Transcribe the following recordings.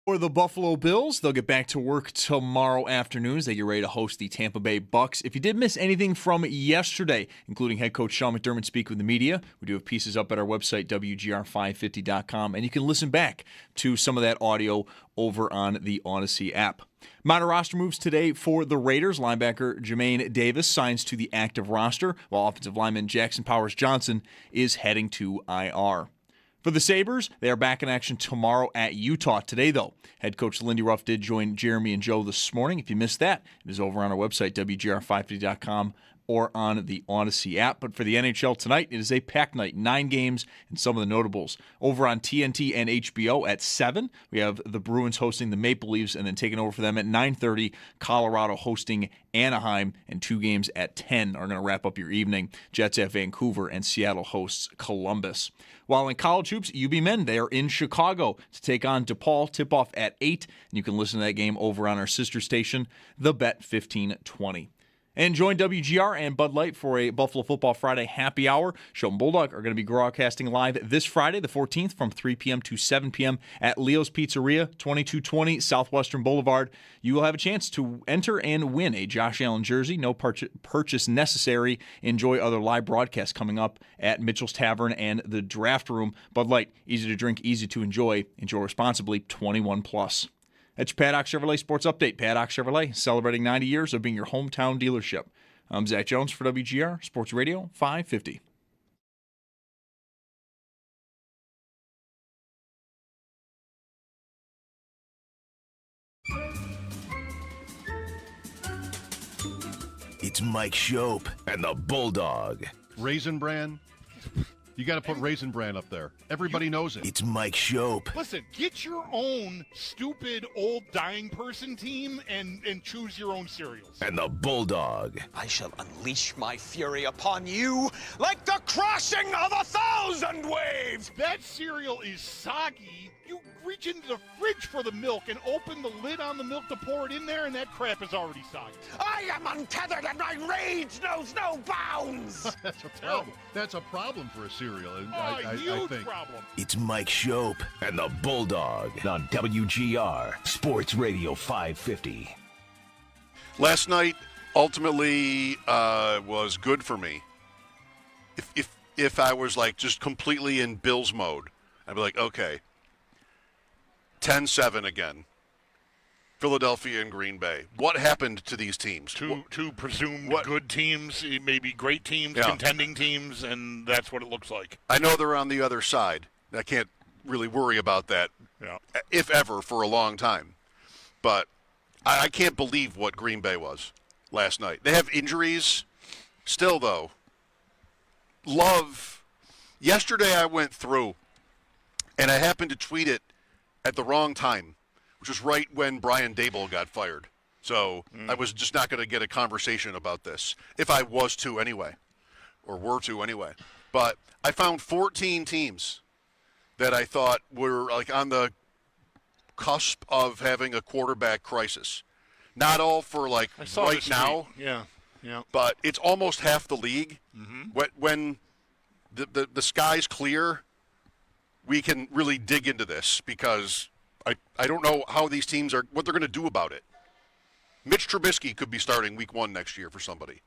For the Buffalo Bills, they'll get back to work tomorrow afternoon as they get ready to host the Tampa Bay Bucks. If you did miss anything from yesterday, including head coach Sean McDermott speak with the media, we do have pieces up at our website, WGR550.com, and you can listen back to some of that audio over on the Odyssey app. Minor roster moves today for the Raiders. Linebacker Jermaine Davis signs to the active roster, while offensive lineman Jackson Powers-Johnson is heading to IR. For the Sabres, they are back in action tomorrow at Utah. Today, though, head coach Lindy Ruff did join Jeremy and Joe this morning. If you missed that, it is over on our website, WGR550.com, or on the Odyssey app. But for the NHL tonight, it is a packed night, 9 games, and some of the notables. Over on TNT and HBO at 7, we have the Bruins hosting the Maple Leafs, and then taking over for them at 9:30, Colorado hosting Anaheim, and 2 games at 10 are going to wrap up your evening. Jets at Vancouver, and Seattle hosts Columbus. While in college hoops, UB men, they are in Chicago to take on DePaul. Tip-off at 8, and you can listen to that game over on our sister station, The Bet 1520. And join WGR and Bud Light for a Buffalo Football Friday happy hour. Schopp and Bulldog are going to be broadcasting live this Friday, the 14th, from 3 p.m. to 7 p.m. at Leo's Pizzeria, 2220 Southwestern Boulevard. You will have a chance to enter and win a Josh Allen jersey. No purchase necessary. Enjoy other live broadcasts coming up at Mitchell's Tavern and the Draft Room. Bud Light, easy to drink, easy to enjoy. Enjoy responsibly, 21 plus. That's your Paddock Chevrolet Sports Update. Paddock Chevrolet, celebrating 90 years of being your hometown dealership. I'm Zach Jones for WGR Sports Radio 550. It's Mike Schopp and the Bulldog. Raisin Bran? You got to put Raisin Bran up there. Everybody knows it. It's Mike Schopp. Listen, get your own stupid old dying person team and choose your own cereals. And the Bulldog. I shall unleash my fury upon you like the crashing of 1,000 waves. That cereal is soggy. You reach into the fridge for the milk and open the lid on the milk to pour it in there, and that crap is already soggy. I am untethered and my rage knows no bounds. That's a problem for a cereal. A huge I think. problem. It's Mike Schopp and the Bulldog on WGR Sports Radio 550. Last night ultimately was good for me. If I was like just completely in Bills mode, I'd be like, okay, 10-7 again. Philadelphia and Green Bay. What happened to these teams? Two presumed good teams, maybe great teams, Yeah. contending teams, and that's what it looks like. I know they're on the other side. I can't really worry about that, Yeah. if ever, for a long time. But I can't believe what Green Bay was last night. They have injuries still, though. Love. Yesterday I went through, and I happened to tweet it at the wrong time, which was right when Brian Daboll got fired. So I was just not going to get a conversation about this, if I was to anyway, or were to anyway. But I found 14 teams that I thought were like on the cusp of having a quarterback crisis. Not all for like right now, Yeah. but it's almost half the league. Mm-hmm. When the sky's clear, we can really dig into this, because I don't know how these teams are, what they're going to do about it. Mitch Trubisky could be starting week 1 next year for somebody.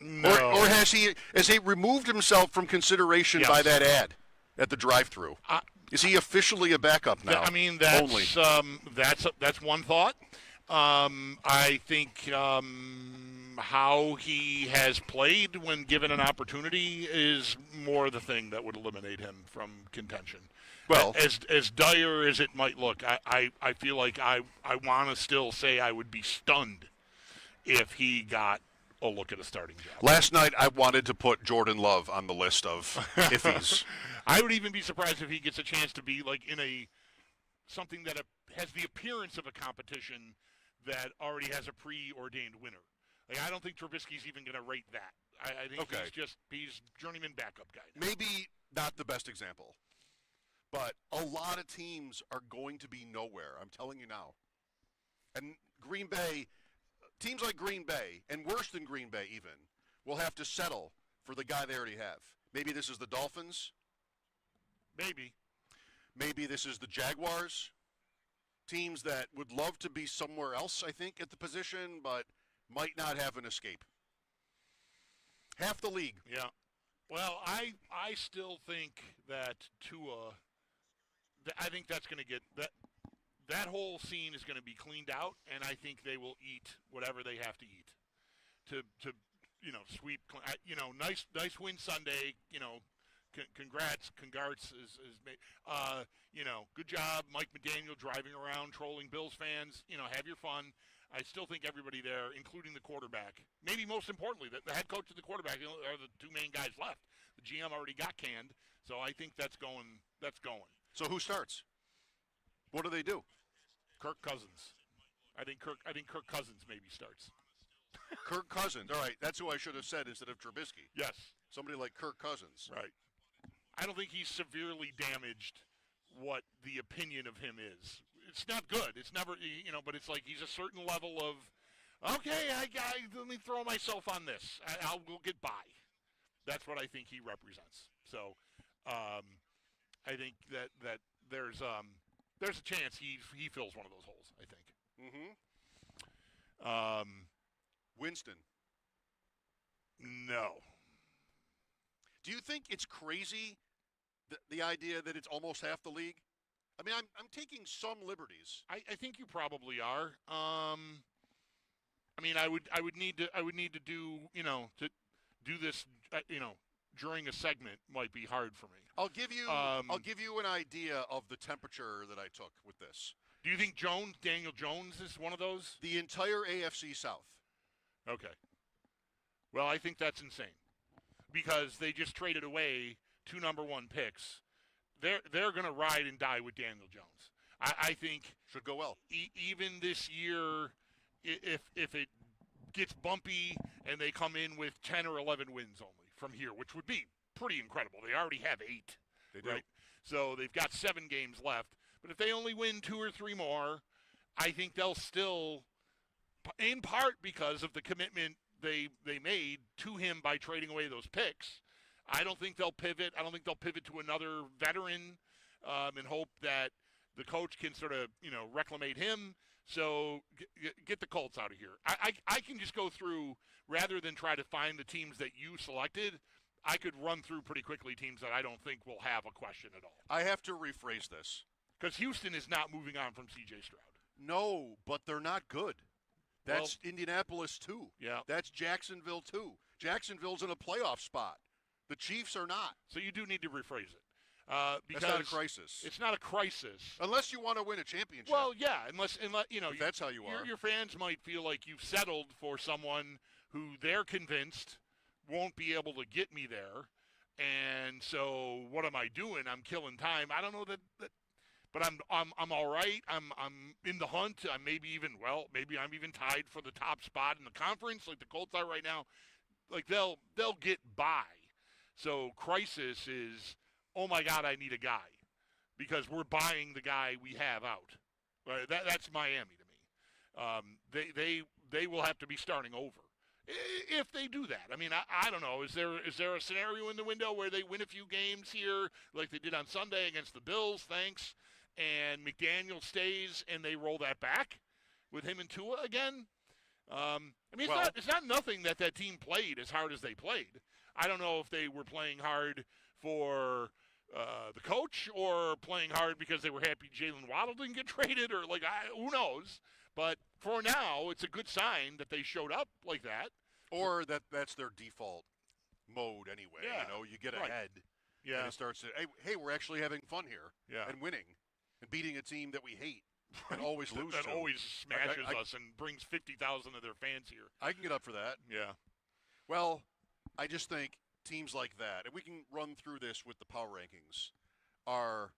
No. Or has he removed himself from consideration by that ad at the drive-through? Is he officially a backup now? I mean, that's one thought. I think how he has played when given an opportunity is more the thing that would eliminate him from contention. Well, as dire as it might look, I feel like I want to still say I would be stunned if he got a look at a starting job. Last night I wanted to put Jordan Love on the list of iffies. I would even be surprised if he gets a chance to be like in something that has the appearance of a competition that already has a preordained winner. Like, I don't think Trubisky's even going to rate that. I think he's journeyman backup guy now. Maybe not the best example, but a lot of teams are going to be nowhere. I'm telling you now. And Green Bay, teams like Green Bay, and worse than Green Bay even, will have to settle for the guy they already have. Maybe this is the Dolphins. Maybe. Maybe this is the Jaguars. teams that would love to be somewhere else, I think, at the position, but might not have an escape. Half the league. Yeah. Well, I still think that Tua, I think that's going to get that whole scene is going to be cleaned out, and I think they will eat whatever they have to eat to sweep. Nice win Sunday. Congrats is good job, Mike McDaniel, driving around trolling Bills fans. Have your fun. I still think everybody there, including the quarterback, maybe most importantly, the head coach and the quarterback are the two main guys left. The GM already got canned, so I think that's going. So who starts? What do they do? Kirk Cousins. I think Kirk Cousins maybe starts. Kirk Cousins. All right, that's who I should have said instead of Trubisky. Yes. Somebody like Kirk Cousins. Right. I don't think he's severely damaged what the opinion of him is. It's not good. It's never, but it's like he's a certain level of, okay, let me throw myself on this. We'll get by. That's what I think he represents. So I think that there's a chance he fills one of those holes, I think. Mm-hmm. Winston. No. Do you think it's crazy, the idea that it's almost half the league? I mean, I'm taking some liberties. I think you probably are. I mean, I would need to do to do this during a segment might be hard for me. I'll give you an idea of the temperature that I took with this. Do you think Daniel Jones is one of those? The entire AFC South. Okay. Well, I think that's insane because they just traded away 2 number 1 picks. They're going to ride and die with Daniel Jones. I think should go well. Even this year, if it gets bumpy and they come in with 10 or 11 wins only from here, which would be pretty incredible. They already have 8. They do. Right? So they've got 7 games left. But if they only win 2 or 3 more, I think they'll still, in part because of the commitment they made to him by trading away those picks, I don't think they'll pivot. I don't think they'll pivot to another veteran and hope that the coach can sort of, reclimate him. So get the Colts out of here. I can just go through, rather than try to find the teams that you selected, I could run through pretty quickly teams that I don't think will have a question at all. I have to rephrase this. Because Houston is not moving on from C.J. Stroud. No, but they're not good. That's Indianapolis, too. Yeah. That's Jacksonville, too. Jacksonville's in a playoff spot. The Chiefs are not. So you do need to rephrase it. Because that's not a crisis. It's not a crisis. Unless you want to win a championship. Well, yeah, unless if that's how you are. Your fans might feel like you've settled for someone who they're convinced won't be able to get me there. And so what am I doing? I'm killing time. I don't know that but I'm all right. I'm in the hunt. I'm maybe I'm even tied for the top spot in the conference like the Colts are right now. Like they'll get by. So crisis is, oh my God, I need a guy, because we're buying the guy we have out. Right? That's Miami to me. They will have to be starting over if they do that. I mean, I don't know. Is there a scenario in the window where they win a few games here like they did on Sunday against the Bills? Thanks. And McDaniel stays and they roll that back with him and Tua again? I mean, it's not nothing that team played as hard as they played. I don't know if they were playing hard for the coach or playing hard because they were happy Jalen Waddle didn't get traded, or who knows. But for now, it's a good sign that they showed up like that. Or that's their default mode anyway. Yeah, you get ahead. Yeah. And it starts to, hey, we're actually having fun here. Yeah. And winning and beating a team that we hate and always lose that to. Always smashes us and brings 50,000 of their fans here. I can get up for that. Yeah. Well, I just think teams like that, and we can run through this with the power rankings, are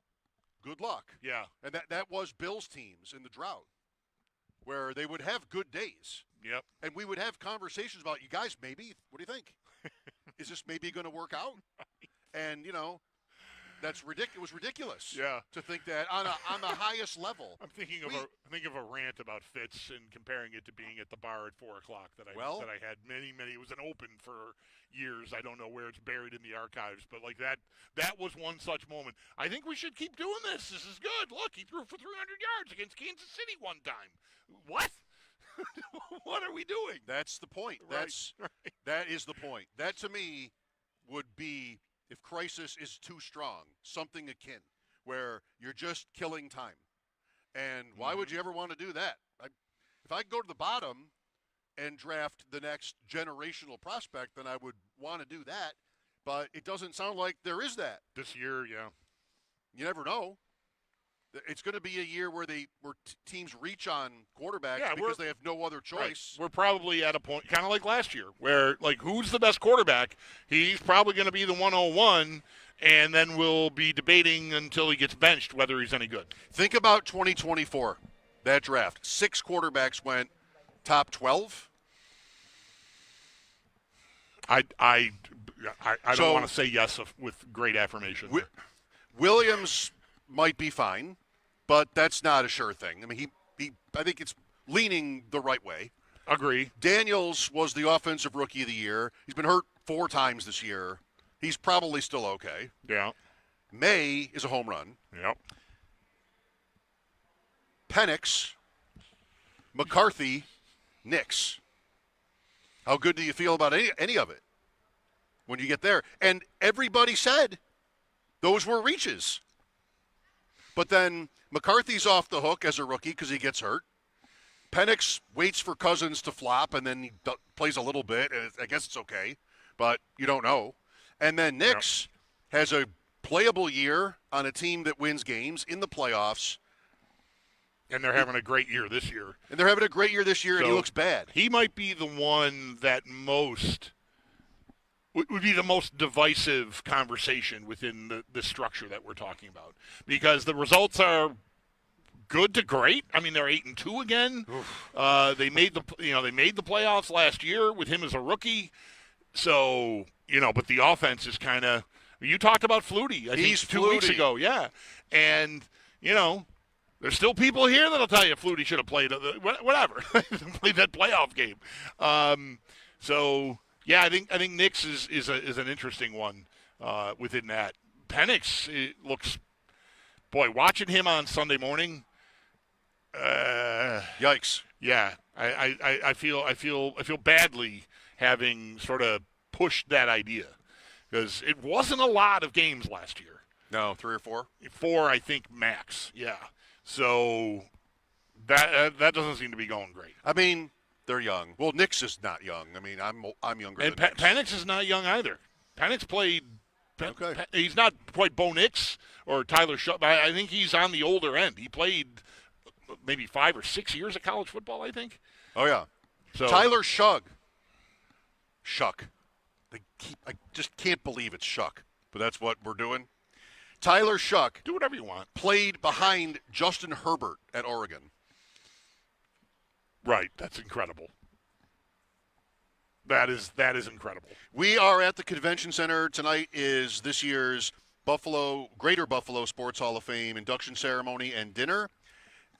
good luck. Yeah. And that was Bills teams in the drought, where they would have good days. Yep. And we would have conversations about, you guys, maybe, what do you think? Is this maybe going to work out? And, That's ridiculous. It was ridiculous. Yeah. To think that on the highest level. I'm thinking of a rant about Fitz and comparing it to being at the bar at 4:00 that I had many. It was an open for years. I don't know where it's buried in the archives, but like that was one such moment. I think we should keep doing this. This is good. Look, he threw for 300 yards against Kansas City one time. What? What are we doing? That's the point. Right. That is the point. That to me would be, if crisis is too strong, something akin where you're just killing time. And why would you ever want to do that? If I go to the bottom and draft the next generational prospect, then I would want to do that. But it doesn't sound like there is that. This year, yeah. You never know. It's going to be a year where teams reach on quarterbacks because they have no other choice. Right. We're probably at a point, kind of like last year, where, like, who's the best quarterback? He's probably going to be the 101, and then we'll be debating until he gets benched whether he's any good. Think about 2024, that draft. 6 quarterbacks went top 12. I don't want to say yes with great affirmation. Williams might be fine, but that's not a sure thing. I mean, I think it's leaning the right way. Agree. Daniels was the offensive rookie of the year. He's been hurt 4 times this year. He's probably still okay. Yeah. May is a home run. Yep. Penix, McCarthy, Nix. How good do you feel about any of it when you get there? And everybody said those were reaches. But then McCarthy's off the hook as a rookie because he gets hurt. Penix waits for Cousins to flop, and then he plays a little bit, and I guess it's okay, but you don't know. And then Nix has a playable year on a team that wins games in the playoffs. And they're having a great year this year. And he looks bad. He might be the one that would be the most divisive conversation within the structure that we're talking about, because the results are good to great. I mean, they're 8-2 again. They made the playoffs last year with him as a rookie. So, but the offense is kind of, you talked about Flutie, I think 2 weeks ago. Yeah. And, there's still people here that'll tell you Flutie should have played whatever, played that playoff game. So yeah, I think Nix is an interesting one within that. Penix looks, watching him on Sunday morning. Yikes! Yeah, I feel badly having sort of pushed that idea, because it wasn't a lot of games last year. No, 3 or 4. 4, I think, max. Yeah. So that doesn't seem to be going great. I mean, they're young. Well, Nix is not young. I mean, I'm younger than Nix. Penix is not young either. Penix played. Okay. He's not quite Bo Nix or Tyler Schopp. I think he's on the older end. He played maybe 5 or 6 years of college football, I think. Oh yeah. So Tyler Shuck. I just can't believe it's Shuck, but that's what we're doing. Tyler Shuck. Do whatever you want. Played behind Justin Herbert at Oregon. Right. That's incredible. That is incredible. We are at the Convention Center. Tonight is this year's Greater Buffalo Sports Hall of Fame induction ceremony and dinner.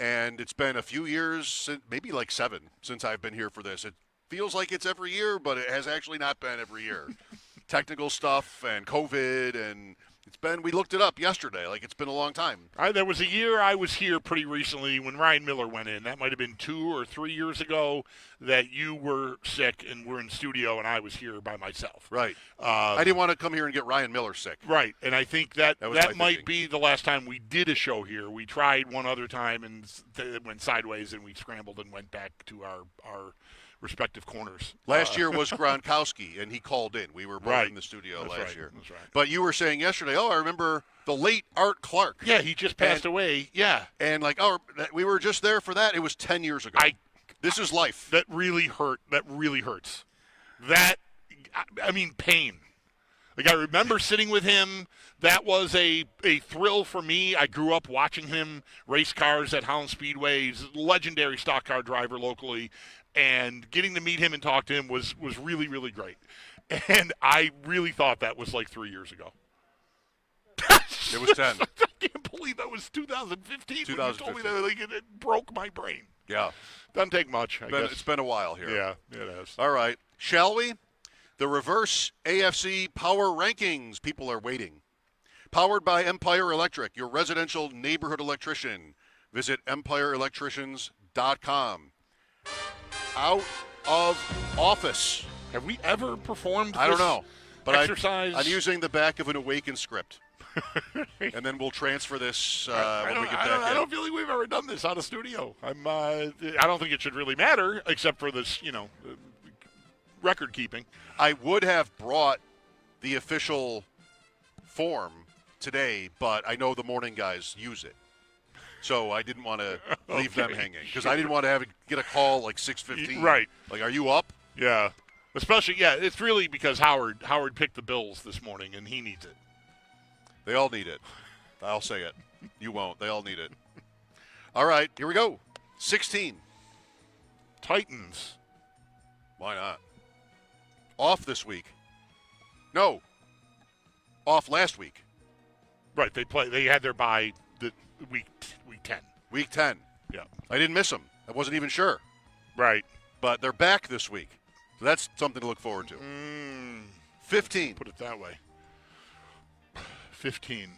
And it's been a few years, maybe like 7, since I've been here for this. It feels like it's every year, but it has actually not been every year. Technical stuff and COVID, and we looked it up yesterday. Like, it's been a long time. There was a year I was here pretty recently when Ryan Miller went in. That might have been 2 or 3 years ago that you were sick and were in studio and I was here by myself. Right. I didn't want to come here and get Ryan Miller sick. Right. And I think that might be the last time we did a show here. We tried one other time and it went sideways and we scrambled and went back to our respective corners. Last year was Gronkowski, and he called in. We were both in the studio last year. That's right. But you were saying yesterday, I remember the late Art Clark. Yeah, he just passed away. Yeah. And we were just there for that. It was 10 years ago. This is life. That really hurt. That really hurts. Pain. Like, I remember sitting with him. That was a thrill for me. I grew up watching him race cars at Holland Speedway. He's a legendary stock car driver locally. And getting to meet him and talk to him was really, really great. And I really thought that was like 3 years ago. It was 10. I can't believe that was 2015. 2015. When you told me that, like, it broke my brain. Yeah. Doesn't take much, I guess. It's been a while here. Yeah, it has. All right. Shall we? The reverse AFC power rankings. People are waiting. Powered by Empire Electric, your residential neighborhood electrician. Visit EmpireElectricians.com. Out of office. Have we ever performed I don't know. But exercise? I'm using the back of an Awaken script. And then we'll transfer this when we get back in. I don't feel like we've ever done this out of studio. I don't think it should really matter, except for this, record keeping. I would have brought the official form today, but I know the morning guys use it. So I didn't want to leave them hanging because I didn't want to get a call like 6:15. Right. Like, are you up? Yeah. Especially, it's really because Howard picked the Bills this morning, and he needs it. They all need it. I'll say it. You won't. They all need it. All right, here we go. 16. Titans. Why not? Off this week. No. Off last week. Right. They had their bye the week 10. Week 10. Yeah. I didn't miss them. I wasn't even sure. Right. But they're back this week. So that's something to look forward to. 15. Put it that way. 15.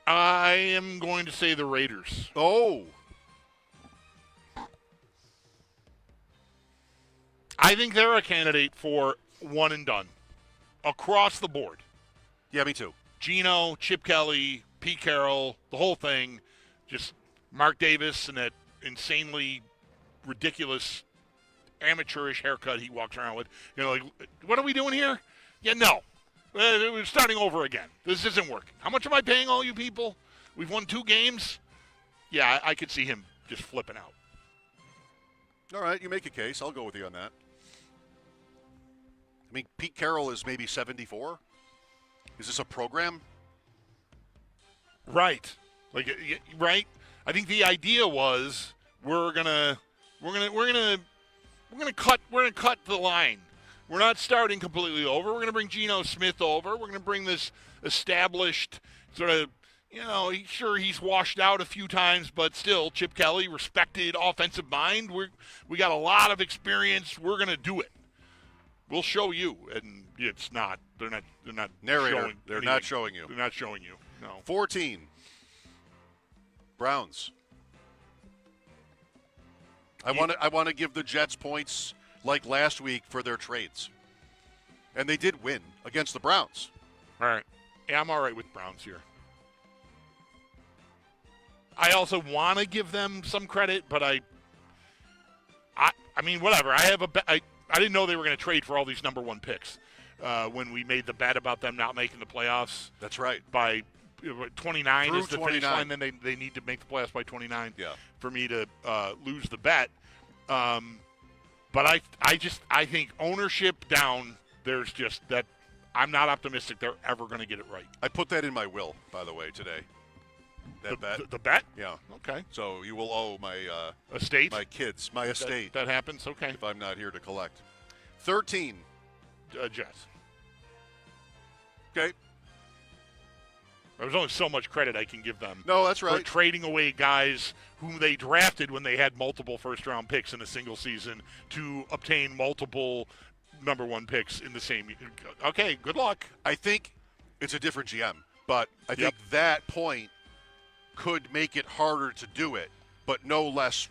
I am going to say the Raiders. Oh. I think they're a candidate for one and done across the board. Yeah, me too. Gino, Chip Kelly, Pete Carroll, the whole thing. Just Mark Davis and that insanely ridiculous amateurish haircut he walks around with. Like, what are we doing here? Yeah, no. We're starting over again. This isn't working. How much am I paying all you people? We've won 2 games? Yeah, I could see him just flipping out. All right, you make a case. I'll go with you on that. I mean, Pete Carroll is maybe 74. Is this a program? Right. Right. I think the idea was we're gonna cut the line. We're not starting completely over. We're gonna bring Geno Smith over. We're gonna bring this established sort of, sure he's washed out a few times, but still Chip Kelly, respected offensive mind. We got a lot of experience. We're gonna do it. We'll show you, and it's not. They're not Narrator. Showing they're anything. not showing you. They're not showing you. No. 14. Browns. I want to give the Jets points like last week for their trades, and they did win against the Browns. All right. Yeah, I'm all right with Browns here. I also want to give them some credit, but I mean, whatever. I didn't know they were going to trade for all these number 1 picks when we made the bet about them not making the playoffs. That's right. By 29 Through is the 29. finish line. Then they need to make the playoffs by 29 for me to lose the bet. But I think ownership down, there's just that I'm not optimistic they're ever going to get it right. I put that in my will, by the way, today. That bet. The bet? Yeah. Okay. So you will owe my estate? my kids, my estate. That happens? Okay. If I'm not here to collect. 13. Jets. Okay. There's only so much credit I can give them. No, that's right. For trading away guys whom they drafted when they had multiple first-round picks in a single season to obtain multiple number 1 picks in the same year. Okay, good luck. I think it's a different GM, but I think that point could make it harder to do it, but no less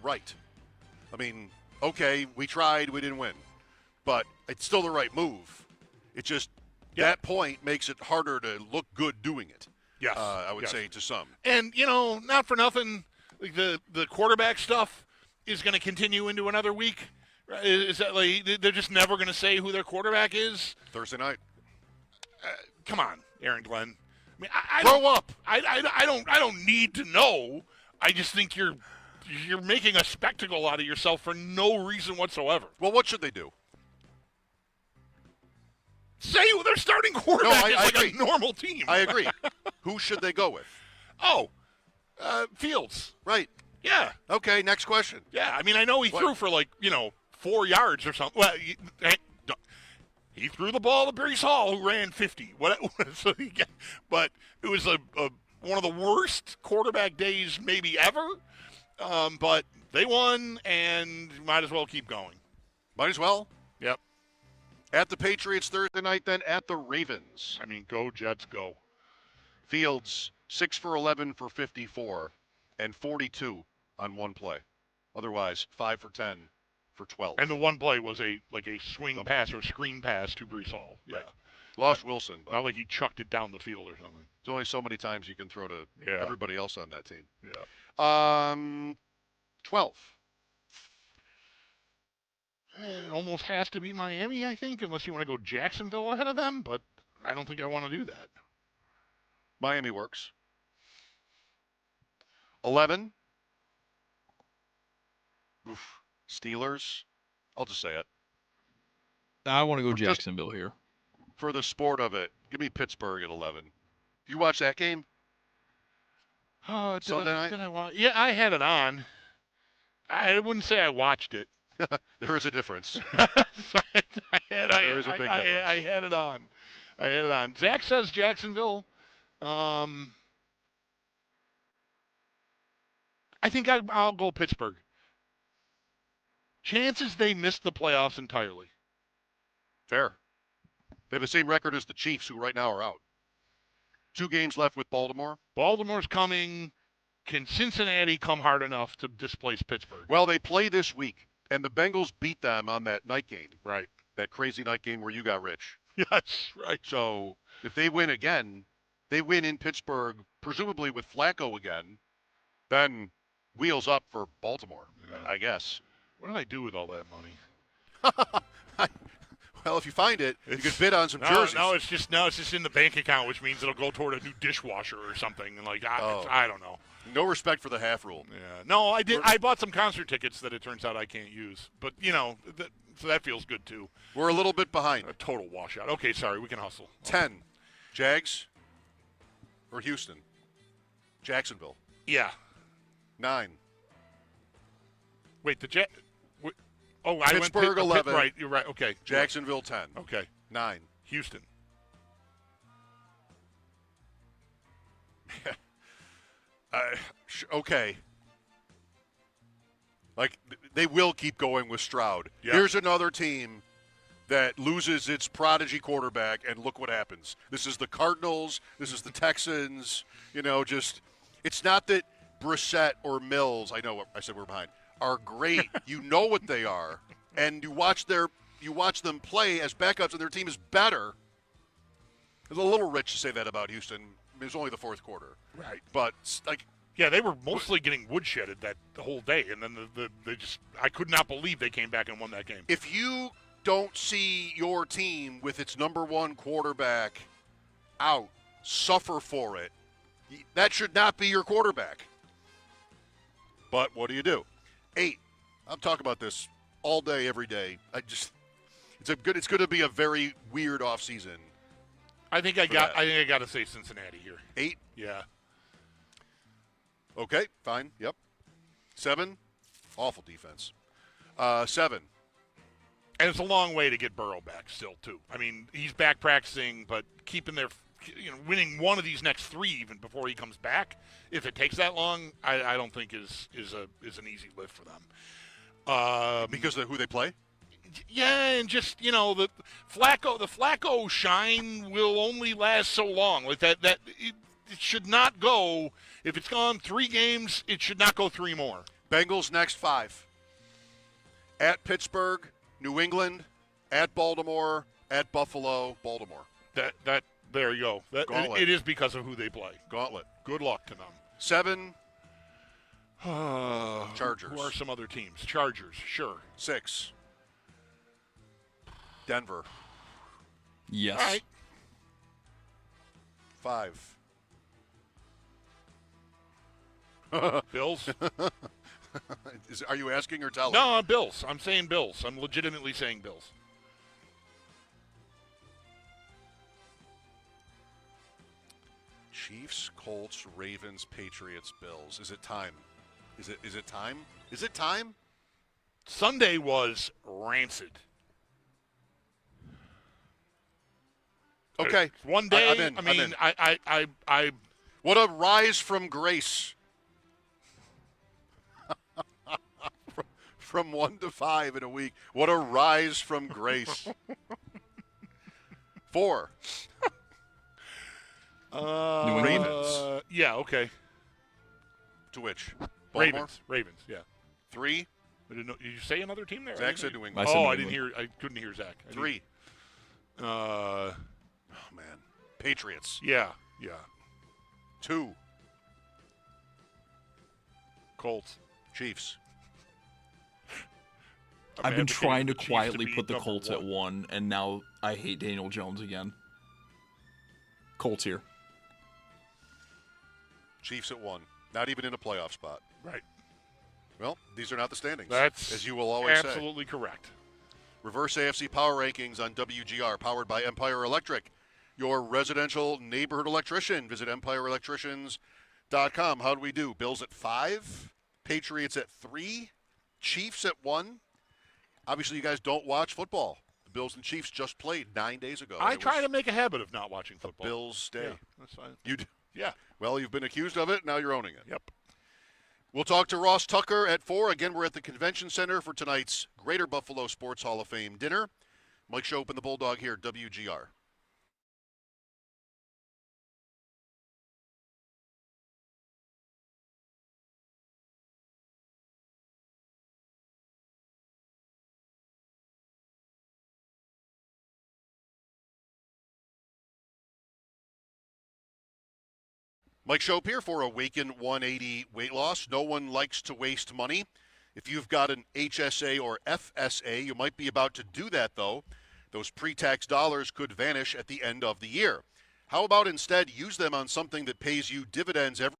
right. I mean, okay, we tried, we didn't win, but it's still the right move. It just that point makes it harder to look good doing it. Yes, I would say to some. And not for nothing, like the quarterback stuff is going to continue into another week. Is that like they're just never going to say who their quarterback is? Thursday night. Come on, Aaron Glenn. I mean, Grow up. I don't need to know. I just think you're making a spectacle out of yourself for no reason whatsoever. Well, what should they do? Say who their starting quarterback is like agree. a normal team. I agree. Who should they go with? Fields. Right. Yeah. Okay, next question. Yeah, I mean, I know he threw for 4 yards or something. Well, He threw the ball to Brees Hall, who ran 50. But it was one of the worst quarterback days maybe ever. But they won, and might as well keep going. Might as well. Yep. At the Patriots Thursday night, then at the Ravens. I mean, go Jets, go. Fields, 6 for 11 for 54 and 42 on one play. Otherwise, 5 for 10 for 12. And the one play was a swing pass or screen pass to Brees Hall. Yeah. Right. Lost Wilson. But Not like he chucked it down the field or something. there's only so many times you can throw to everybody else on that team. Yeah. 12. It almost has to be Miami, I think, unless you want to go Jacksonville ahead of them, but I don't think I want to do that. Miami works. 11. Oof. Steelers. I'll just say it. I want to go Just- Jacksonville here. For the sport of it, give me Pittsburgh at 11. You watch that game? Oh, Sunday night? Yeah, I had it on. I wouldn't say I watched it. There is a difference. I There is a big difference. I had it on. I had it on. Zach says Jacksonville. I think I'll go Pittsburgh. Chances they miss the playoffs entirely. Fair. They have the same record as the Chiefs, who right now are out. 2 games left with Baltimore. Baltimore's coming. Can Cincinnati come hard enough to displace Pittsburgh? Well, they play this week, and the Bengals beat them on that night game, Right. that crazy night game where you got rich. Yes, right. So if they win again, they win in Pittsburgh, presumably with Flacco again, then wheels up for Baltimore, I guess. What did I do with all that money? Well, if you find it, you could bid on some jerseys. No, it's just in the bank account, which means it'll go toward a new dishwasher or something. And I don't know. No respect for the half rule. Yeah. No, I did. I bought some concert tickets that it turns out I can't use, but so that feels good too. We're a little bit behind. A total washout. Okay, sorry, we can hustle. 10. Jags or Houston? Jacksonville. Yeah. 9. Wait, I went Pittsburgh 11. Right, you're right. Okay. Jacksonville 10. Okay. 9. Houston. Okay. Like, they will keep going with Stroud. Yeah. Here's another team that loses its prodigy quarterback, and look what happens. This is the Cardinals. This is the Texans. It's not that Brissett or Mills, I know what I said we're behind, are great. You know what they are. And you watch them play as backups, and their team is better. It's a little rich to say that about Houston. It was only the fourth quarter. Right. But, Yeah, they were mostly getting woodshedded that the whole day, and then I could not believe they came back and won that game. if you don't see your team with its number one quarterback out, suffer for it, that should not be your quarterback. But what do? 8. I'm talking about this all day, every day. It's going to be a very weird offseason. I think I got to say Cincinnati here. 8. Yeah. Okay, fine. Yep. 7. Awful defense. 7. And it's a long way to get Burrow back still, too. I mean, he's back practicing, but winning one of these next 3 even before he comes back, if it takes that long, I don't think is an easy lift for them. Because of who they play? Yeah, and just, the Flacco shine will only last so long. Like that it should not go, if it's gone 3 games, it should not go 3 more. Bengals next 5. At Pittsburgh, New England, at Baltimore, at Buffalo, Baltimore. There you go. Gauntlet. It is because of who they play. Gauntlet. Good luck to them. 7. Chargers. Who are some other teams? Chargers, sure. 6. Denver. Yes. All right. 5. Bills? Are you asking or telling? No, Bills. I'm saying Bills. I'm legitimately saying Bills. Chiefs, Colts, Ravens, Patriots, Bills. Is it time? Is it time? Is it time? Sunday was rancid. Okay. One day. I'm in. I mean, I'm in. What a rise from grace. From 1 to 5 in a week. What a rise from grace. 4. New England? Ravens. Yeah. Okay. To which? Baltimore? Ravens. Yeah. 3. I didn't know, did you say another team there? Zach said New England. I said New I didn't England. hear. I couldn't hear Zach. 3. Oh Man. Patriots. yeah. 2. Colts. Chiefs. I've been advocating trying for to the Chiefs quietly be put the number Colts at 1, and now I hate Daniel Jones again. Colts here. Chiefs at 1. Not even in a playoff spot. Right. Well, these are not the standings. That's as you will always say. absolutely correct. Reverse AFC Power Rankings on WGR, powered by Empire Electric, your residential neighborhood electrician. Visit EmpireElectricians.com. How do we do? Bills at 5, Patriots at 3, Chiefs at 1. Obviously, you guys don't watch football. The Bills and Chiefs just played 9 days ago. I try to make a habit of not watching football. Bills day. Yeah, that's fine. You do. Yeah. Well, you've been accused of it. Now you're owning it. Yep. We'll talk to Ross Tucker at 4. Again, we're at the Convention Center for tonight's Greater Buffalo Sports Hall of Fame dinner. Mike Schopp and the Bulldog here, WGR. Mike Schopp here for Awaken 180 Weight Loss. No one likes to waste money. If you've got an HSA or FSA, you might be about to do that, though. Those pre-tax dollars could vanish at the end of the year. How about instead use them on something that pays you dividends every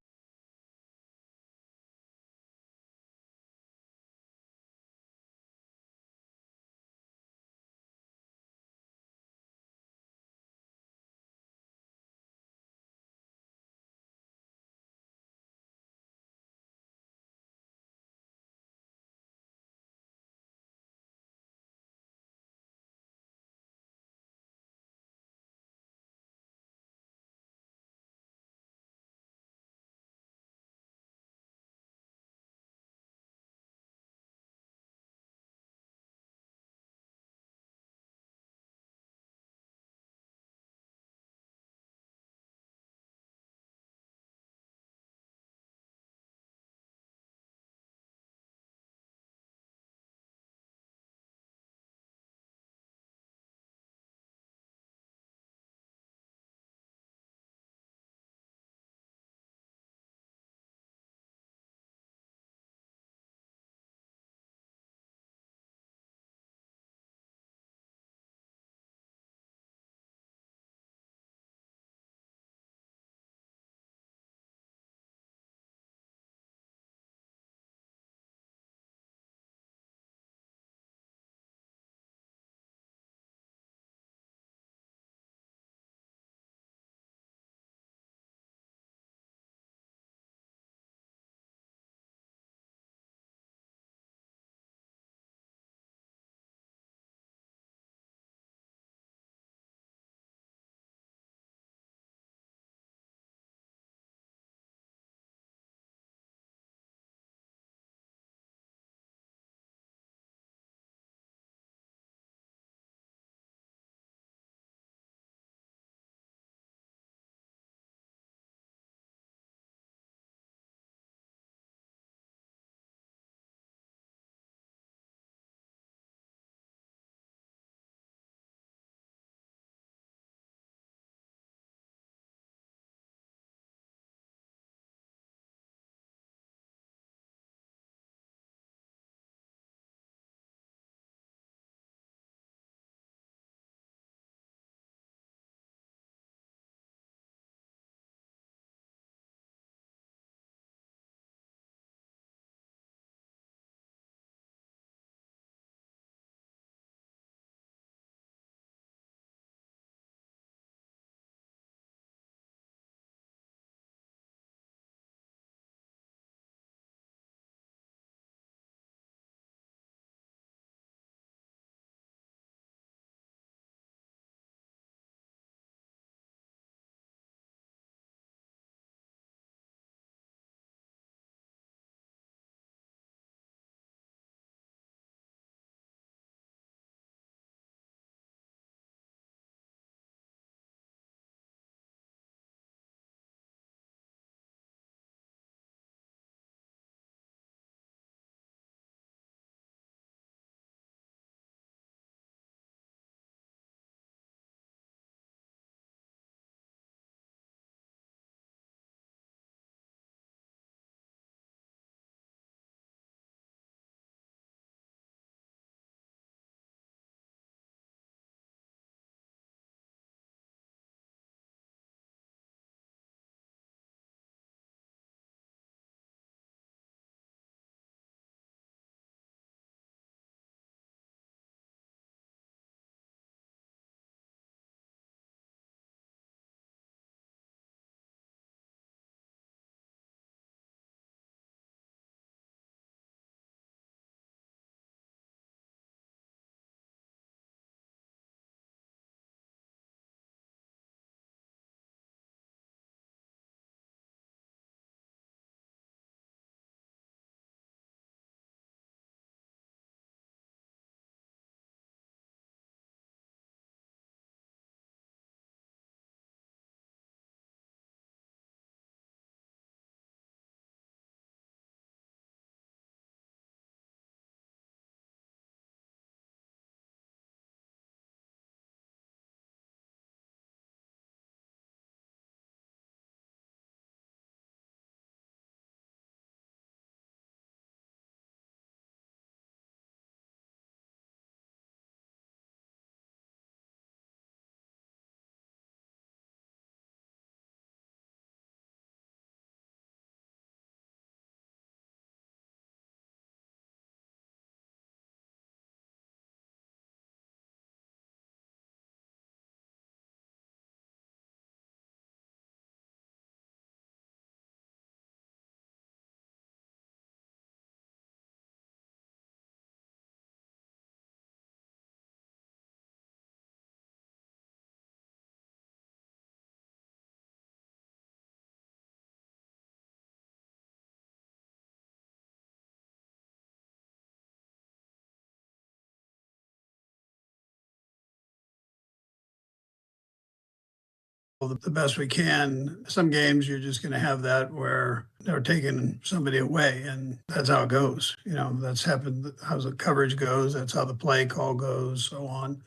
the best we can. Some games you're just going to have that where they're taking somebody away, and that's how it goes. That's happened, how the coverage goes. That's how the play call goes, so on.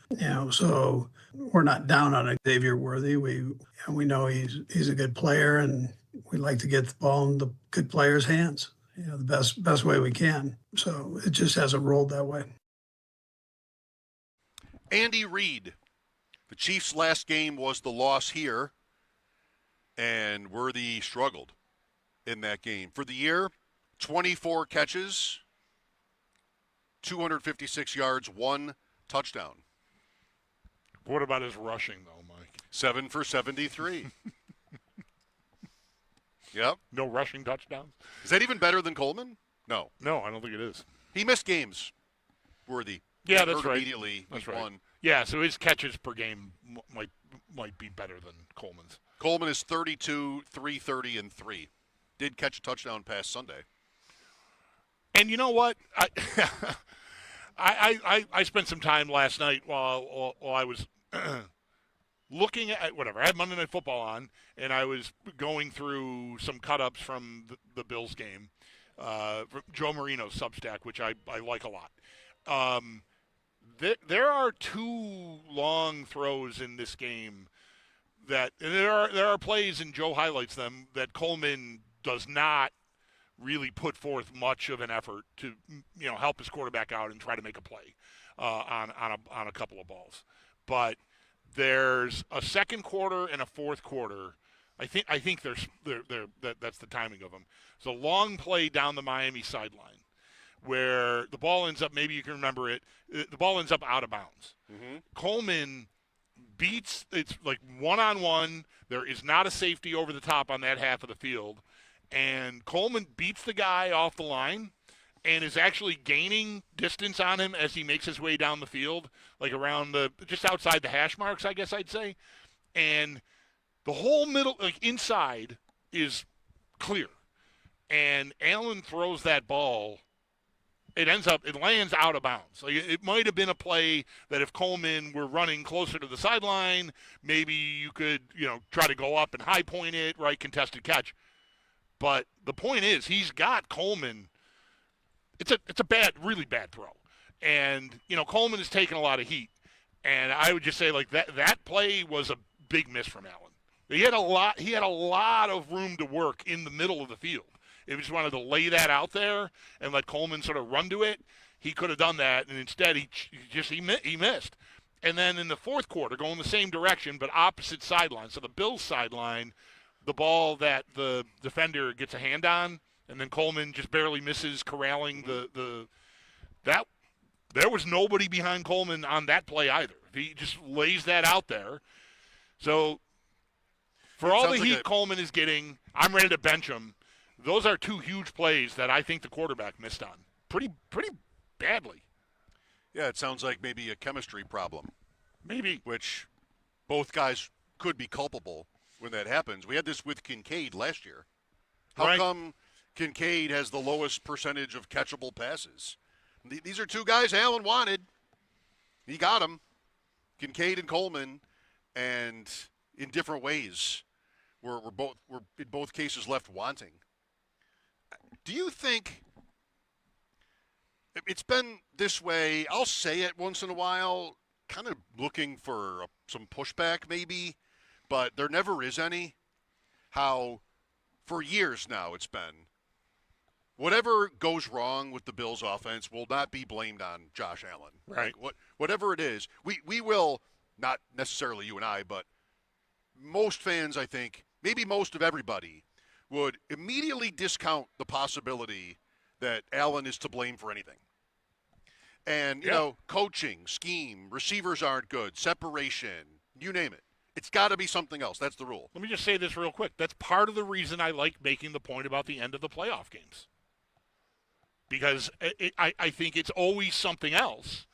So we're not down on Xavier Worthy. We know he's a good player, and we like to get the ball in the good players' hands, the best way we can. So it just hasn't rolled that way. Andy Reid. The Chiefs' last game was the loss here, and Worthy struggled in that game. For the year, 24 catches, 256 yards, 1 touchdown. What about his rushing, though, Mike? 7 for 73. Yep. No rushing touchdowns? Is that even better than Coleman? No. No, I don't think it is. He missed games, Worthy. Yeah, that's right. Immediately, that's right. One. Yeah, so his catches per game might be better than Coleman's. Coleman is 32, 330, and 3. Did catch a touchdown pass Sunday. And you know what? I spent some time last night while I was looking at whatever. I had Monday Night Football on, and I was going through some cut-ups from the Bills game. Joe Marino's Substack, which I like a lot. There are 2 long throws in this game that there are plays, and Joe highlights them, that Coleman does not really put forth much of an effort to help his quarterback out and try to make a play on a couple of balls. But there's a second quarter and a fourth quarter. I think that's the timing of them. It's a long play down the Miami sideline where the ball ends up, maybe you can remember it, the ball ends up out of bounds. Mm-hmm. Coleman beats, it's like one-on-one. There is not a safety over the top on that half of the field. And Coleman beats the guy off the line and is actually gaining distance on him as he makes his way down the field, like around just outside the hash marks, I guess I'd say. And the whole middle, like inside, is clear. And Allen throws that ball. It lands out of bounds. Like it might have been a play that if Coleman were running closer to the sideline, maybe you could, try to go up and high point it, right, contested catch. But the point is, he's got Coleman. It's a really bad throw. And, Coleman has taken a lot of heat. And I would just say, like, that play was a big miss from Allen. He had a lot of room to work in the middle of the field. If he just wanted to lay that out there and let Coleman sort of run to it, he could have done that. And instead, he missed. And then in the fourth quarter, going the same direction but opposite sideline. So the Bills sideline, the ball that the defender gets a hand on, and then Coleman just barely misses corralling that. There was nobody behind Coleman on that play either. He just lays that out there. So for all the heat Coleman is getting, I'm ready to bench him. Those are 2 huge plays that I think the quarterback missed on pretty badly. Yeah, it sounds like maybe a chemistry problem. Maybe. Which both guys could be culpable when that happens. We had this with Kincaid last year. How come Kincaid has the lowest percentage of catchable passes? These are 2 guys Allen wanted. He got them. Kincaid and Coleman, and in different ways, we're in both cases left wanting. Do you think it's been this way? I'll say it once in a while, kind of looking for some pushback maybe, but there never is any. How for years now it's been, whatever goes wrong with the Bills' offense will not be blamed on Josh Allen. Right. Like whatever it is, we will, not necessarily you and I, but most fans, I think, maybe most of everybody, would immediately discount the possibility that Allen is to blame for anything. And, coaching, scheme, receivers aren't good, separation, you name it. It's got to be something else. That's the rule. Let me just say this real quick. That's part of the reason I like making the point about the end of the playoff games. Because I think it's always something else.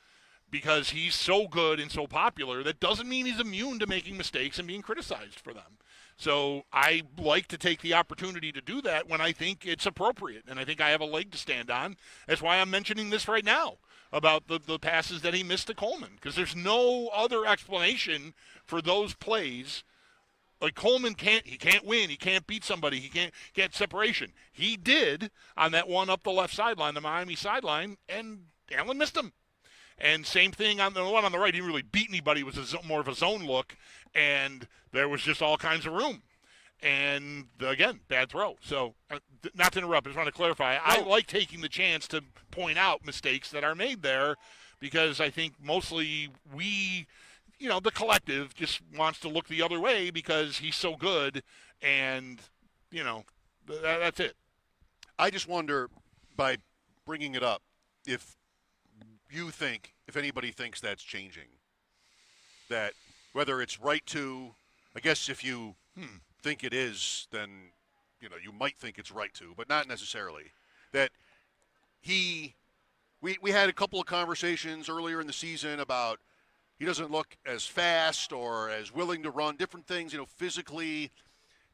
Because he's so good and so popular, that doesn't mean he's immune to making mistakes and being criticized for them. So I like to take the opportunity to do that when I think it's appropriate, and I think I have a leg to stand on. That's why I'm mentioning this right now about the passes that he missed to Coleman, because there's no other explanation for those plays Like Coleman can't win. He can't beat somebody. He can't get separation. He did on that one up the left sideline, the Miami sideline, and Allen missed him. And same thing on the one on the right. He didn't really beat anybody. It was more of a zone look, and there was just all kinds of room. And, again, bad throw. So, not to interrupt, I just want to clarify. I like taking the chance to point out mistakes that are made there because I think mostly we, the collective just wants to look the other way because he's so good, and, that's it. I just wonder, by bringing it up, if anybody thinks that's changing, that whether it's right to, I guess if you think it is, then, you might think it's right to, but not necessarily. That we had a couple of conversations earlier in the season about he doesn't look as fast or as willing to run, different things, physically.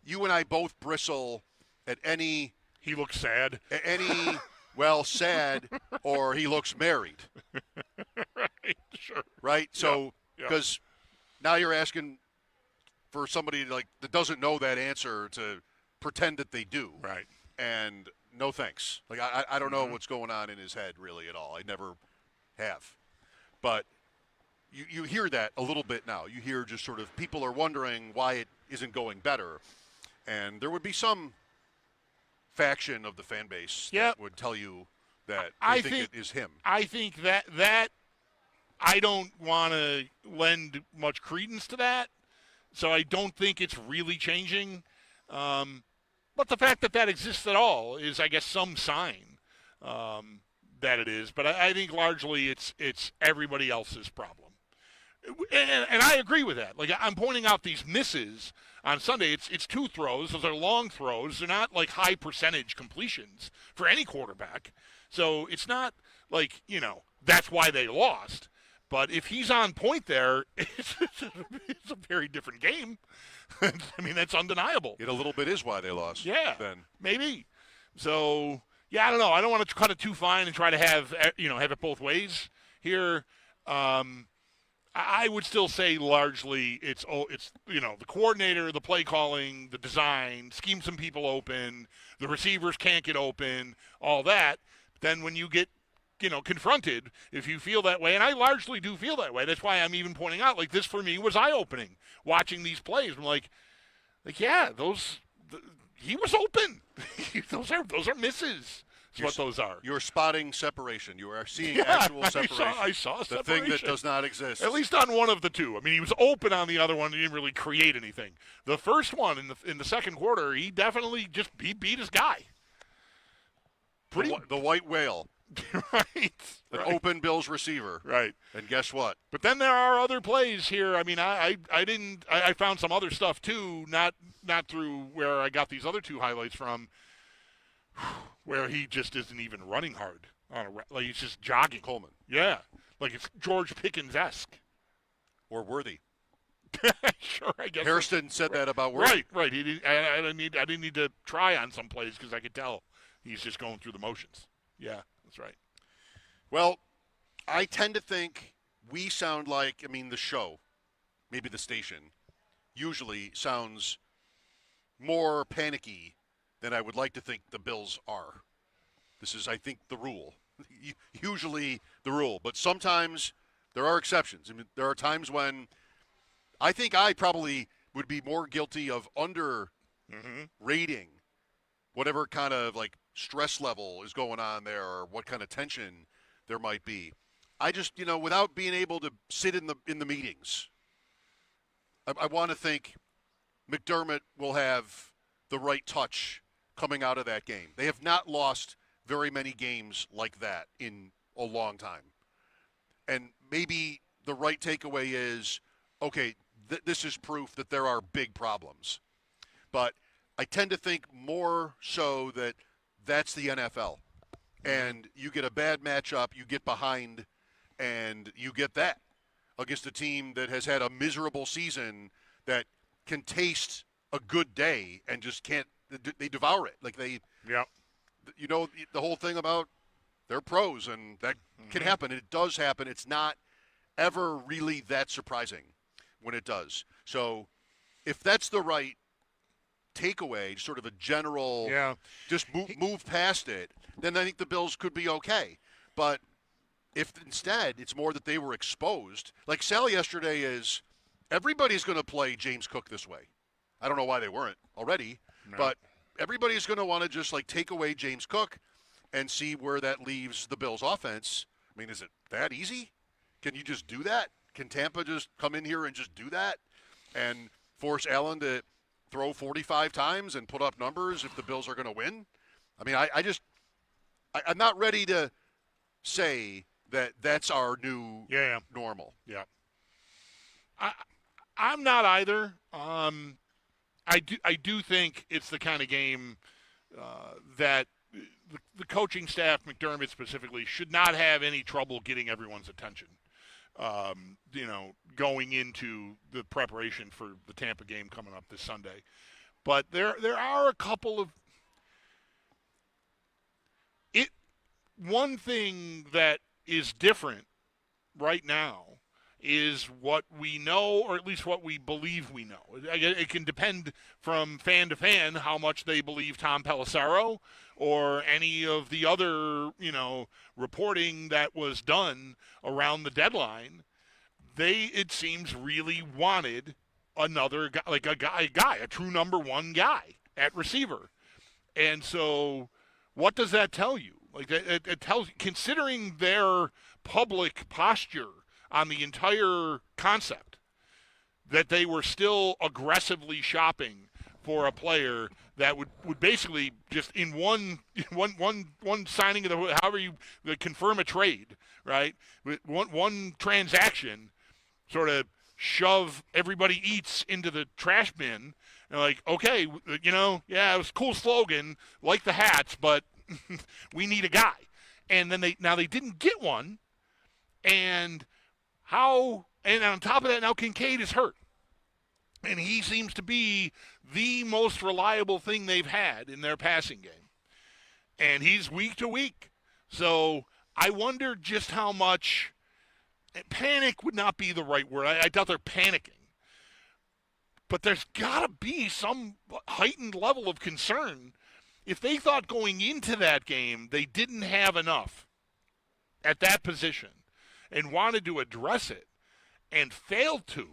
You and I both bristle at any. He looks sad. At any. Well, sad, or he looks married. Right, sure. Right? So, because now you're asking for somebody that doesn't know that answer to pretend that they do. Right. And no thanks. I don't know what's going on in his head really at all. I never have. But you hear that a little bit now. You hear just sort of people are wondering why it isn't going better. And there would be some faction of the fan base that would tell you that they think it is him. I think that I don't want to lend much credence to that, so I don't think it's really changing. But the fact that exists at all is, I guess, some sign that it is. But I think largely it's everybody else's problem. And I agree with that. I'm pointing out these misses on Sunday. It's two throws. Those are long throws. They're not high percentage completions for any quarterback. So it's not that's why they lost. But if he's on point there, it's a very different game. I mean, that's undeniable. It a little bit is why they lost. Yeah, then maybe. So I don't know. I don't want to cut it too fine and try to have it both ways here. I would still say largely it's the coordinator, the play calling, the design, scheme some people open, the receivers can't get open, all that. Then when you get confronted, if you feel that way, and I largely do feel that way, that's why I'm even pointing out this for me was eye-opening watching these plays. I'm he was open. those are misses. That's what those are. You're spotting separation. You are seeing actual separation. I saw the separation. thing that does not exist. At least on one of the two. I mean, he was open on the other one. He didn't really create anything. The first one in the second quarter, he definitely he beat his guy. The white whale. Right. Open Bills receiver. Right. And guess what? But then there are other plays here. I mean, I found some other stuff too, not through where I got these other two highlights from, where he just isn't even running hard he's just jogging. Coleman. Yeah. It's George Pickens-esque. Or Worthy. Sure, I guess. Hairston said that about Worthy. Right. I didn't need to try on some plays because I could tell he's just going through the motions. Yeah, that's right. Well, I tend to think we sound the show, maybe the station, usually sounds more panicky than I would like to think the Bills are. This is, I think, the rule. Usually the rule. But sometimes there are exceptions. I mean, there are times when I think I probably would be more guilty of under-rating whatever kind of, stress level is going on there or what kind of tension there might be. I just, without being able to sit in the meetings, I want to think McDermott will have the right touch coming out of that game. They have not lost very many games like that in a long time. And maybe the right takeaway is, okay, this is proof that there are big problems. But I tend to think more so that that's the NFL. And you get a bad matchup, you get behind, and you get that against a team that has had a miserable season that can taste a good day and just can't. They devour it. The whole thing about they're pros, and that can happen. It does happen. It's not ever really that surprising when it does. So if that's the right takeaway, sort of a general, just move past it, then I think the Bills could be okay. But if instead it's more that they were exposed, like Sal yesterday is, everybody's going to play James Cook this way. I don't know why they weren't already, but everybody's going to want to just like take away James Cook and see where that leaves the Bills' offense. I mean, is it that easy? Can you just do that? Can Tampa just come in here and just do that and force Allen to throw 45 times and put up numbers if the Bills are going to win? I mean, I'm not ready to say that that's our new normal. Yeah. I'm not either. I do think it's the kind of game that the coaching staff, McDermott specifically, should not have any trouble getting everyone's attention. Going into the preparation for the Tampa game coming up this Sunday. But there are a couple of one thing that is different right now is what we know, or at least what we believe we know. It can depend from fan to fan how much they believe Tom Pelissero or any of the other, reporting that was done around the deadline. They, it seems, really wanted another guy, like a true number one guy at receiver. And so what does that tell you? Like, it tells, considering their public posture on the entire concept, that they were still aggressively shopping for a player that would basically just in one signing of the, however you confirm a trade, right? With one transaction, sort of shove everybody eats into the trash bin. And like, okay, it was a cool slogan, like the hats, but we need a guy. And then they didn't get one. And on top of that, now Kincaid is hurt. And he seems to be the most reliable thing they've had in their passing game. And he's week to week. So I wonder just how much panic would not be the right word. I doubt they're panicking. But there's got to be some heightened level of concern if they thought going into that game they didn't have enough at that position and wanted to address it and failed to.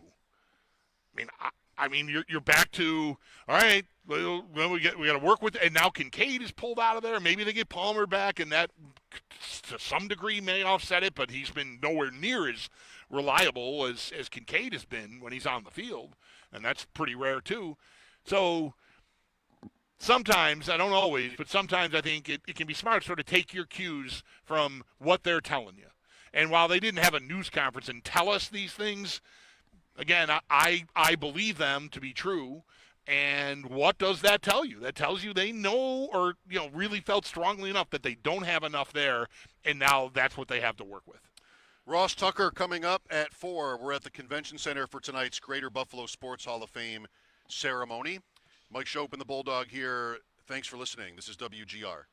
I mean, you're back to, all right, well, we got to work with it. And now Kincaid is pulled out of there. Maybe they get Palmer back, and that to some degree may offset it, but he's been nowhere near as reliable as Kincaid has been when he's on the field, and that's pretty rare too. So sometimes, I don't always, but sometimes I think it can be smart to sort of take your cues from what they're telling you. And while they didn't have a news conference and tell us these things, again, I believe them to be true. And what does that tell you? That tells you they know, or really felt strongly enough that they don't have enough there, and now that's what they have to work with. Ross Tucker coming up at 4. We're at the Convention Center for tonight's Greater Buffalo Sports Hall of Fame ceremony. Mike Schopp and the Bulldog here. Thanks for listening. This is WGR.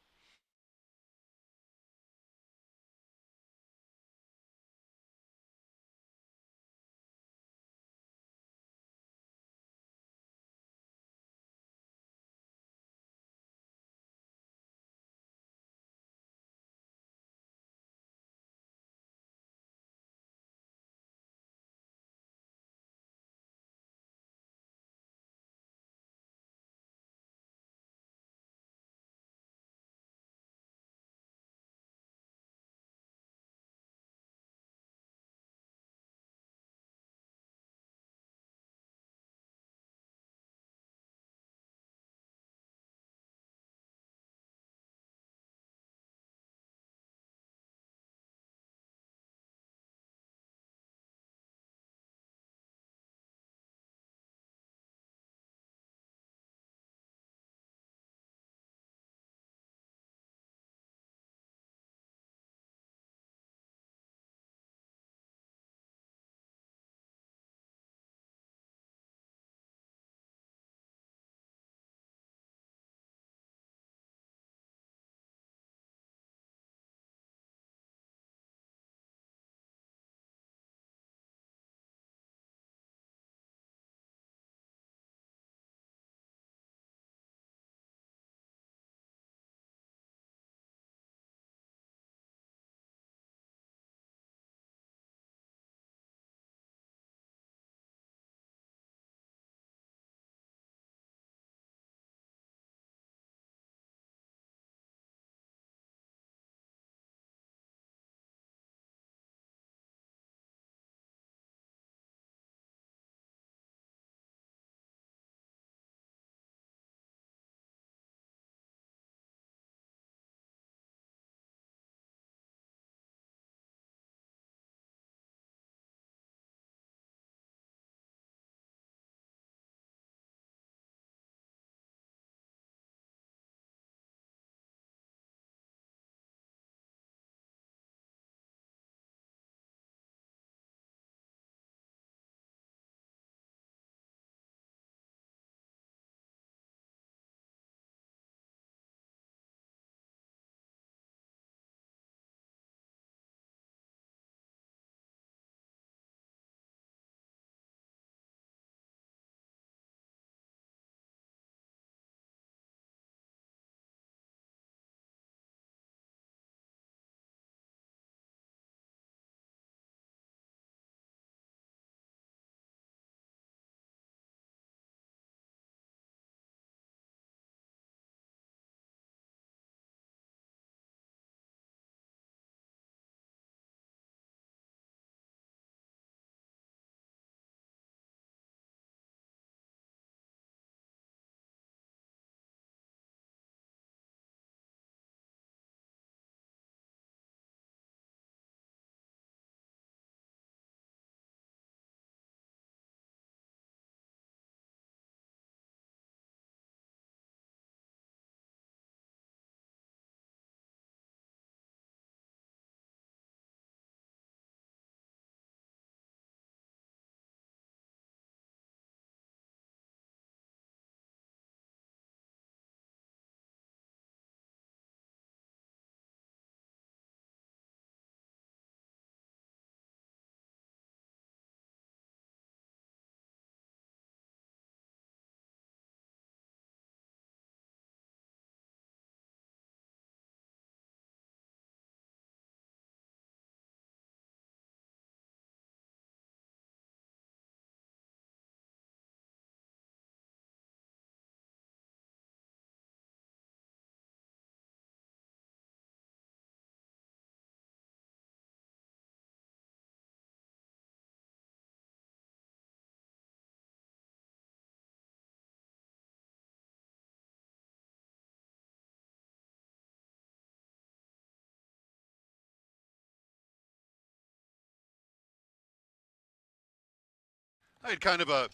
I had kind of a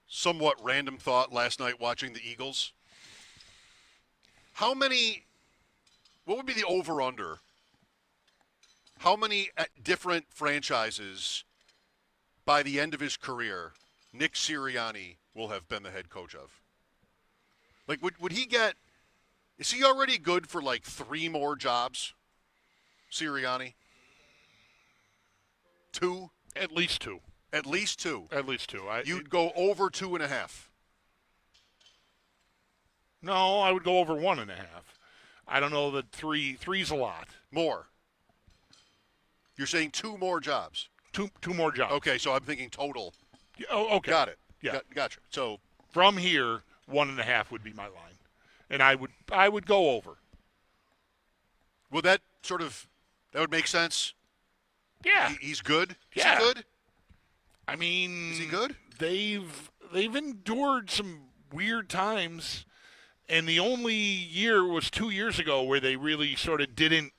somewhat random thought last night watching the Eagles. What would be the over-under? How many different franchises by the end of his career Nick Sirianni will have been the head coach of? Like, would he get – is he already good for like 3 more jobs, Sirianni? 2? At least 2. At least 2. At least 2. You'd go over 2.5. No, I would go over 1.5. I don't know that 3's a lot. More. You're saying 2 more jobs. Two more jobs. Okay, so I'm thinking total. Oh, okay. Got it. Yeah. Gotcha. So from here, 1.5 would be my line, and I would go over. Will that would make sense? Yeah. He's good. Yeah. Is he good? I mean, is he good? They've endured some weird times, and the only year was 2 years ago where they really sort of didn't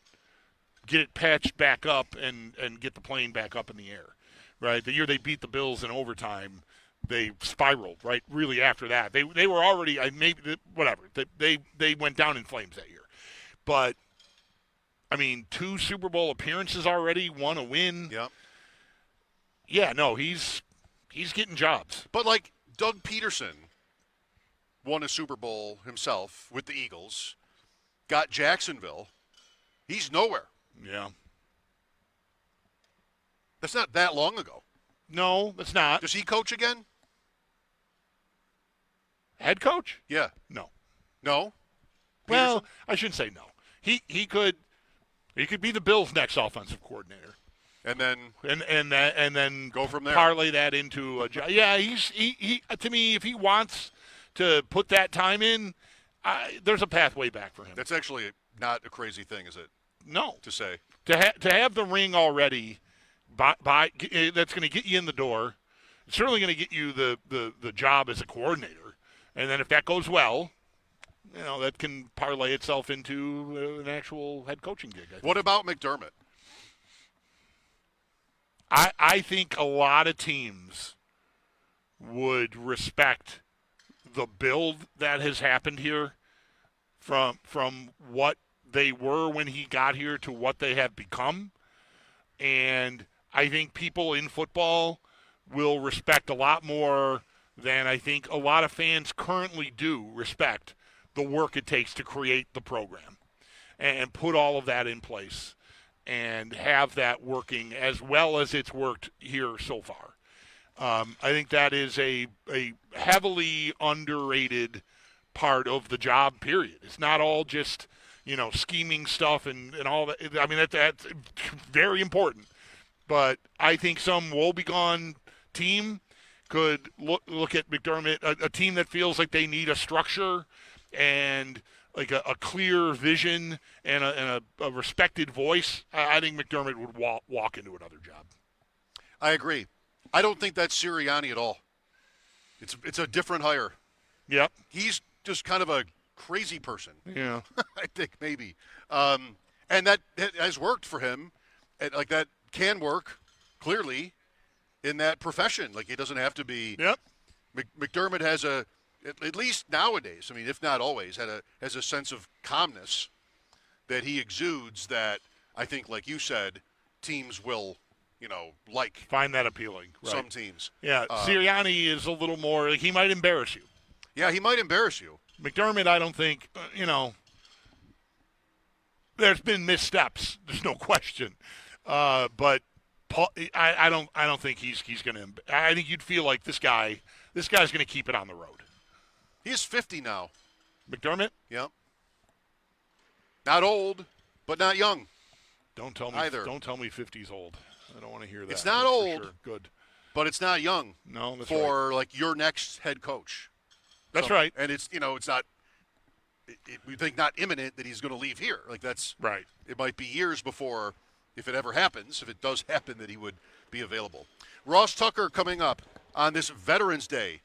get it patched back up and get the plane back up in the air, right? The year they beat the Bills in overtime, they spiraled, right? Really after that. They were already, they went down in flames that year. But, I mean, 2 Super Bowl appearances already, 1 a win. Yep. Yeah, no, he's getting jobs. But like Doug Peterson won a Super Bowl himself with the Eagles, got Jacksonville. He's nowhere. Yeah. That's not that long ago. No, it's not. Does he coach again? Head coach? Yeah. No. No? Well, I shouldn't say no. He could be the Bills' next offensive coordinator. And then and then go from there. Parlay that into a job. Yeah, he to me, if he wants to put that time in, there's a pathway back for him. That's actually not a crazy thing, is it? No. To say. To have the ring already, that's going to get you in the door. It's certainly going to get you the job as a coordinator. And then if that goes well, that can parlay itself into an actual head coaching gig. What about McDermott? I think a lot of teams would respect the build that has happened here from what they were when he got here to what they have become. And I think people in football will respect a lot more than I think a lot of fans currently do respect the work it takes to create the program and put all of that in place and have that working as well as it's worked here so far. I think that is a heavily underrated part of the job, period. It's not all just, scheming stuff and all that. I mean, that's very important. But I think some woebegone team could look at McDermott, a team that feels like they need a structure and like a clear vision and a respected voice. I think McDermott would walk into another job. I agree. I don't think that's Sirianni at all. It's a different hire. Yep. He's just kind of a crazy person. Yeah. I think maybe. And that has worked for him. And like that can work, clearly, in that profession. Like, he doesn't have to be. Yep. McDermott has at least nowadays, I mean, if not always, has a sense of calmness that he exudes that I think, like you said, teams will, like. Find that appealing. Right. Some teams. Yeah. Sirianni is a little more, he might embarrass you. Yeah, he might embarrass you. McDermott, I don't think, there's been missteps. There's no question. But Paul, I don't think he's going to. I think you'd feel like this guy's going to keep it on the road. He's 50 now. McDermott? Yep. Not old, but not young. Don't tell me either. Don't tell me 50's old. I don't want to hear that. It's not That's old. for sure. Good. But it's not young. No, that's for right. like your next head coach. That's right. And it's it's not. We think not imminent that he's going to leave here. Like that's right. It might be years before, if it ever happens, if it does happen, that he would be available. Ross Tucker coming up on this Veterans Day.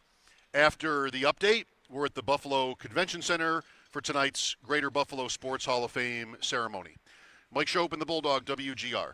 After the update, we're at the Buffalo Convention Center for tonight's Greater Buffalo Sports Hall of Fame ceremony. Mike Schopp and the Bulldog, WGR.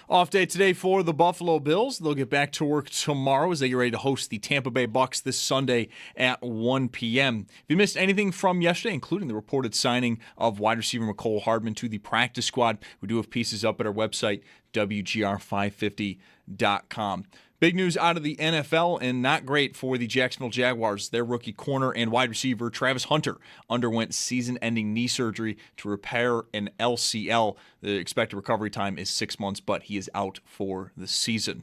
Off day today for the Buffalo Bills. They'll get back to work tomorrow as they get ready to host the Tampa Bay Bucks this Sunday at 1 p.m. If you missed anything from yesterday, including the reported signing of wide receiver McCole Hardman to the practice squad, we do have pieces up at our website, WGR550.com. Big news out of the NFL, and not great for the Jacksonville Jaguars. Their rookie corner and wide receiver Travis Hunter underwent season-ending knee surgery to repair an LCL. The expected recovery time is 6 months, but he is out for the season.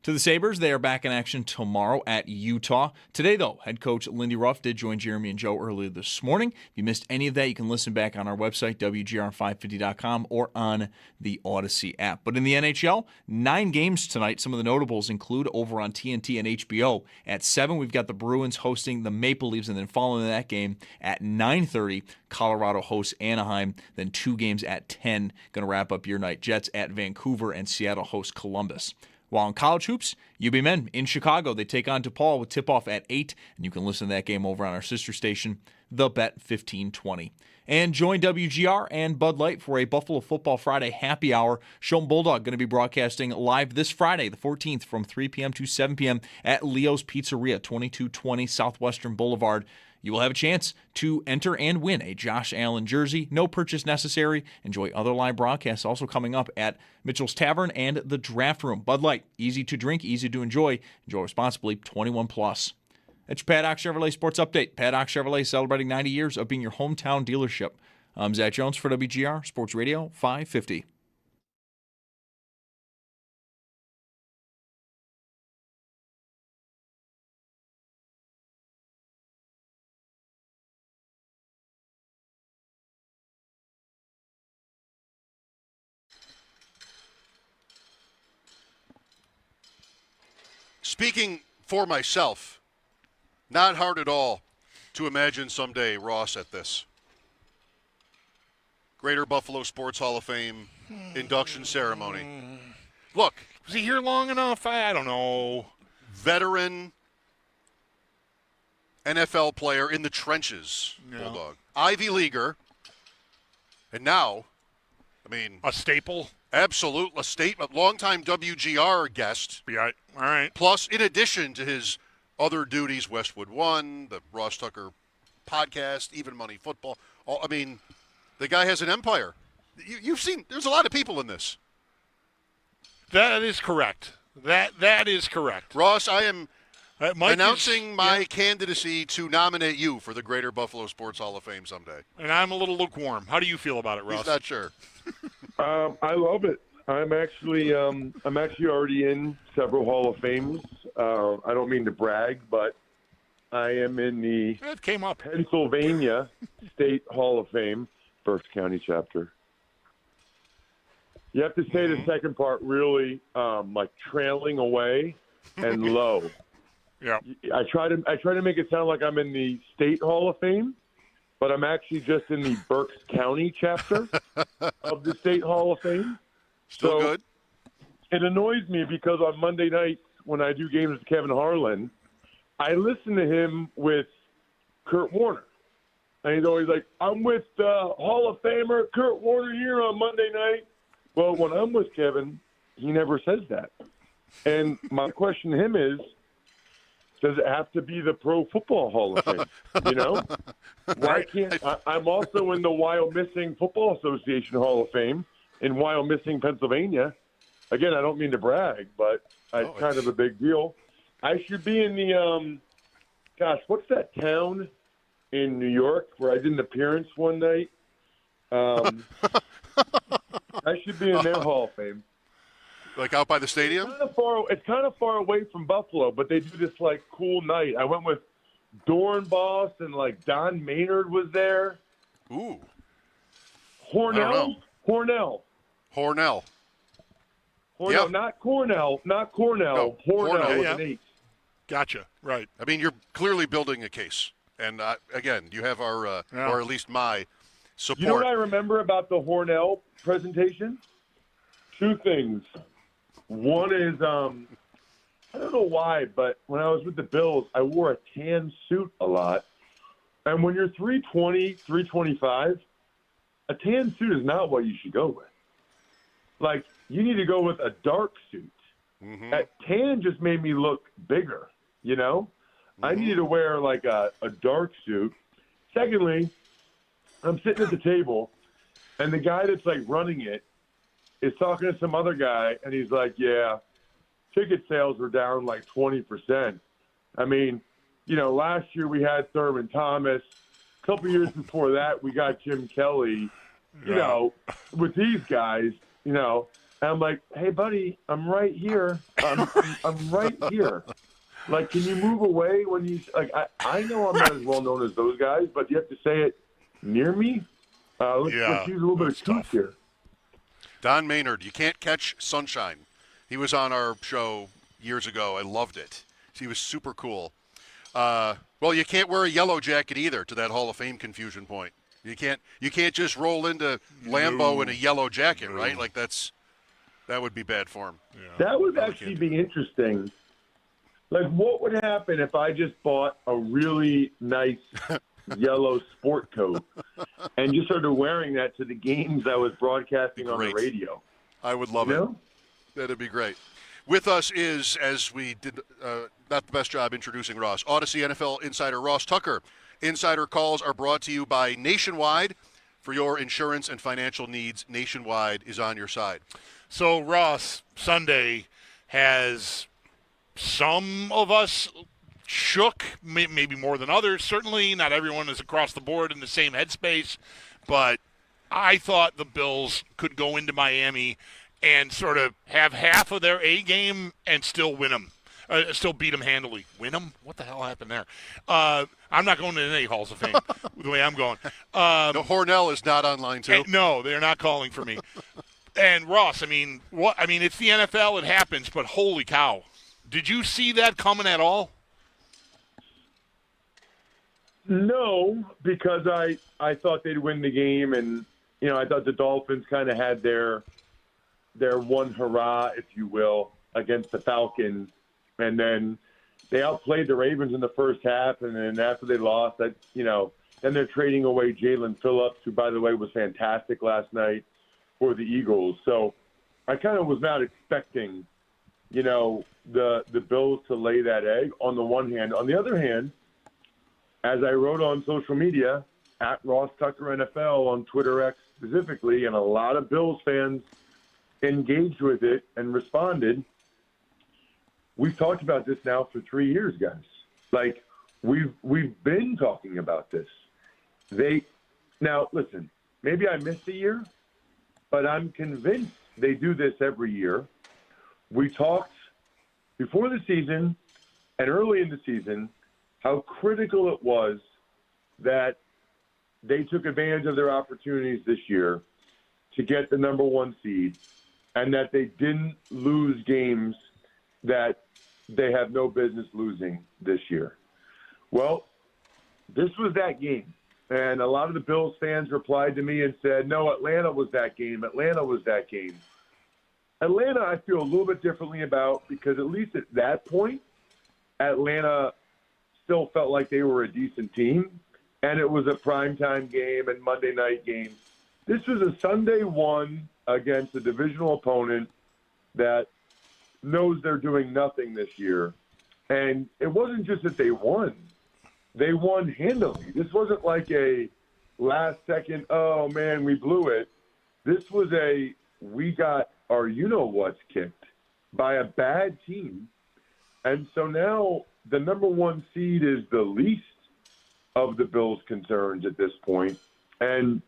To the Sabres, they are back in action tomorrow at Utah. Today, though, head coach Lindy Ruff did join Jeremy and Joe earlier this morning. If you missed any of that, you can listen back on our website, WGR550.com, or on the Odyssey app. But in the NHL, 9 games tonight. Some of the notables include over on TNT and HBO. At 7, we've got the Bruins hosting the Maple Leafs, and then following that game at 9:30, Colorado hosts Anaheim. Then 2 games at 10. Going to wrap up your night. Jets at Vancouver, and Seattle hosts Columbus. While in college hoops, UB men in Chicago, they take on DePaul with tip-off at 8, and you can listen to that game over on our sister station, The Bet 1520. And join WGR and Bud Light for a Buffalo Football Friday happy hour. Schopp Bulldog going to be broadcasting live this Friday, the 14th, from 3 p.m. to 7 p.m. at Leo's Pizzeria, 2220 Southwestern Boulevard. You will have a chance to enter and win a Josh Allen jersey. No purchase necessary. Enjoy other live broadcasts also coming up at Mitchell's Tavern and the Draft Room. Bud Light, easy to drink, easy to enjoy. Enjoy responsibly, 21 plus. That's your Paddock Chevrolet Sports Update. Paddock Chevrolet celebrating 90 years of being your hometown dealership. I'm Zach Jones for WGR Sports Radio 550. Speaking for myself, not hard at all to imagine someday Ross at this. Greater Buffalo Sports Hall of Fame induction ceremony. Look. Was he here long enough? I don't know. Veteran NFL player in the trenches, Bulldog. Ivy Leaguer. And now, a staple? Absolute, a statement. Longtime WGR guest. Yeah, all right. Plus, in addition to his other duties, Westwood One, the Ross Tucker podcast, Even Money Football. The guy has an empire. You've seen, there's a lot of people in this. That is correct. That is correct. Ross, I am announcing my candidacy to nominate you for the Greater Buffalo Sports Hall of Fame someday. And I'm a little lukewarm. How do you feel about it, Ross? He's not sure. I love it. I'm actually already in several Hall of Fames. I don't mean to brag, but I am in the Pennsylvania State Hall of Fame, First County chapter. You have to say the second part really trailing away and low. Yeah. I try to make it sound like I'm in the State Hall of Fame, but I'm actually just in the Berks County chapter of the State Hall of Fame. Still good. It annoys me because on Monday night when I do games with Kevin Harlan, I listen to him with Kurt Warner. And he's always like, I'm with Hall of Famer Kurt Warner here on Monday night. Well, when I'm with Kevin, he never says that. And my question to him is, does it have to be the Pro Football Hall of Fame? Why can't I'm also in the Wyomissing Football Association Hall of Fame in Wyomissing, Pennsylvania. Again, I don't mean to brag, but it's kind of a big deal. I should be in the what's that town in New York where I did an appearance one night? I should be in their Hall of Fame. Like out by the stadium? It's kind of far away from Buffalo, but they do this cool night. I went with Dornbos and Don Maynard was there. Ooh. Hornell. Yep. Not Cornell. No, Hornell with yeah. an H. Gotcha. Right. You're clearly building a case. And, again, you have our, or at least my support. You know what I remember about the Hornell presentation? 2 things. One is, I don't know why, but when I was with the Bills, I wore a tan suit a lot. And when you're 320, 325, a tan suit is not what you should go with. like, you need to go with a dark suit. That tan just made me look bigger, you know? I needed to wear, like, a dark suit. Secondly, I'm sitting at the table, and the guy that's, like, running it is talking to some other guy, and he's like, yeah, ticket sales were down like 20%. I mean, you know, last year we had Thurman Thomas. A couple years before that, we got Jim Kelly. You know, with these guys, you know, and I'm like, hey, buddy, I'm right here. I'm right here. Like, can you move away when you like? I know I'm not as well known as those guys, but you have to say it near me. Let's use a little bit of truth here. Don Maynard, you can't catch sunshine. He was on our show years ago. I loved it. He was super cool. Well, you can't wear a yellow jacket either. To that Hall of Fame confusion point, you can't just roll into Lambeau in a yellow jacket, right? Like that would be bad form. Yeah. That would actually be interesting. Like, what would happen if I just bought a really nice yellow sport coat and just started wearing that to the games I was broadcasting on the radio? I would love it. That'd be great. With us is, as we did not the best job introducing Ross, Odyssey NFL insider Ross Tucker. Insider calls are brought to you by Nationwide. For your insurance and financial needs, Nationwide is on your side. So, Ross, Sunday has some of us shook, maybe more than others. Certainly not everyone is across the board in the same headspace, but I thought the Bills could go into Miami and sort of have half of their A game and still win them, still beat them handily. Win them? What the hell happened there? I'm not going to any Halls of Fame the way I'm going. No, Hornell is not online too. No, they're not calling for me. And Ross, I mean, it's the NFL. It happens, but holy cow. Did you see that coming at all? No, because I thought they'd win the game, and you know I thought the Dolphins kind of had their one hurrah, if you will, against the Falcons, and then they outplayed the Ravens in the first half, and then after they lost, then they're trading away Jalen Phillips, who by the way was fantastic last night for the Eagles. So I kind of was not expecting, the Bills to lay that egg on the one hand. On the other hand, as I wrote on social media, at Ross Tucker NFL on Twitter X specifically, and a lot of Bills fans engaged with it and responded, we've talked about this now for 3 years, guys. Like, we've been talking about this. Now, listen, maybe I missed a year, but I'm convinced they do this every year. We talked before the season and early in the season how critical it was that they took advantage of their opportunities this year to get the number one seed, and that they didn't lose games that they have no business losing this year. Well, this was that game. And a lot of the Bills fans replied to me and said, no, Atlanta was that game. Atlanta was that game. Atlanta, I feel a little bit differently about, because at least at that point, Atlanta still felt like they were a decent team, and it was a primetime game and Monday night game. This was a Sunday one against a divisional opponent that knows they're doing nothing this year. And it wasn't just that they won. They won handily. This wasn't like a last second, oh, man, we blew it. This was we got our you-know-what's kicked by a bad team. And so now the number one seed is the least of the Bills' concerns at this point. And,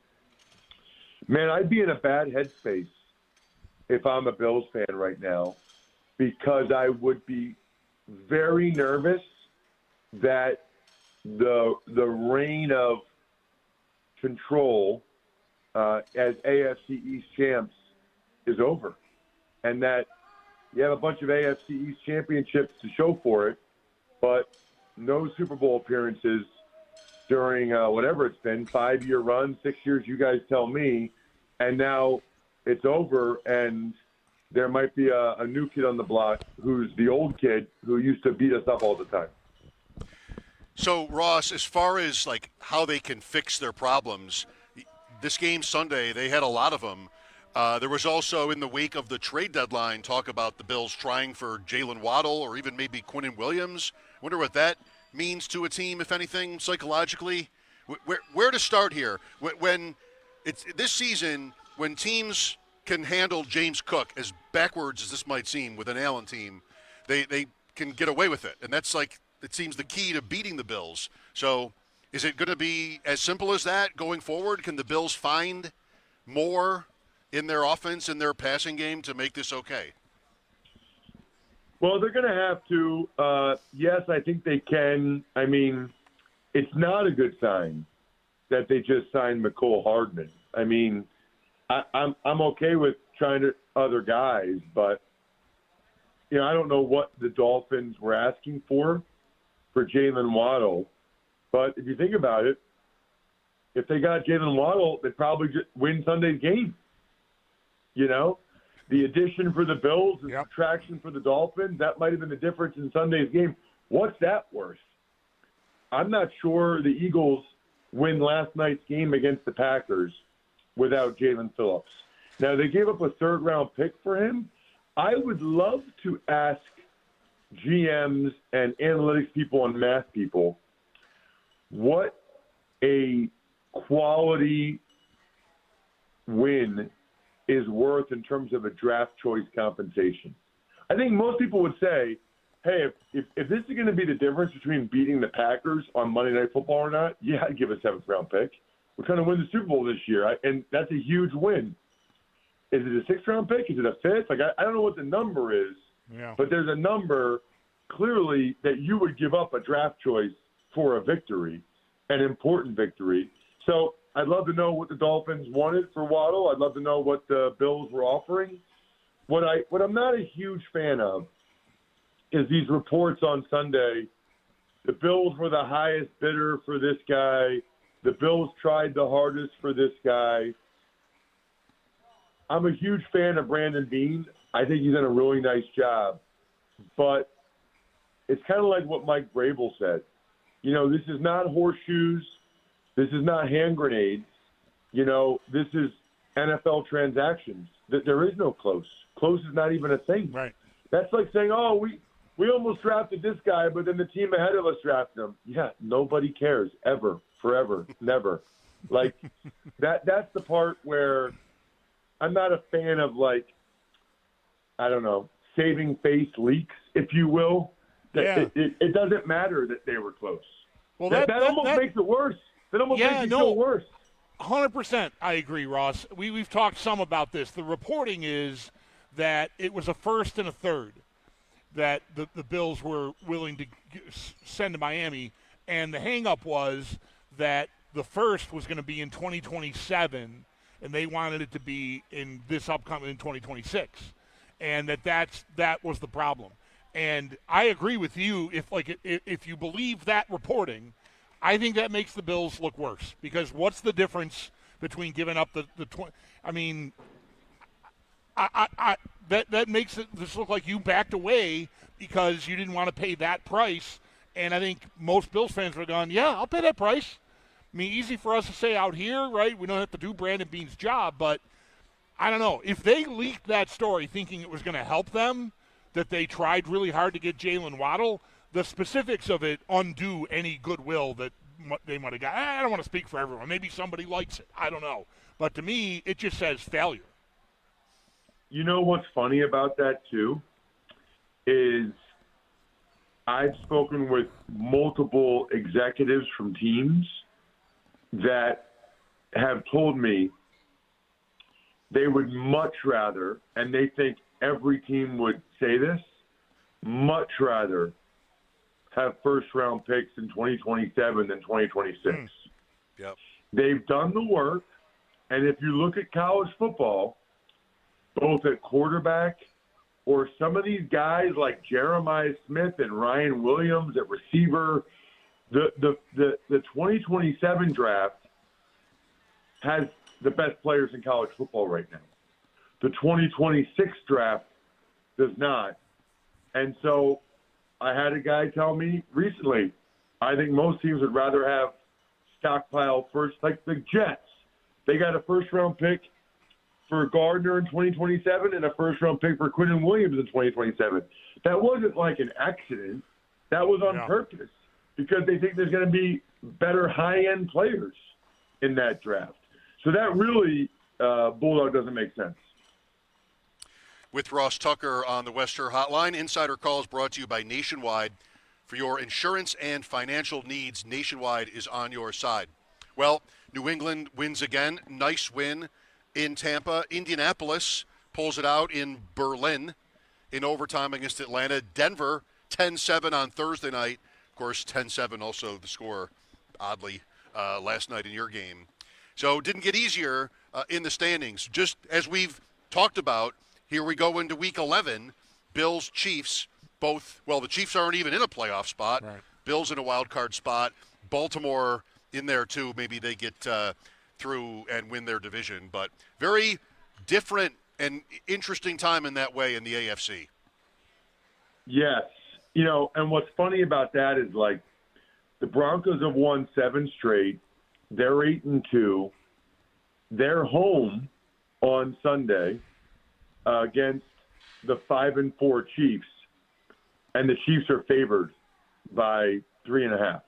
man, I'd be in a bad headspace if I'm a Bills fan right now, because I would be very nervous that the reign of control as AFC East champs is over, and that you have a bunch of AFC East championships to show for it, but no Super Bowl appearances during whatever it's been, 5-year run, 6 years, you guys tell me, and now it's over, and there might be a new kid on the block who's the old kid who used to beat us up all the time. So, Ross, as far as like how they can fix their problems, this game Sunday, they had a lot of them. There was also, in the wake of the trade deadline, talk about the Bills trying for Jalen Waddle or even maybe Quinnen Williams. Wonder what that means to a team, if anything, psychologically. Where to start here? When it's this season, when teams can handle James Cook, as backwards as this might seem with an Allen team, they can get away with it. And that's like, it seems, the key to beating the Bills. So is it going to be as simple as that going forward? Can the Bills find more in their offense, in their passing game, to make this okay? Well, they're going to have to. Yes, I think they can. I mean, it's not a good sign that they just signed McCole Hardman. I mean, I'm okay with trying to other guys, but I don't know what the Dolphins were asking for Jalen Waddle. But if you think about it, if they got Jalen Waddle, they'd probably just win Sunday's game. The addition for the Bills and subtraction for the Dolphins, that might have been the difference in Sunday's game. What's that worth? I'm not sure the Eagles win last night's game against the Packers without Jalen Phillips. Now, they gave up a third-round pick for him. I would love to ask GMs and analytics people and math people what a quality win is worth in terms of a draft choice compensation. I think most people would say, hey, if this is going to be the difference between beating the Packers on Monday Night Football or not, yeah, I'd give a seventh-round pick. We're trying to win the Super Bowl this year, and that's a huge win. Is it a sixth-round pick? Is it a fifth? Like, I don't know what the number is, but there's a number clearly that you would give up a draft choice for a victory, an important victory. So I'd love to know what the Dolphins wanted for Waddle. I'd love to know what the Bills were offering. What I'm not a huge fan of is these reports on Sunday. The Bills were the highest bidder for this guy. The Bills tried the hardest for this guy. I'm a huge fan of Brandon Beane. I think he's done a really nice job. But it's kind of like what Mike Vrabel said. This is not horseshoes. This is not hand grenades. This is NFL transactions. There is no close. Close is not even a thing. Right. That's like saying, oh, we almost drafted this guy, but then the team ahead of us drafted him. Yeah, nobody cares, ever, forever, never. Like, that's the part where I'm not a fan of, like, I don't know, saving face leaks, if you will. Yeah. It doesn't matter that they were close. Well, that almost makes it worse. That almost makes it feel worse. 100%, I agree, Ross. We've talked some about this. The reporting is that it was a first and a third that the Bills were willing to send to Miami, and the hang-up was that the first was going to be in 2027, and they wanted it to be in this upcoming in 2026, and that was the problem. And I agree with you. If you believe that reporting, I think that makes the Bills look worse, because what's the difference between giving up the 20? I mean, that makes it just look like you backed away because you didn't want to pay that price. And I think most Bills fans would have gone, yeah, I'll pay that price. I mean, easy for us to say out here, right? We don't have to do Brandon Beane's job, but I don't know. If they leaked that story thinking it was going to help them, that they tried really hard to get Jalen Waddle, the specifics of it undo any goodwill that they might have got. I don't want to speak for everyone. Maybe somebody likes it. I don't know. But to me, it just says failure. You know what's funny about that, too, is I've spoken with multiple executives from teams that have told me they would much rather, and they think every team would say this, much rather have first-round picks in 2027 than 2026. Yep. They've done the work, and if you look at college football, both at quarterback or some of these guys like Jeremiah Smith and Ryan Williams at receiver, the 2027 draft has the best players in college football right now. The 2026 draft does not. And so I had a guy tell me recently, I think most teams would rather have stockpile first, like the Jets. They got a first-round pick for Gardner in 2027 and a first-round pick for Quinton Williams in 2027. That wasn't like an accident. That was on purpose because they think there's going to be better high-end players in that draft. So that really, Bulldog, doesn't make sense. With Ross Tucker on the Wester Hotline, Insider Calls brought to you by Nationwide. For your insurance and financial needs, Nationwide is on your side. Well, New England wins again. Nice win in Tampa. Indianapolis pulls it out in Berlin in overtime against Atlanta. Denver, 10-7 on Thursday night. Of course, 10-7 also the score, oddly, last night in your game. So it didn't get easier in the standings. Just as we've talked about, here we go into Week 11. Bills, Chiefs, both, well, the Chiefs aren't even in a playoff spot. Right. Bills in a wild card spot. Baltimore in there, too. Maybe they get through and win their division. But very different and interesting time in that way in the AFC. Yes. You know, and what's funny about that is, like, the Broncos have won 7 straight. They're 8-2. They're home on Sunday against the 5-4 Chiefs, and the Chiefs are favored by 3.5.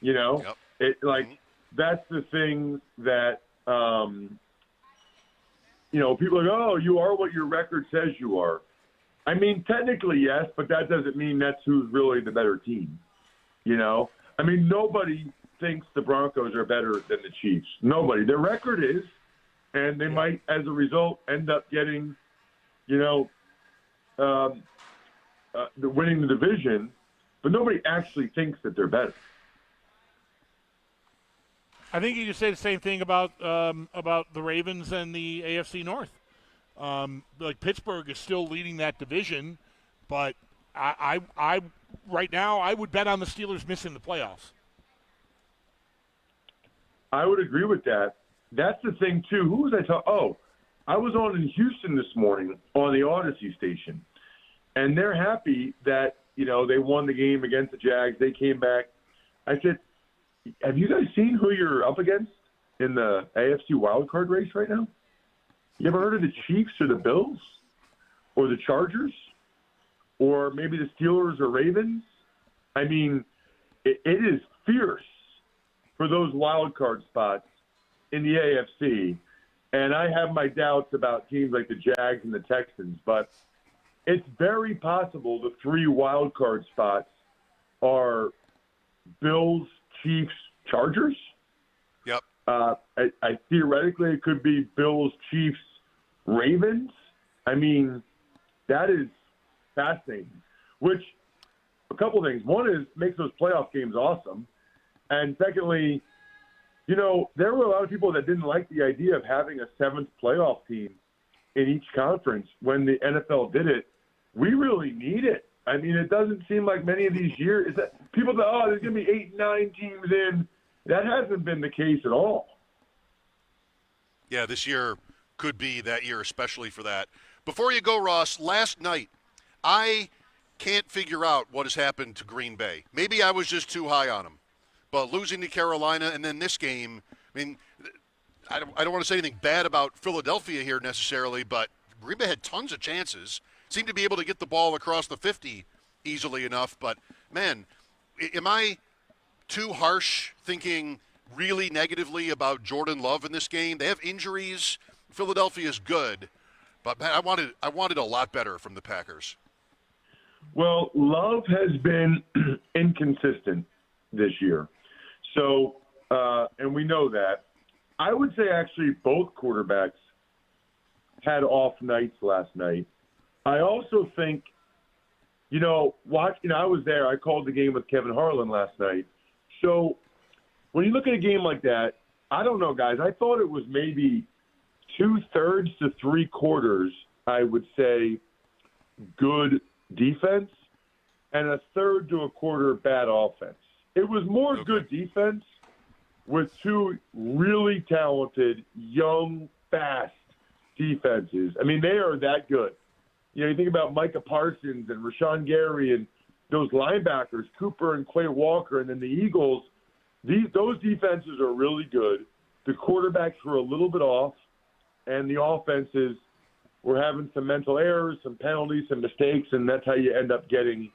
You know, that's the thing that you know, people are like, oh, you are what your record says you are. I mean, technically yes, but that doesn't mean that's who's really the better team. You know, I mean, nobody thinks the Broncos are better than the Chiefs. Nobody. Their record is, and they might, as a result, end up getting, you know, winning the division, but nobody actually thinks that they're better. I think you could say the same thing about the Ravens and the AFC North. Like Pittsburgh is still leading that division, but I right now I would bet on the Steelers missing the playoffs. I would agree with that. That's the thing too. Who was I talking? Oh, I was on in Houston this morning on the Odyssey station, and they're happy that, you know, they won the game against the Jags. They came back. I said, have you guys seen who you're up against in the AFC wildcard race right now? You ever heard of the Chiefs or the Bills or the Chargers or maybe the Steelers or Ravens? I mean, it is fierce for those wildcard spots in the AFC. And I have my doubts about teams like the Jags and the Texans, but it's very possible the 3 wildcard spots are Bills, Chiefs, Chargers. Yep. I theoretically it could be Bills, Chiefs, Ravens. I mean, that is fascinating. Which, a couple things. One is makes those playoff games awesome, and secondly, you know, there were a lot of people that didn't like the idea of having a 7th playoff team in each conference when the NFL did it. We really need it. I mean, it doesn't seem like many of these years that people say, oh, there's going to be 8, 9 teams in. That hasn't been the case at all. Yeah, this year could be that year, especially for that. Before you go, Ross, last night, I can't figure out what has happened to Green Bay. Maybe I was just too high on them. But losing to Carolina and then this game, I mean, I don't want to say anything bad about Philadelphia here necessarily, but Green Bay had tons of chances. Seemed to be able to get the ball across the 50 easily enough. But, man, am I too harsh thinking really negatively about Jordan Love in this game? They have injuries. Philadelphia's good. But, man, I wanted a lot better from the Packers. Well, Love has been inconsistent this year. So, and we know that. I would say actually both quarterbacks had off nights last night. I also think, you know, I was there. I called the game with Kevin Harlan last night. So when you look at a game like that, I don't know, guys. I thought it was maybe 2/3 to 3/4, I would say, good defense, and 1/3 to 1/4 bad offense. It was more good defense with 2 really talented, young, fast defenses. I mean, they are that good. You know, you think about Micah Parsons and Rashawn Gary and those linebackers, Cooper and Quay Walker, and then the Eagles, those defenses are really good. The quarterbacks were a little bit off. and the offenses were having some mental errors, some penalties, some mistakes, and that's how you end up getting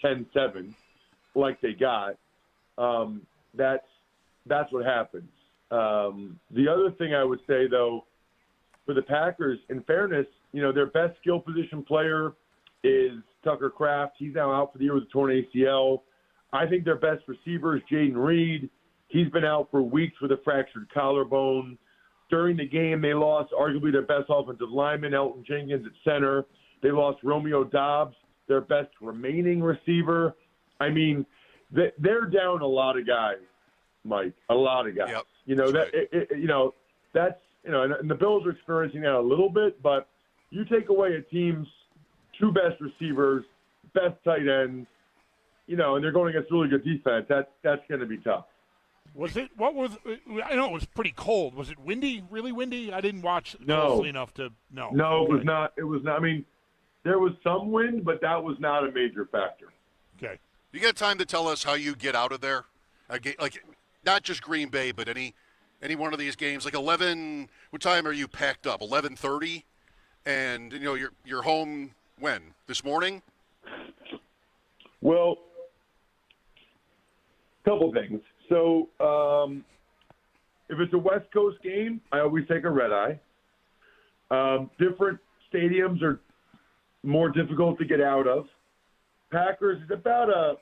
10-7 like they got. That's what happens. The other thing I would say, though, for the Packers, in fairness, their best skill position player is Tucker Kraft. He's now out for the year with a torn ACL. I think their best receiver is Jaden Reed. He's been out for weeks with a fractured collarbone. During the game, they lost arguably their best offensive lineman, Elton Jenkins, at center. They lost Romeo Dobbs, their best remaining receiver. I mean, they're down a lot of guys, Mike, a lot of guys. Yep. That's and the Bills are experiencing that a little bit, but you take away a team's two best receivers, best tight ends, and they're going against really good defense. That's going to be tough. I know it was pretty cold. Was it windy, really windy? I didn't watch closely enough to know. No, it was not. It was not. I mean, there was some wind, but that was not a major factor. Okay. You got time to tell us how you get out of there? Like, not just Green Bay, but any one of these games. Like 11. What time are you packed up? 11:30, and you're home when? This morning? Well, couple things. So, if it's a West Coast game, I always take a red eye. Different stadiums are more difficult to get out of. Packers is about a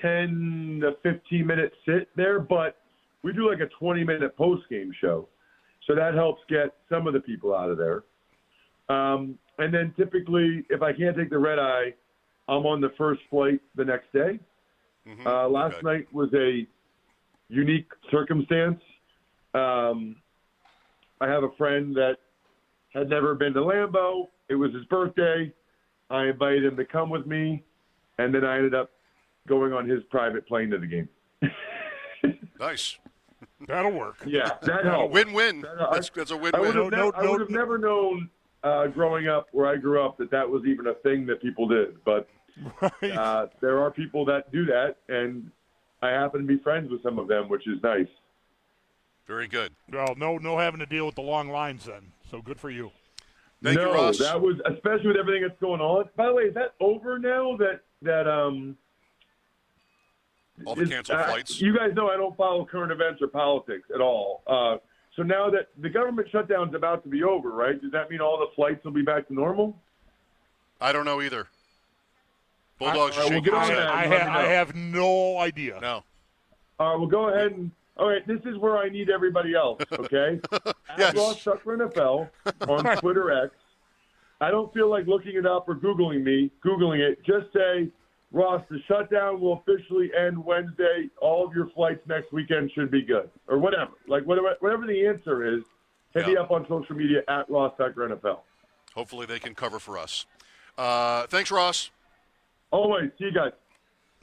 10 to 15 minute sit there, but we do like a 20-minute post-game show. So that helps get some of the people out of there. And then typically, if I can't take the red eye, I'm on the first flight the next day. Mm-hmm. Last night was a unique circumstance. I have a friend that had never been to Lambeau. It was his birthday. I invited him to come with me, and then I ended up going on his private plane to the game. Nice. That'll work. Yeah, that helped. Win-win. That's a win-win. I would have never known growing up where I grew up that was even a thing that people did. But there are people that do that, and I happen to be friends with some of them, which is nice. Very good. Well, no having to deal with the long lines then. So good for you. Thank you, Ross. That was, especially with everything that's going on. By the way, is that over now? All the canceled flights? You guys know I don't follow current events or politics at all. So now that the government shutdown is about to be over, right? Does that mean all the flights will be back to normal? I don't know either. Bulldogs shaking his head. I have no idea. No. All right, well, go ahead and – all right, this is where I need everybody else, okay? Yes. At Ross Tucker NFL on Twitter X. I don't feel like looking it up or Googling it. Just say, Ross, the shutdown will officially end Wednesday. All of your flights next weekend should be good, or whatever. Like whatever the answer is, hit me up on social media at Ross Tucker NFL. Hopefully they can cover for us. Thanks, Ross. Always. See you guys.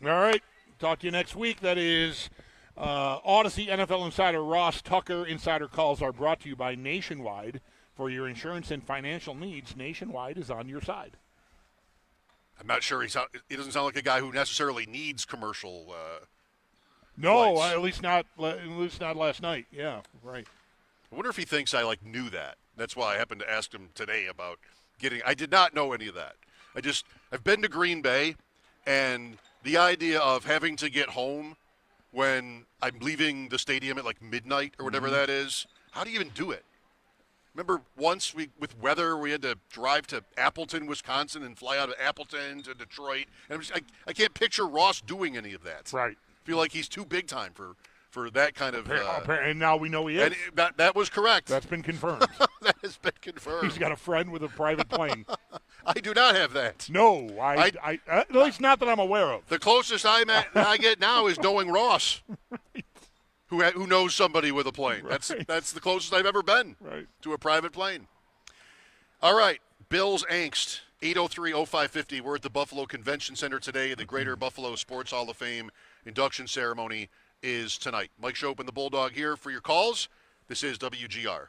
All right. Talk to you next week. That is Odyssey NFL insider Ross Tucker. Insider calls are brought to you by Nationwide. For your insurance and financial needs, Nationwide is on your side. I'm not sure he doesn't sound like a guy who necessarily needs commercial. No, flights. at least not last night. Yeah, right. I wonder if he thinks I knew that. That's why I happened to ask him today about getting. I did not know any of that. I've been to Green Bay, and the idea of having to get home when I'm leaving the stadium at midnight or whatever that is. How do you even do it? Remember once with weather, we had to drive to Appleton, Wisconsin, and fly out of Appleton to Detroit. And I can't picture Ross doing any of that. Right. I feel like he's too big time for that kind of. And now we know he is. And that was correct. That's been confirmed. That has been confirmed. He's got a friend with a private plane. I do not have that. No, I at least not that I'm aware of. The closest I get now is knowing Ross. Right. Who knows somebody with a plane. Right. That's the closest I've ever been to a private plane. All right, Bills angst, 803-0550. We're at the Buffalo Convention Center today. The Greater Buffalo Sports Hall of Fame induction ceremony is tonight. Mike Schopp and the Bulldog here for your calls. This is WGR.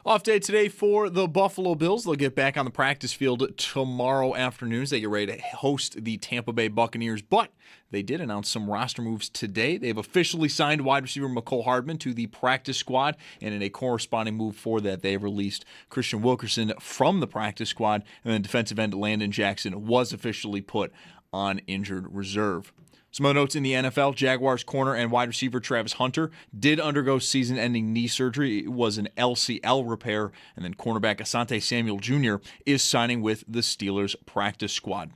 Off day today for the Buffalo Bills. They'll get back on the practice field tomorrow afternoon as they get ready to host the Tampa Bay Buccaneers. But they did announce some roster moves today. They've officially signed wide receiver Mecole Hardman to the practice squad, and in a corresponding move for that, they have released Christian Wilkerson from the practice squad, and then defensive end Landon Jackson was officially put on injured reserve. Some other notes in the NFL, Jaguars corner and wide receiver Travis Hunter did undergo season-ending knee surgery. It was an LCL repair, and then cornerback Asante Samuel Jr. is signing with the Steelers practice squad.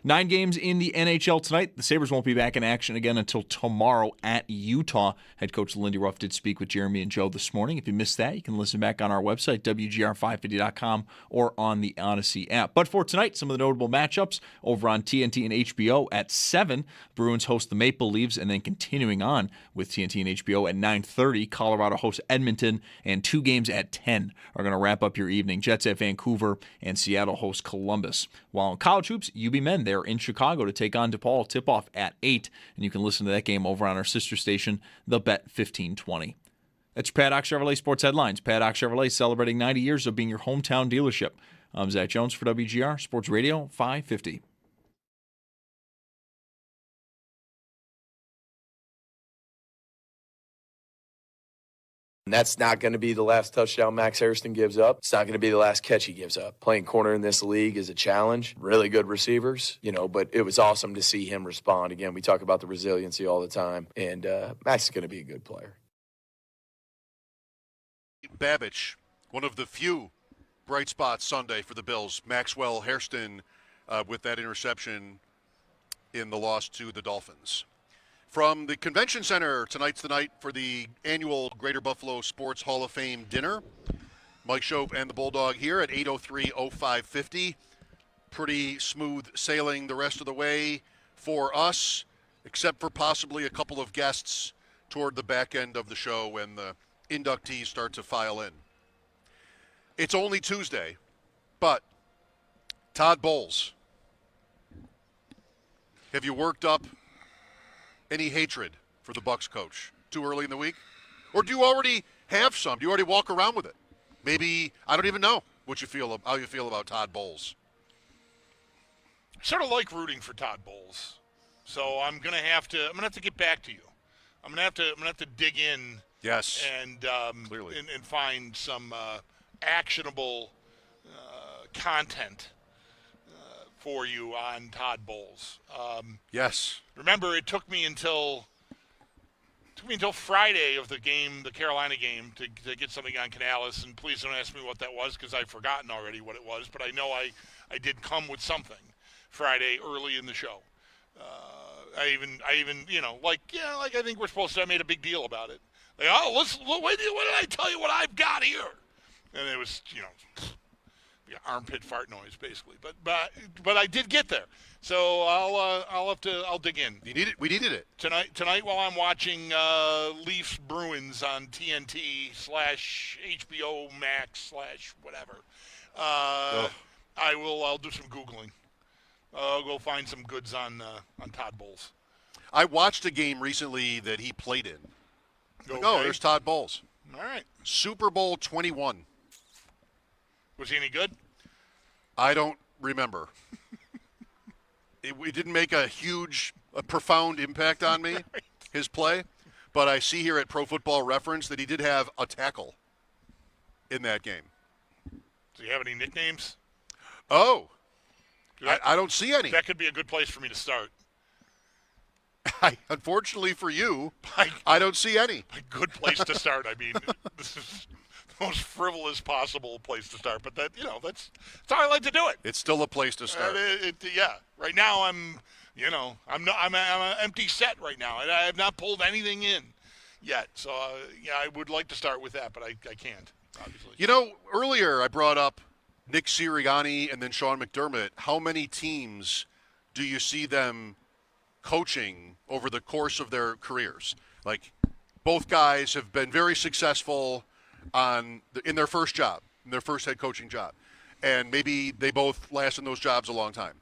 9 games in the NHL tonight. The Sabres won't be back in action again until tomorrow at Utah. Head coach Lindy Ruff did speak with Jeremy and Joe this morning. If you missed that, you can listen back on our website, WGR550.com, or on the Odyssey app. But for tonight, some of the notable matchups over on TNT and HBO at 7. Bruins host the Maple Leafs, and then continuing on with TNT and HBO at 9:30, Colorado hosts Edmonton, and 2 games at 10 are going to wrap up your evening. Jets at Vancouver, and Seattle hosts Columbus. While in college hoops, UB men, they're in Chicago to take on DePaul. Tip-off at 8, and you can listen to that game over on our sister station, The Bet 1520. That's your Paddock Chevrolet Sports Headlines. Paddock Chevrolet celebrating 90 years of being your hometown dealership. I'm Zach Jones for WGR Sports Radio 550. And that's not going to be the last touchdown Max Harrison gives up. It's not going to be the last catch he gives up. Playing corner in this league is a challenge. Really good receivers, but it was awesome to see him respond. Again, we talk about the resiliency all the time, and Max is going to be a good player. Babbage, one of the few bright spots Sunday for the Bills. Maxwell Hairston with that interception in the loss to the Dolphins. From the Convention Center, tonight's the night for the annual Greater Buffalo Sports Hall of Fame dinner. Mike Schopp and the Bulldog here at 803-0550. Pretty smooth sailing the rest of the way for us, except for possibly a couple of guests toward the back end of the show when the inductees start to file in. It's only Tuesday, but Todd Bowles, have you worked up any hatred for the Bucs coach too early in the week? Or do you already have some? Do you already walk around with it? Maybe, I don't even know how you feel about Todd Bowles. I sort of like rooting for Todd Bowles. So I'm gonna have to get back to you. I'm gonna have to dig in. Yes. And clearly. and find some actionable content for you on Todd Bowles. Yes. Remember, it took me until Friday of the game, the Carolina game, to get something on Canales. And please don't ask me what that was because I've forgotten already what it was. But I know I did come with something Friday early in the show. I even I think we're supposed to. I made a big deal about it. Like, what did I tell you what I've got here? And it was armpit fart noise basically. But I did get there. So I'll dig in. You need it. We needed it tonight while I'm watching Leafs Bruins on TNT /HBO Max /whatever. I'll do some Googling. I'll go find some goods on Todd Bowles. I watched a game recently that he played in. Okay. There's Todd Bowles. All right. Super Bowl 21. Was he any good? I don't remember. It didn't make a profound impact on me, right. His play. But I see here at Pro Football Reference that he did have a tackle in that game. Do you have any nicknames? Oh, I don't see any. That could be a good place for me to start. Unfortunately for you, I don't see any. A good place to start. I mean, this is the most frivolous possible place to start. But that's how I like to do it. It's still a place to start. Yeah. Right now I'm an empty set right now, and I have not pulled anything in yet. So I would like to start with that, but I can't. Obviously. Earlier I brought up Nick Sirianni and then Sean McDermott. How many teams do you see them coaching over the course of their careers? Like, both guys have been very successful in their first job, in their first head coaching job, and maybe they both last in those jobs a long time.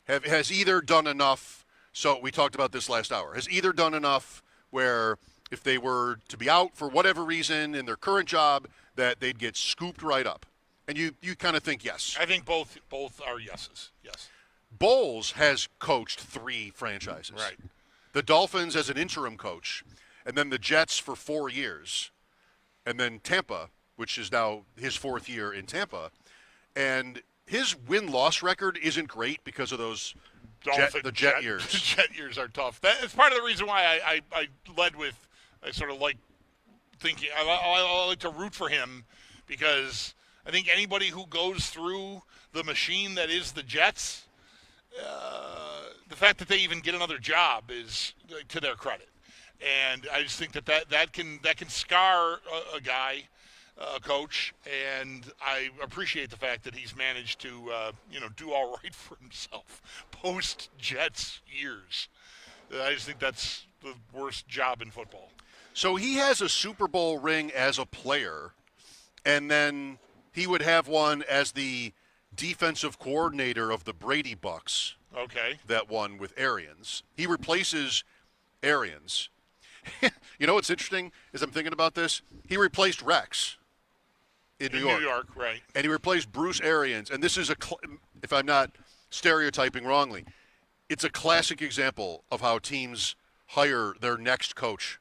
Has either done enough? So we talked about this last hour. Has either done enough where if they were to be out for whatever reason in their current job, that they'd get scooped right up. And you kind of think yes. I think both are yeses. Yes. Bowles has coached 3 franchises. Right. The Dolphins as an interim coach, and then the Jets for 4 years, and then Tampa, which is now his 4th year in Tampa. And his win-loss record isn't great because of those the Jet years. The Jet years are tough. That's part of the reason why I led with, I sort of like thinking, I like to root for him, because I think anybody who goes through the machine that is the Jets, the fact that they even get another job is to their credit. And I just think that can scar a guy, a coach, and I appreciate the fact that he's managed to do all right for himself post Jets years. I just think that's the worst job in football. So he has a Super Bowl ring as a player, and then he would have one as the defensive coordinator of the Brady Bucks. Okay. That one with Arians. He replaces Arians. You know what's interesting is I'm thinking about this? He replaced Rex in New York. New York, right. And he replaced Bruce Arians. And this is if I'm not stereotyping wrongly, it's a classic example of how teams hire their next coach.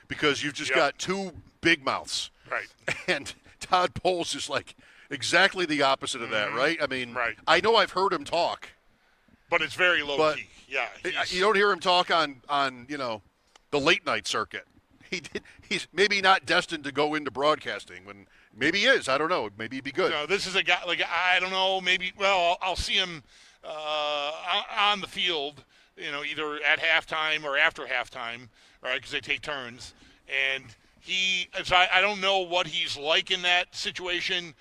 Because you've just got 2 big mouths. Right. And Todd Bowles is like exactly the opposite of that, right? I mean, I know I've heard him talk. But it's very low key. Yeah. You don't hear him talk on the late night circuit. He's maybe not destined to go into broadcasting. When maybe he is. I don't know. Maybe he'd be good. No, this is a guy, like, I don't know, maybe, well, I'll see him on the field, either at halftime or after halftime, right, because they take turns. And so I don't know what he's like in that situation.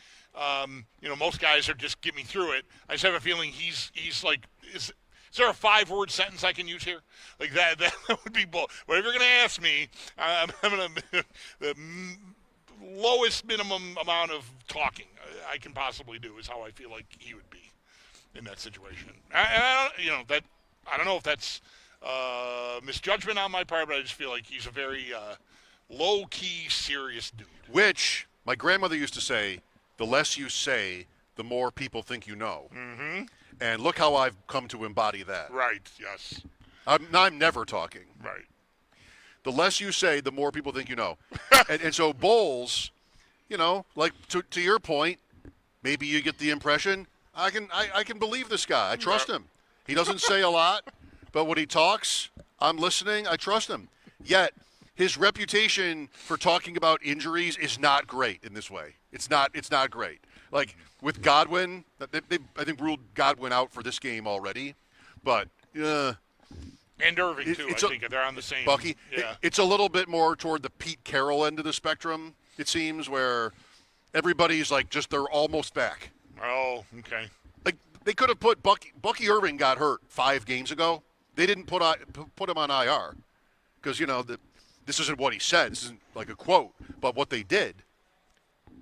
Most guys are just get me through it. I just have a feeling he's like, is there a 5-word sentence I can use here? Like that would be bull. Whatever you're going to ask me, I'm going to the lowest minimum amount of talking I can possibly do is how I feel like he would be in that situation. I don't know if that's misjudgment on my part, but I just feel like he's a very low-key, serious dude. Which my grandmother used to say, the less you say, the more people think you know. Mm-hmm. And look how I've come to embody that. Right, yes. I'm never talking. Right. The less you say, the more people think you know. and so Bowles, like to your point, maybe you get the impression, I can believe this guy. I trust him. He doesn't say a lot, but when he talks, I'm listening. I trust him. Yet his reputation for talking about injuries is not great in this way. It's not great. Like with Godwin, they I think ruled Godwin out for this game already, but and Irving too. I think they're on the same. Bucky, yeah. It's a little bit more toward the Pete Carroll end of the spectrum. It seems where everybody's like they're almost back. Oh, okay. Like they could have put Bucky Irving got hurt 5 games ago. They didn't put him on IR because this isn't what he said. This isn't like a quote, but what they did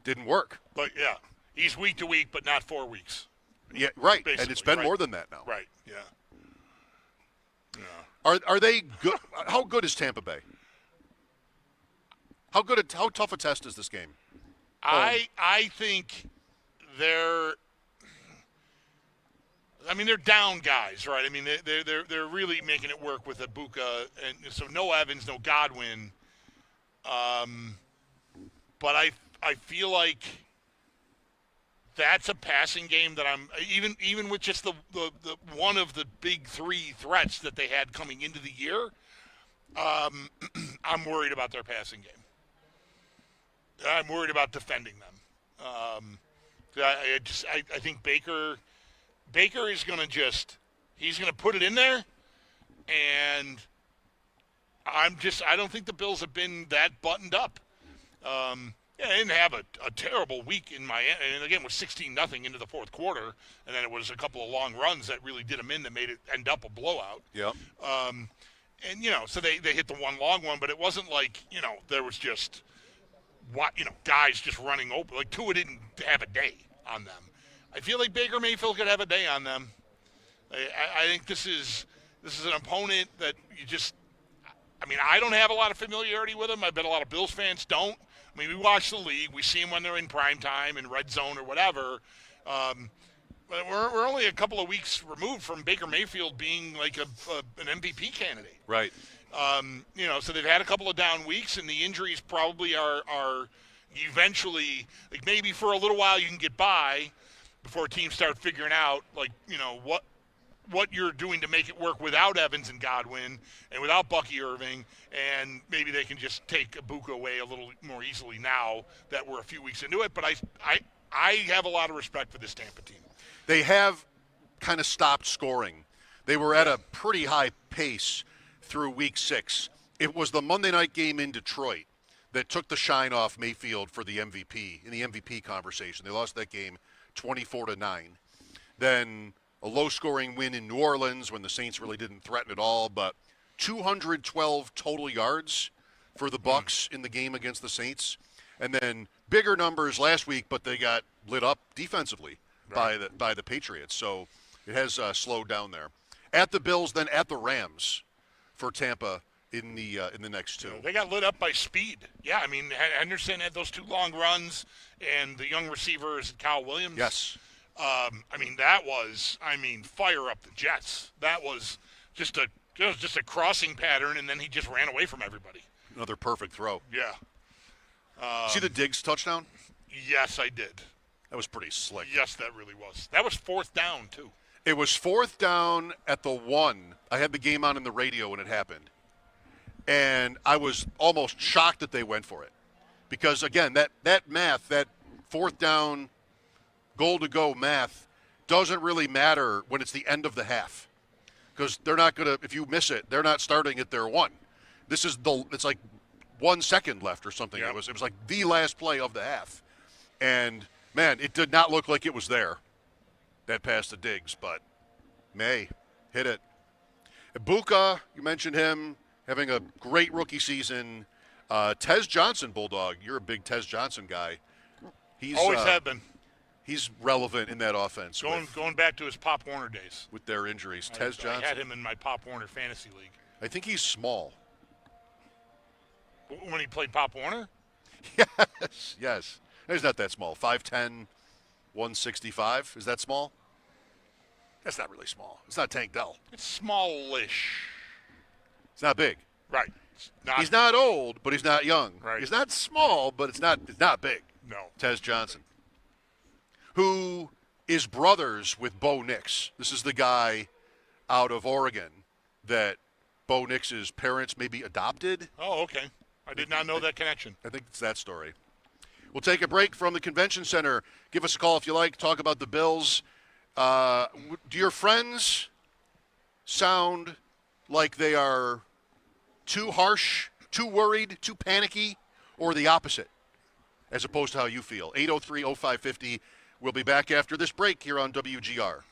didn't work. But yeah, he's week to week, but not 4 weeks. Yeah, right. Basically, and it's been more than that now. Right. Yeah. Are they good? How good is Tampa Bay? How tough a test is this game? I think they're down guys, right? I mean, they're really making it work with Ibuka, and so no Evans, no Godwin. But I feel like that's a passing game that I'm even with just the one of the big 3 threats that they had coming into the year. I'm worried about their passing game. I'm worried about defending them. I think Baker is going to he's going to put it in there, and I don't think the Bills have been that buttoned up. They didn't have a terrible week in Miami, and again, it was 16-0 into the fourth quarter, and then it was a couple of long runs that really did them in that made it end up a blowout. Yep. So they hit the one long one, but it wasn't like, there was just guys just running open. Like Tua didn't have a day on them. I feel like Baker Mayfield could have a day on them. I think this is an opponent that I mean, I don't have a lot of familiarity with him. I bet a lot of Bills fans don't. I mean, we watch the league. We see them when they're in prime time, in red zone or whatever. But we're only a couple of weeks removed from Baker Mayfield being like an MVP candidate. Right. So they've had a couple of down weeks, and the injuries probably are eventually, like maybe for a little while you can get by before teams start figuring out, like, what you're doing to make it work without Evans and Godwin and without Bucky Irving, and maybe they can just take Ibuka away a little more easily now that we're a few weeks into it. But I have a lot of respect for this Tampa team. They have kind of stopped scoring. They were at a pretty high pace through week 6. It was the Monday night game in Detroit that took the shine off Mayfield for the MVP, in the MVP conversation. They lost that game 24-9. Then a low-scoring win in New Orleans when the Saints really didn't threaten at all, but 212 total yards for the Bucs in the game against the Saints. And then bigger numbers last week, but they got lit up defensively by the Patriots. So it has slowed down there. At the Bills, then at the Rams for Tampa in the next two. They got lit up by speed. Yeah, I mean, Henderson had those 2 long runs, and the young receivers, Kyle Williams. Yes. I mean, that was, fire up the Jets. That was just a crossing pattern, and then he just ran away from everybody. Another perfect throw. Yeah. See the Diggs touchdown? Yes, I did. That was pretty slick. Yes, that really was. That was 4th down, too. It was 4th down at the 1. I had the game on in the radio when it happened. And I was almost shocked that they went for it. Because, again, that math, that 4th down, goal-to-go math, doesn't really matter when it's the end of the half. Because they're not going to, if you miss it, they're not starting at their 1. It's like 1 second left or something. Yep. It was like the last play of the half. And, man, it did not look like it was there, that pass to Diggs, but May hit it. Ibuka, you mentioned him, having a great rookie season. Tez Johnson, Bulldog, you're a big Tez Johnson guy. He's always have been. He's relevant in that offense. Going back to his Pop Warner days. With their injuries. Tez Johnson. I had him in my Pop Warner fantasy league. I think he's small. When he played Pop Warner? Yes. He's not that small. 5'10", 165. Is that small? That's not really small. It's not Tank Dell. It's smallish. It's not big. Right. He's not old, but he's not young. Right. He's not small, but it's not big. No. Tez Johnson, who is brothers with Bo Nix. This is the guy out of Oregon that Bo Nix's parents maybe adopted. Oh, okay. I did not know that connection. I think it's that story. We'll take a break from the convention center. Give us a call if you like. Talk about the Bills. Do your friends sound like they are too harsh, too worried, too panicky, or the opposite, as opposed to how you feel? 803-0550. We'll be back after this break here on WGR.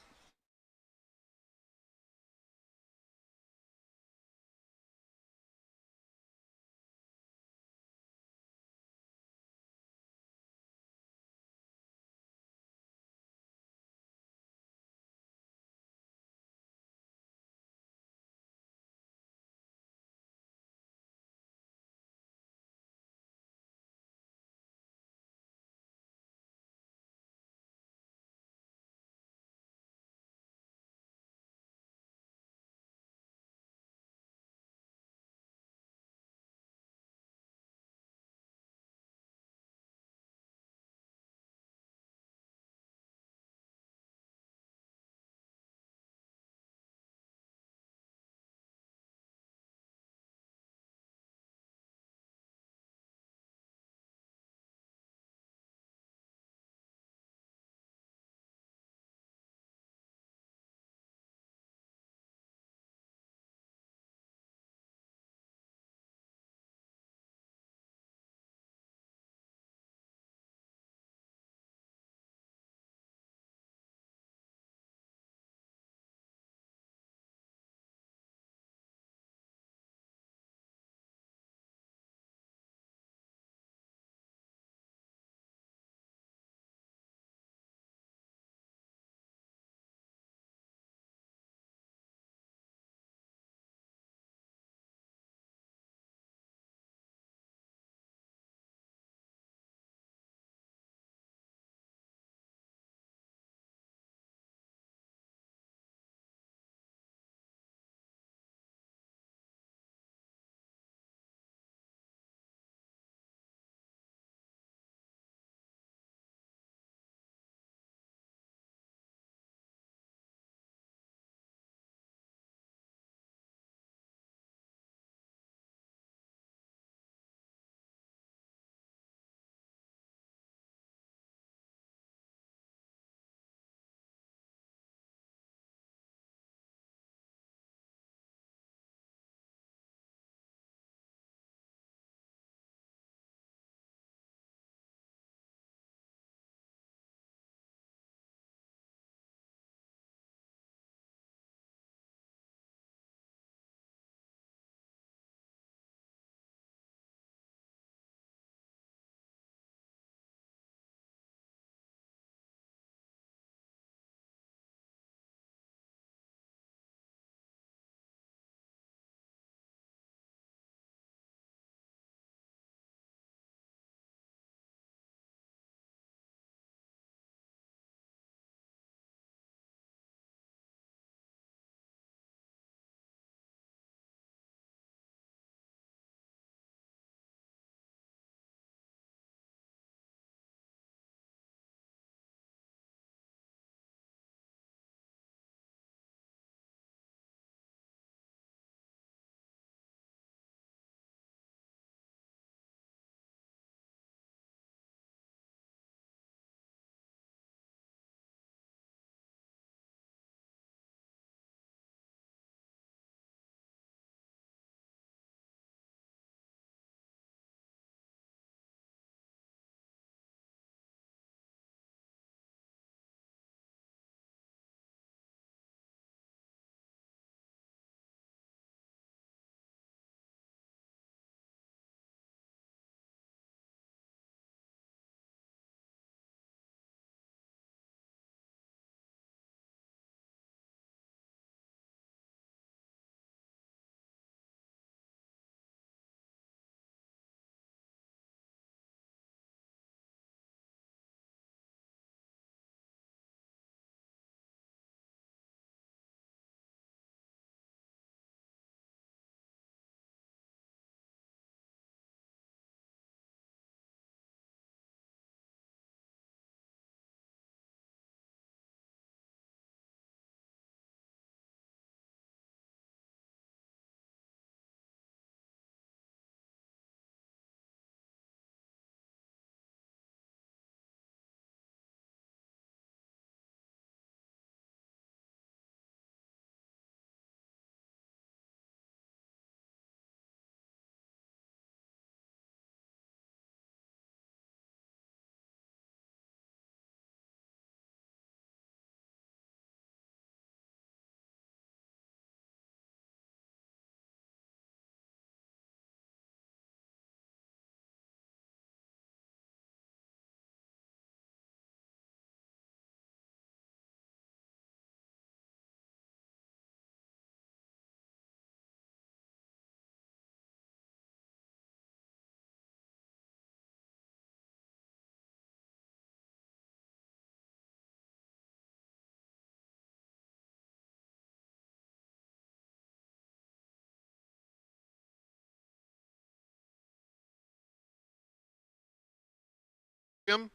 him?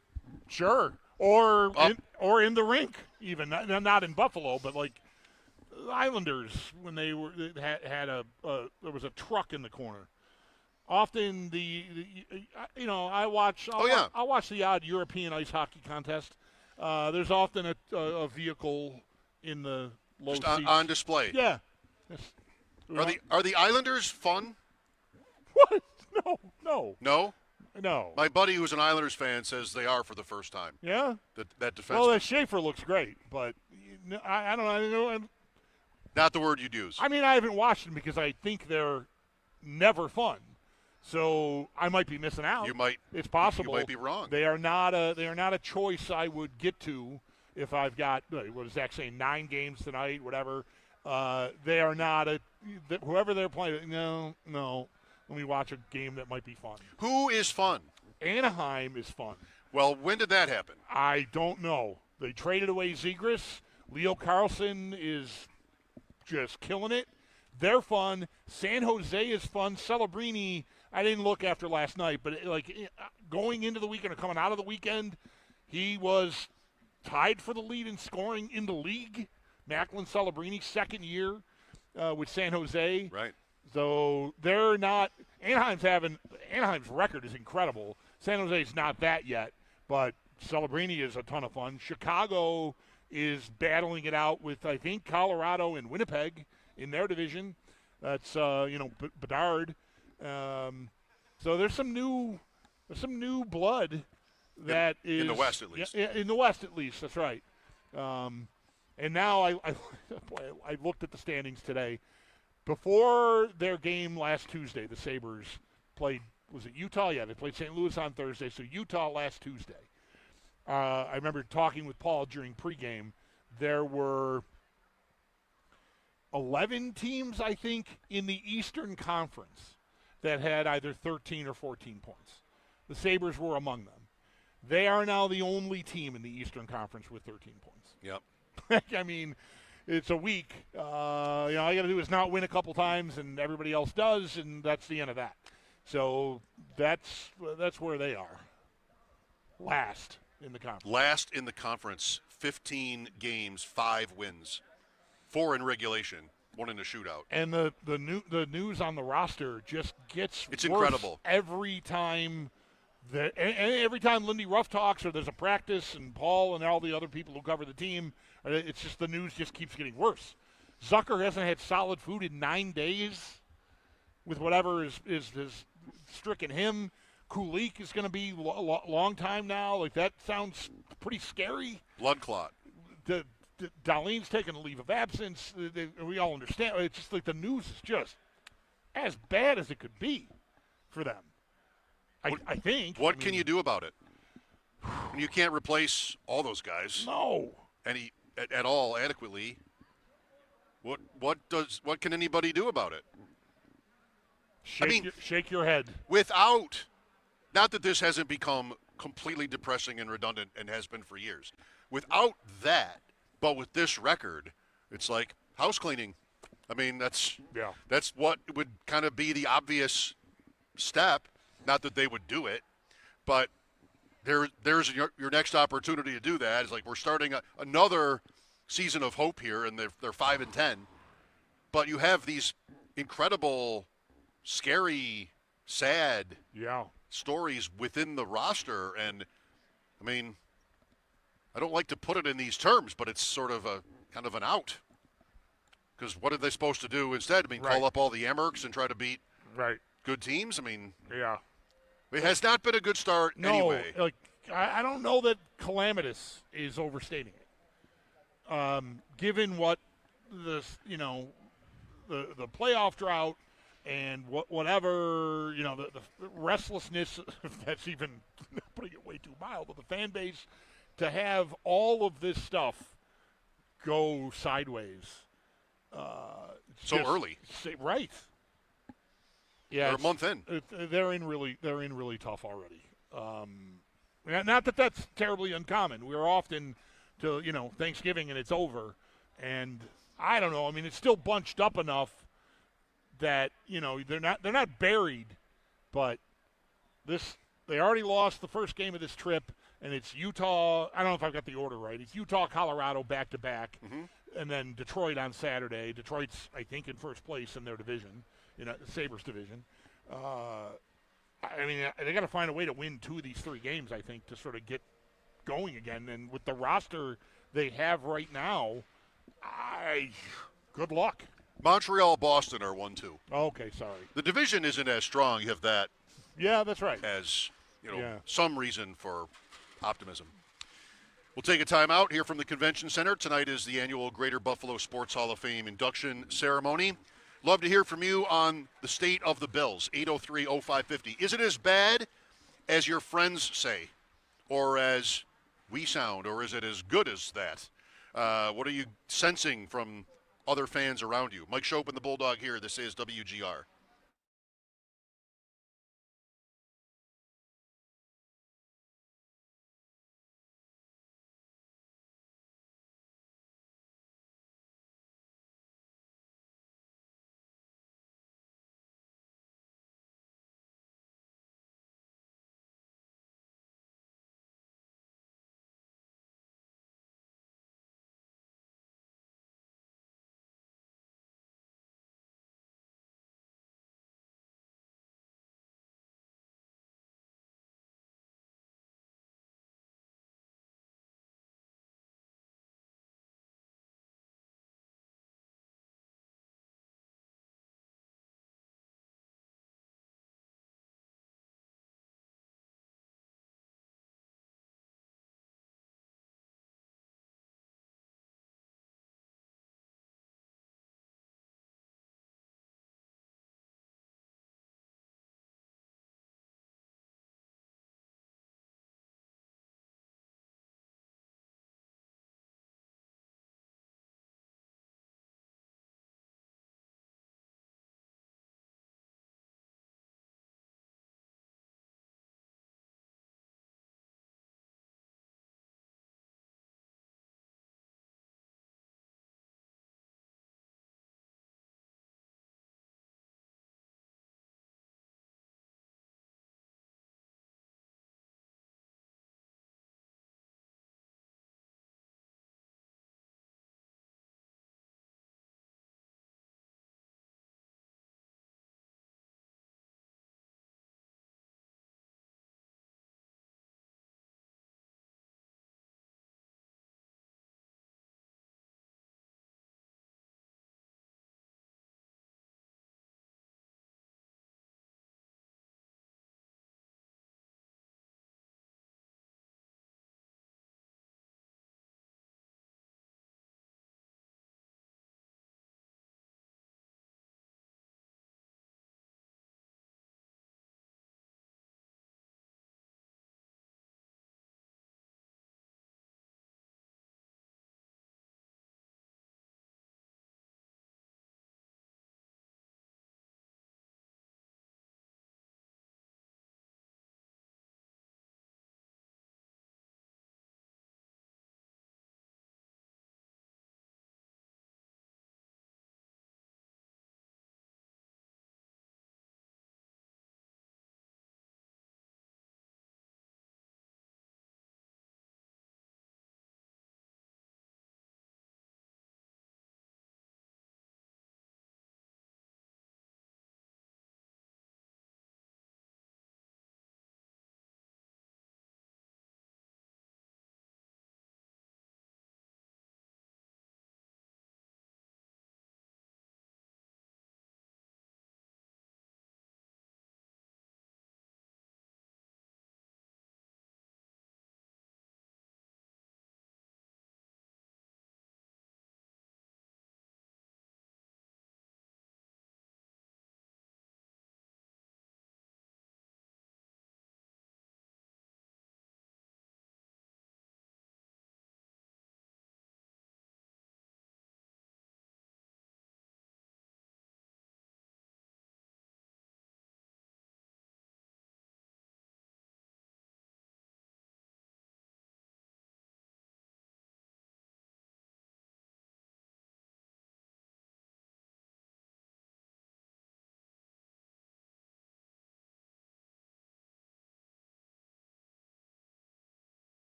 Sure. Or in the rink, even not in Buffalo, but like the Islanders when they had there was a truck in the corner. Often I watch the odd European ice hockey contest. There's often a vehicle in the low Just seats on display. Yeah. Are the Islanders fun? What? No. No? No. My buddy who's an Islanders fan says they are for the first time. Yeah? That defense. Well, that Schaefer looks great, but I don't know. Not the word you'd use. I mean, I haven't watched them because I think they're never fun. So I might be missing out. You might. It's possible. You might be wrong. They are not a choice I would get to if I've got, what is Zach saying, 9 games tonight, whatever. They are not whoever they're playing. No. Let me watch a game that might be fun. Who is fun? Anaheim is fun. Well, when did that happen? I don't know. They traded away Zegras. Leo Carlson is just killing it. They're fun. San Jose is fun. Celebrini, I didn't look after last night, but going into the weekend or coming out of the weekend, he was tied for the lead in scoring in the league. Macklin Celebrini, second year with San Jose. Right. So they're not – Anaheim's record is incredible. San Jose's not that yet, but Celebrini is a ton of fun. Chicago is battling it out with, I think, Colorado and Winnipeg in their division. That's, Bedard. So there's some new blood that is – in the West, at least. In the West, at least. That's right. And now I looked at the standings today. Before their game last Tuesday, the Sabres played, was it Utah? Yeah, they played St. Louis on Thursday, so Utah last Tuesday. I remember talking with Paul during pregame. There were 11 teams, I think, in the Eastern Conference that had either 13 or 14 points. The Sabres were among them. They are now the only team in the Eastern Conference with 13 points. Yep. I mean, it's a week. All you got to do is not win a couple times, and everybody else does, and that's the end of that. So that's where they are. Last in the conference. Last in the conference, 15 games, 5 wins, 4 in regulation, 1 in a shootout. And the news on the roster just gets it's worse incredible every time. Every time Lindy Ruff talks or there's a practice and Paul and all the other people who cover the team, it's just the news just keeps getting worse. Zucker hasn't had solid food in 9 days with whatever is stricken him. Kulik is going to be long time now. Like, that sounds pretty scary. Blood clot. Darlene's taking a leave of absence. We all understand. It's just like the news is just as bad as it could be for them. I think. What can you do about it? You can't replace all those guys. No. At all adequately. What can anybody do about it? Shake your head. Without, not that this hasn't become completely depressing and redundant and has been for years. Without that, but with this record, it's like house cleaning. I mean, that's what would kind of be the obvious step. Not that they would do it, but there's your next opportunity to do that. It's like we're starting another season of hope here, and they're 5-10. But you have these incredible, scary, sad stories within the roster. And, I mean, I don't like to put it in these terms, but it's sort of a kind of an out. Because what are they supposed to do instead? I mean, call up all the Amerks and try to beat good teams? I mean, it has not been a good start anyway. Like, I don't know that calamitous is overstating it. Given what the playoff drought and whatever, the restlessness, that's even putting it way too mild, of the fan base, to have all of this stuff go sideways. Early. Right. Yeah, they're a month in. They're in really tough already. Not that that's terribly uncommon. We're often to Thanksgiving and it's over, and I don't know. I mean, it's still bunched up enough that they're not buried, but this they already lost the first game of this trip, and it's Utah. I don't know if I've got the order right. It's Utah, Colorado back-to-back, and then Detroit on Saturday. Detroit's, I think, in first place in their division, the Sabres division. I mean, they got to find a way to win 2 of these 3 games, I think, to sort of get going again. And with the roster they have right now, good luck. Montreal, Boston are 1-2. Okay, sorry. The division isn't as strong. You have that. Yeah, that's right. As some reason for optimism. We'll take a timeout here from the Convention Center. Tonight is the annual Greater Buffalo Sports Hall of Fame induction ceremony. Love to hear from you on the state of the Bills, 803-0550. Is it as bad as your friends say, or as we sound, or is it as good as that? What are you sensing from other fans around you? Mike Schopp and the Bulldog here. This is WGR.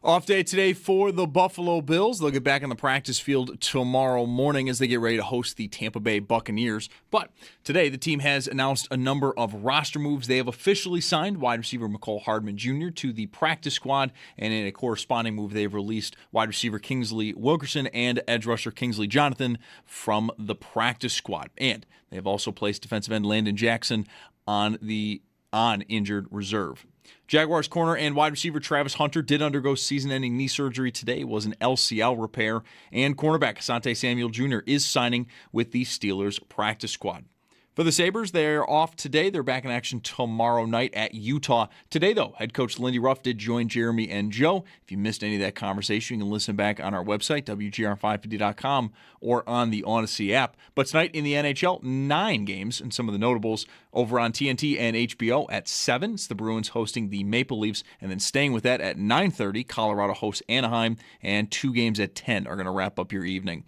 Off day today for the Buffalo Bills. They'll get back on the practice field tomorrow morning as they get ready to host the Tampa Bay Buccaneers. But today, the team has announced a number of roster moves. They have officially signed wide receiver Mecole Hardman Jr. to the practice squad, and in a corresponding move, they've released wide receiver Kingsley Wilkerson and edge rusher Kingsley Jonathan from the practice squad. And they have also placed defensive end Landon Jackson on injured reserve. Jaguars corner and wide receiver Travis Hunter did undergo season-ending knee surgery today. It was an LCL repair. And cornerback Asante Samuel Jr. is signing with the Steelers practice squad. For the Sabres, they're off today. They're back in action tomorrow night at Utah. Today, though, head coach Lindy Ruff did join Jeremy and Joe. If you missed any of that conversation, you can listen back on our website, WGR550.com, or on the Odyssey app. But tonight in the NHL, 9 games, and some of the notables over on TNT and HBO at 7. It's the Bruins hosting the Maple Leafs, and then staying with that at 9:30, Colorado hosts Anaheim, and 2 games at 10 are going to wrap up your evening.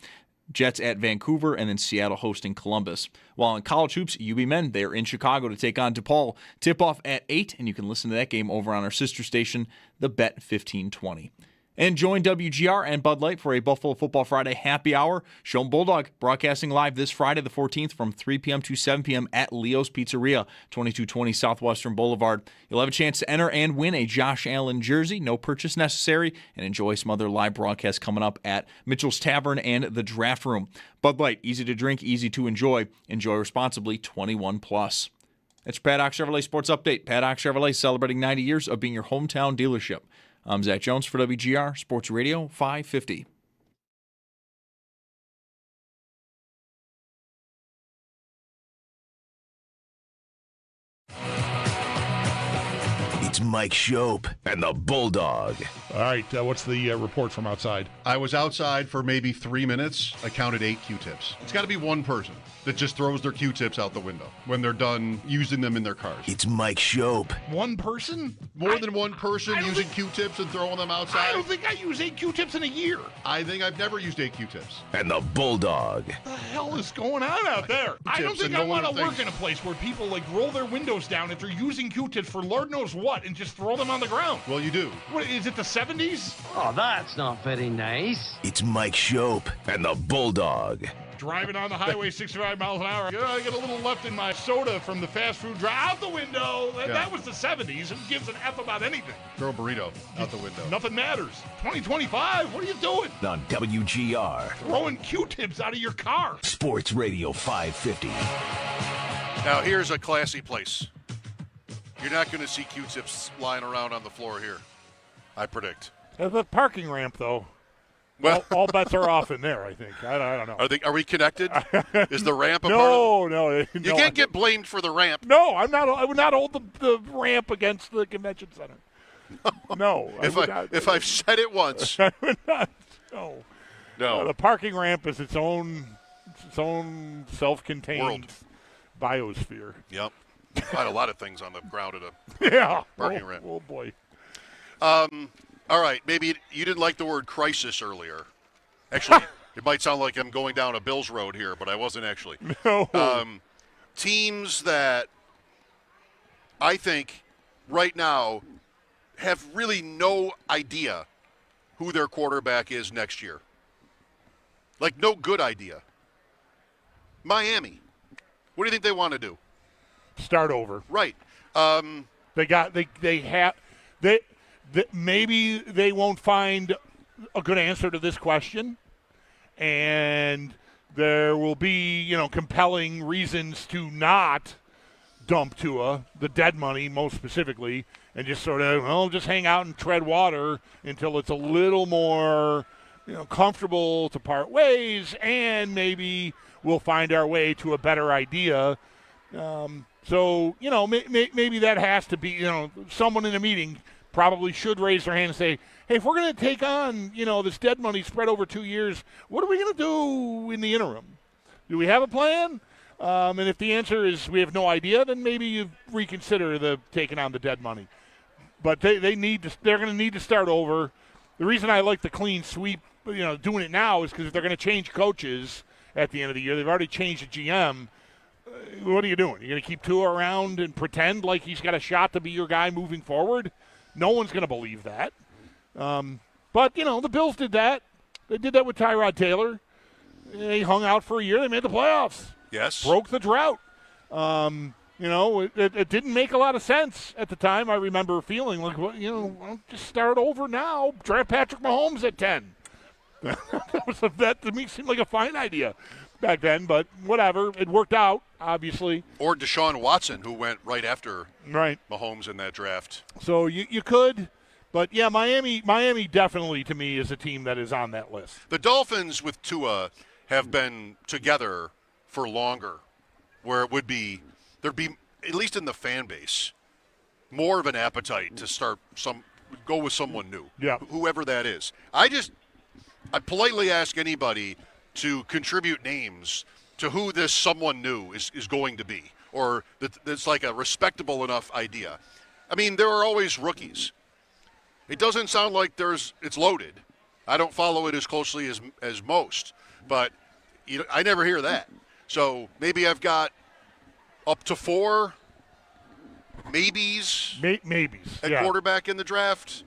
Jets at Vancouver, and then Seattle hosting Columbus. While in college hoops, UB men, they are in Chicago to take on DePaul. Tip-off at 8, and you can listen to that game over on our sister station, the Bet 1520. And join WGR and Bud Light for a Buffalo Football Friday happy hour. Show 'em Bulldog broadcasting live this Friday the 14th from 3 p.m. to 7 p.m. at Leo's Pizzeria, 2220 Southwestern Boulevard. You'll have a chance to enter and win a Josh Allen jersey. No purchase necessary. And enjoy some other live broadcasts coming up at Mitchell's Tavern and the Draft Room. Bud Light, easy to drink, easy to enjoy. Enjoy responsibly, 21 plus. That's your Paddock Chevrolet Sports Update. Paddock Chevrolet celebrating 90 years of being your hometown dealership. I'm Zach Jones for WGR Sports Radio 550. It's Mike Schopp and the Bulldog. All right, what's the report from outside? I was outside for maybe 3 minutes. I counted 8 Q-tips. It's got to be one person that just throws their Q-tips out the window when they're done using them in their cars. It's Mike Schopp. One person? More than one person using Q-tips and throwing them outside? I don't think I use 8 Q-tips in a year. I think I've never used 8 Q-tips. And the Bulldog. What the hell is going on out there? I don't think I want to work in a place where people roll their windows down if they're using Q-tips for Lord knows what and just throw them on the ground. Well, you do. What, is it the 70s? Oh, that's not very nice. It's Mike Schopp and the Bulldog. Driving on the highway 65 miles an hour. I get a little left in my soda from the fast food drive out the window. That was the 70s. Who gives an F about anything? Throw a burrito out the window. Nothing matters. 2025, what are you doing? On WGR. Throwing Q-tips out of your car. Sports Radio 550. Now, here's a classy place. You're not going to see Q-tips lying around on the floor here, I predict. The parking ramp, though. Well, all bets are off in there, I think. I don't know. Are we connected? Is the ramp a part of No. You can't get blamed for the ramp. No, I'm not. I would not hold the ramp against the convention center. No. If I've said it once. I would not. No. The parking ramp is its own self-contained world. Biosphere. Yep. Quite a lot of things on the ground at a parking ramp. Oh, boy. All right, maybe you didn't like the word crisis earlier. Actually, it might sound like I'm going down a Bills road here, but I wasn't actually. No. Teams that I think right now have really no idea who their quarterback is next year. No good idea. Miami. What do you think they want to do? Start over. Right. Maybe they won't find a good answer to this question, and there will be, compelling reasons to not dump Tua, the dead money most specifically, and just sort of, just hang out and tread water until it's a little more, comfortable to part ways, and maybe we'll find our way to a better idea. So, maybe that has to be, someone in a meeting probably should raise their hand and say, hey, if we're going to take on, this dead money spread over 2 years, what are we going to do in the interim? Do we have a plan? And if the answer is we have no idea, then maybe you reconsider taking on the dead money. But they're going to need to start over. The reason I like the clean sweep, doing it now is because if they're going to change coaches at the end of the year, they've already changed the GM. What are you doing? You're going to keep Tua around and pretend like he's got a shot to be your guy moving forward? No one's going to believe that. But, the Bills did that. They did that with Tyrod Taylor. They hung out for a year. They made the playoffs. Yes. Broke the drought. It didn't make a lot of sense at the time. I remember feeling like, I'll just start over now. Draft Patrick Mahomes at 10. That to me seemed like a fine idea back then, but whatever. It worked out, obviously. Or Deshaun Watson, who went right after Mahomes in that draft. So you could, but yeah, Miami definitely to me is a team that is on that list. The Dolphins with Tua have been together for longer, where there'd be, at least in the fan base, more of an appetite to go with someone new. Yeah. Whoever that is. I politely ask anybody to contribute names to who this someone new is going to be, or that's like a respectable enough idea. I mean, there are always rookies. It doesn't sound like it's loaded. I don't follow it as closely as most, but I never hear that. So maybe I've got up to 4 maybes at quarterback in the draft.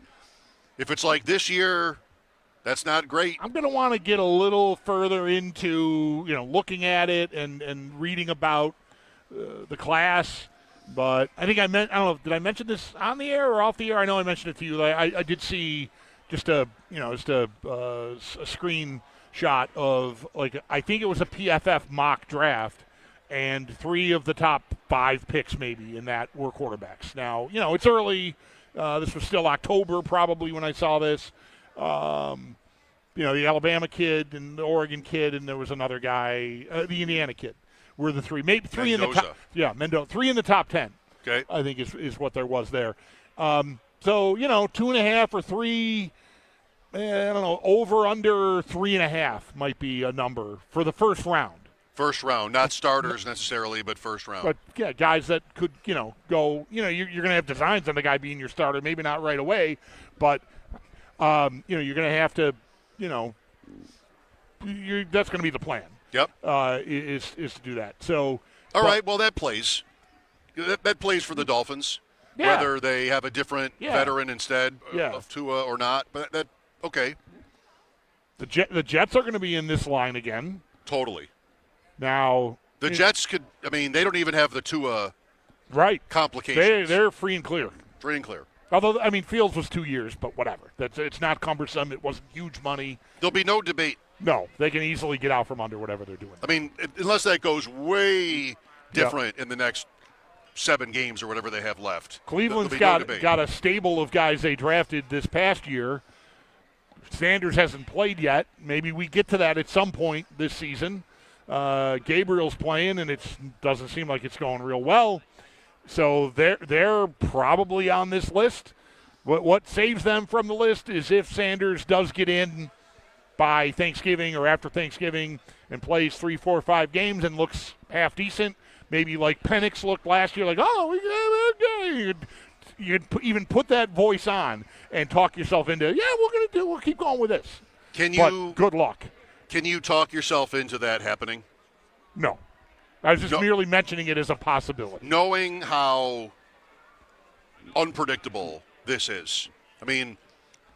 If it's like this year, that's not great. I'm going to want to get a little further into, looking at it and reading about the class. But I think I don't know, did I mention this on the air or off the air? I know I mentioned it to you. I did see just a screenshot of, I think it was a PFF mock draft, and 3 of the top 5 picks maybe in that were quarterbacks. Now, it's early. This was still October probably when I saw this. The Alabama kid and the Oregon kid, and there was another guy, the Indiana kid, were the 3. Maybe 3 Mendoza. in the top. Yeah, Mendoza. 3 in the top 10. Okay. I think is what there was there. So 2.5 or 3. I don't know. Over under 3.5 might be a number for the first round. First round, not starters necessarily, but first round. But yeah, guys that could go. You're going to have designs on the guy being your starter. Maybe not right away, but you're going to have to. That's going to be the plan. Yep. Is to do that. So. All right. Well, that plays. That plays for the Dolphins. Yeah. Whether they have a different veteran instead of Tua or not, but that okay. The Jets are going to be in this line again. Totally. Now the Jets could. I mean, they don't even have the Tua complications. They're free and clear. Free and clear. Although, I mean, Fields was 2 years, but whatever. It's not cumbersome. It wasn't huge money. There'll be no debate. No, they can easily get out from under whatever they're doing. I mean, unless that goes way different in the next 7 games or whatever they have left. Cleveland's got a stable of guys they drafted this past year. Sanders hasn't played yet. Maybe we get to that at some point this season. Gabriel's playing, and it doesn't seem like it's going real well. So they're probably on this list. What saves them from the list is if Sanders does get in by Thanksgiving or after Thanksgiving and plays 3, 4, 5 games and looks half decent. Maybe like Penix looked last year, like, you'd even put that voice on and talk yourself into, we'll keep going with this. But good luck. Can you talk yourself into that happening? No. I was just merely mentioning it as a possibility. Knowing how unpredictable this is. I mean,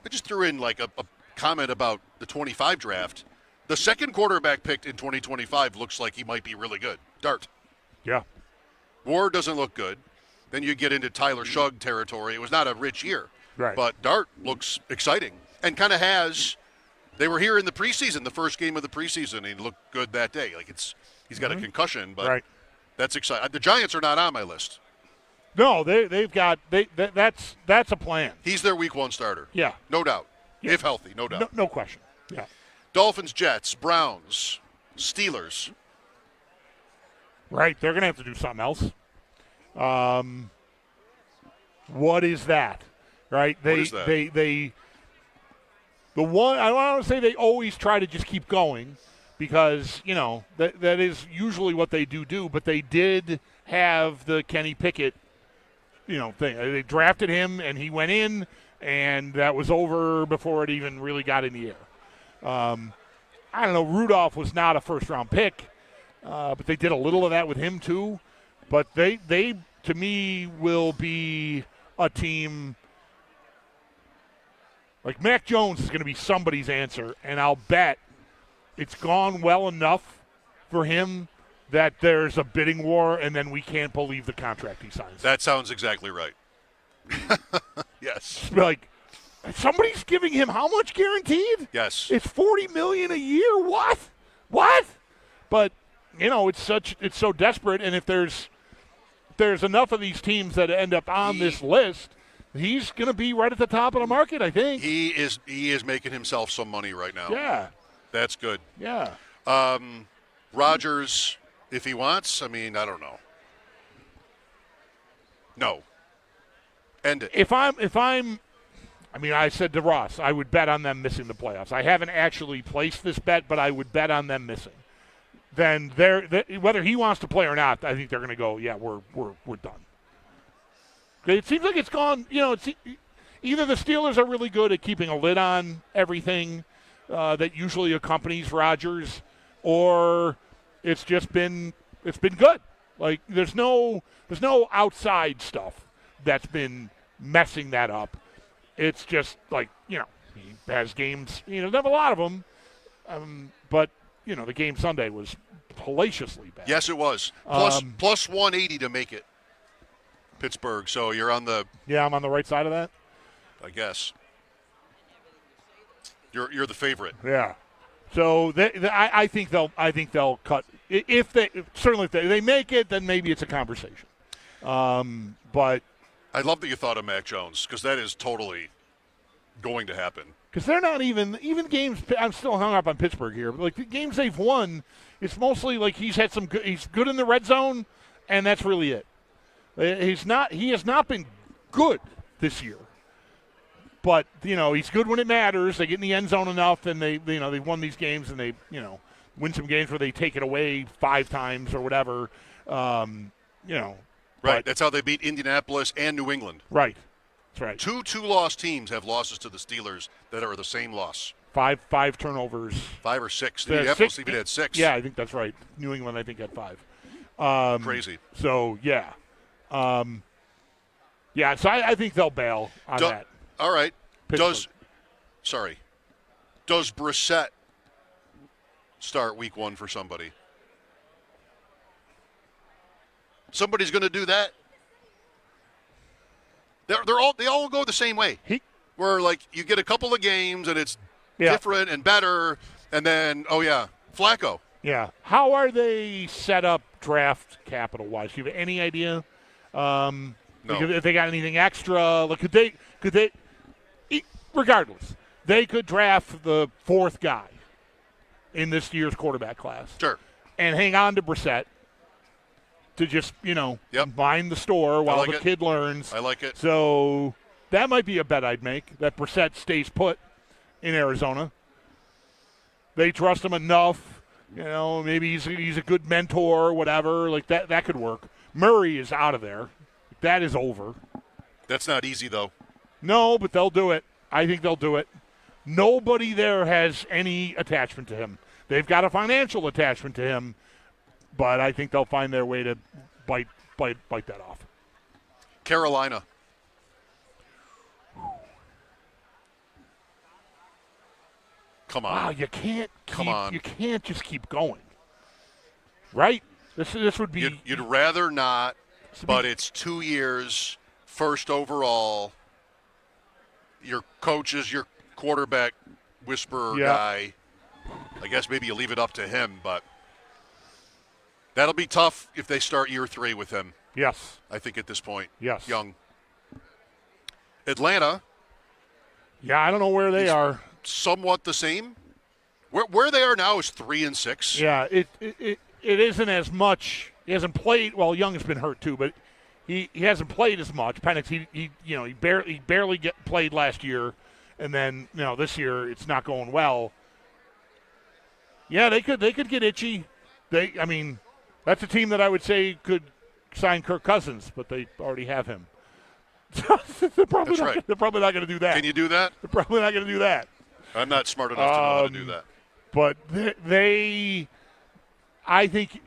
I just threw in like a comment about the 25 draft. The second quarterback picked in 2025 looks like he might be really good. Dart. Yeah. Ward doesn't look good. Then you get into Tyler Shugg territory. It was not a rich year. Right. But Dart looks exciting and kind of has. They were here in the preseason, the first game of the preseason. He looked good that day. Like he's got a concussion, but that's exciting. The Giants are not on my list. No, that's a plan. He's their week 1 starter. Yeah. No doubt. Yeah. If healthy, no doubt. No question. Yeah. Dolphins, Jets, Browns, Steelers. Right. They're going to have to do something else. What is that? Right? What is that? The one, I want to say they always try to just keep going because, that is usually what they do, but they did have the Kenny Pickett, thing. They drafted him and he went in, and that was over before it even really got in the air. I don't know, Rudolph was not a first-round pick, but they did a little of that with him too. But they to me, will be a team Like, Mac Jones is going to be somebody's answer, and I'll bet it's gone well enough for him that there's a bidding war, and then we can't believe the contract he signs. That sounds exactly right. Yes. Like, somebody's giving him how much guaranteed? Yes. It's $40 million a year. What? But it's so desperate, and if there's enough of these teams that end up on this list, he's going to be right at the top of the market, I think. He is making himself some money right now. Yeah. That's good. Yeah. Rodgers, if he wants, I don't know. No. End it. If I'm I said to Ross, I would bet on them missing the playoffs. I haven't actually placed this bet, but I would bet on them missing. Then whether he wants to play or not, I think they're going to go, yeah, we're done. It seems like it's gone, it's either the Steelers are really good at keeping a lid on everything that usually accompanies Rodgers, or it's been good. Like, there's no outside stuff that's been messing that up. It's just like, he has games, he doesn't have a lot of them, but the game Sunday was hellaciously bad. Yes, it was. Plus 180 to make it. Pittsburgh. So you're on the. Yeah, I'm on the right side of that. I guess. You're the favorite. Yeah. So I think they'll cut if they make it, then maybe it's a conversation. But I love that you thought of Mac Jones, because that is totally going to happen. Because they're not even games. I'm still hung up on Pittsburgh here. But like, the games they've won, it's mostly like he's good in the red zone, and that's really it. He has not been good this year. But he's good when it matters. They get in the end zone enough, and they've won these games, and they win some games where they take it away 5 times or whatever. Right. That's how they beat Indianapolis and New England. Right. That's right. 2 two-loss teams have losses to the Steelers that are the same loss. 5 turnovers. 5 or 6. Indianapolis even had 6. Yeah, I think that's right. New England, I think, had 5. Crazy. So, yeah. So I think they'll bail on that. All right. Pittsburgh. Does Brissett start week 1 for somebody? Somebody's going to do that. They all go the same way. Where, like, you get a couple of games and it's different and better, and then Flacco. Yeah. How are they set up draft capital wise? Do you have any idea? No. If they got anything extra, like could they? Regardless, they could draft the 4th guy in this year's quarterback class. Sure. And hang on to Brissett to just, mind the store while the kid learns. I like it. So that might be a bet I'd make, that Brissett stays put in Arizona. They trust him enough. Maybe he's a good mentor or whatever. Like, that could work. Murray is out of there. That is over. That's not easy, though. No, but they'll do it. I think they'll do it. Nobody there has any attachment to him. They've got a financial attachment to him, but I think they'll find their way to bite that off. Carolina. Come on. Wow, you can't just keep going. Right? This would be. You'd rather not, but it's 2 years, first overall. Your coach is your quarterback whisperer guy. I guess maybe you leave it up to him, but that'll be tough if they start year 3 with him. Yes. I think at this point. Yes. Young. Atlanta. Yeah, I don't know where they are. Somewhat the same. Where they are now is 3-6. Yeah, it isn't as much. He hasn't played. Well, Young has been hurt too, but he hasn't played as much. Penix, he barely played last year, and then this year it's not going well. Yeah, they could get itchy. That's a team that I would say could sign Kirk Cousins, but they already have him. They're probably not going to do that. Can you do that? They're probably not going to do that. I'm not smart enough to know how to do that. But I think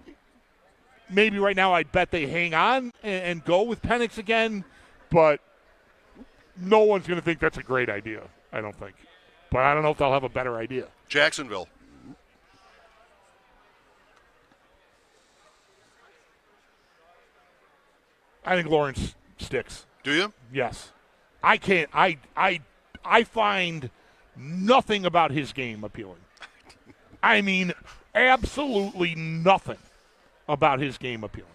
maybe right now I'd bet they hang on and go with Penix again, but no one's going to think that's a great idea. I don't think. But I don't know if they'll have a better idea. Jacksonville. I think Lawrence sticks. Do you? Yes. I can't. I find nothing about his game appealing. I mean, absolutely nothing about his game appealing.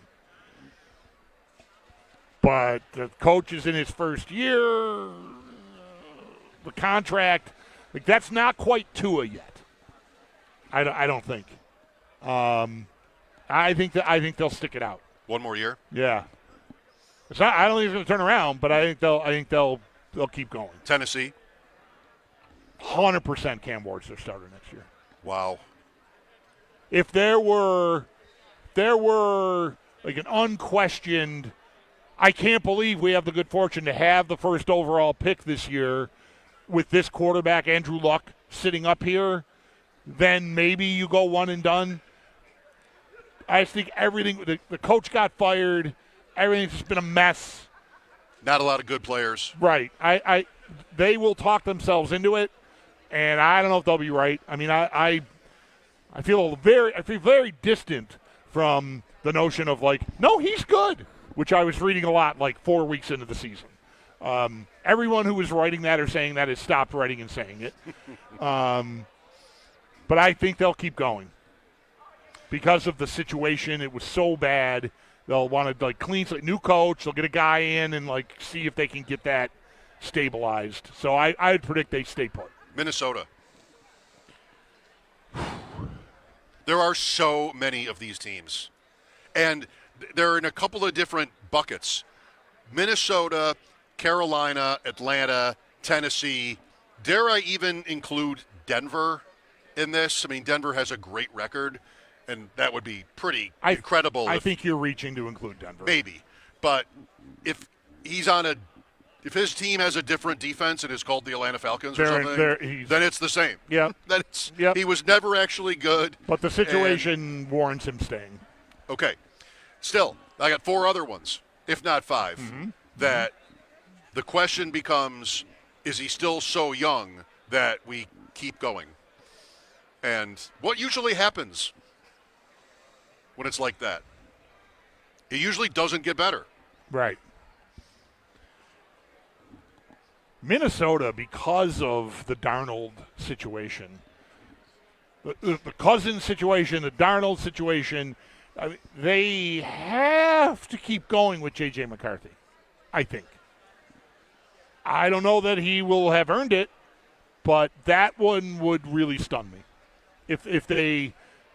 But the coach is in his first year. The contract, like, that's not quite Tua yet. I don't think. I think they'll stick it out. One more year? Yeah. It's not, I don't think it's going to turn around, but I think they'll keep going. Tennessee? 100% Cam Ward's their starter next year. Wow. If there were like an unquestioned, I can't believe we have the good fortune to have the first overall pick this year with this quarterback, Andrew Luck, sitting up here, then maybe you go one and done. I just think everything, the coach got fired, everything's just been a mess. Not a lot of good players. Right. They will talk themselves into it, and I don't know if they'll be right. I mean, I feel very distant from the notion of, like, no, he's good, which I was reading a lot like 4 weeks into the season. Everyone who was writing that or saying that has stopped writing and saying it. But I think they'll keep going. Because of the situation, it was so bad. They'll want to, like, clean, like, new coach. They'll get a guy in and, like, see if they can get that stabilized. So I would predict they stay put. Minnesota. There are so many of these teams. And they're in a couple of different buckets. Minnesota, Carolina, Atlanta, Tennessee. Dare I even include Denver in this? I mean, Denver has a great record, and that would be pretty incredible. I think you're reaching to include Denver. Maybe. But if his team has a different defense and is called the Atlanta Falcons or something, then it's the same. Yeah. He was never actually good. But the situation warrants him staying. Okay. Still, I got 4 other ones, if not 5, that the question becomes, is he still so young that we keep going? And what usually happens when it's like that? It usually doesn't get better. Right. Minnesota, because of the Darnold situation, the Cousins situation, the Darnold situation, I mean, they have to keep going with J.J. McCarthy, I think. I don't know that he will have earned it, but that one would really stun me. If they,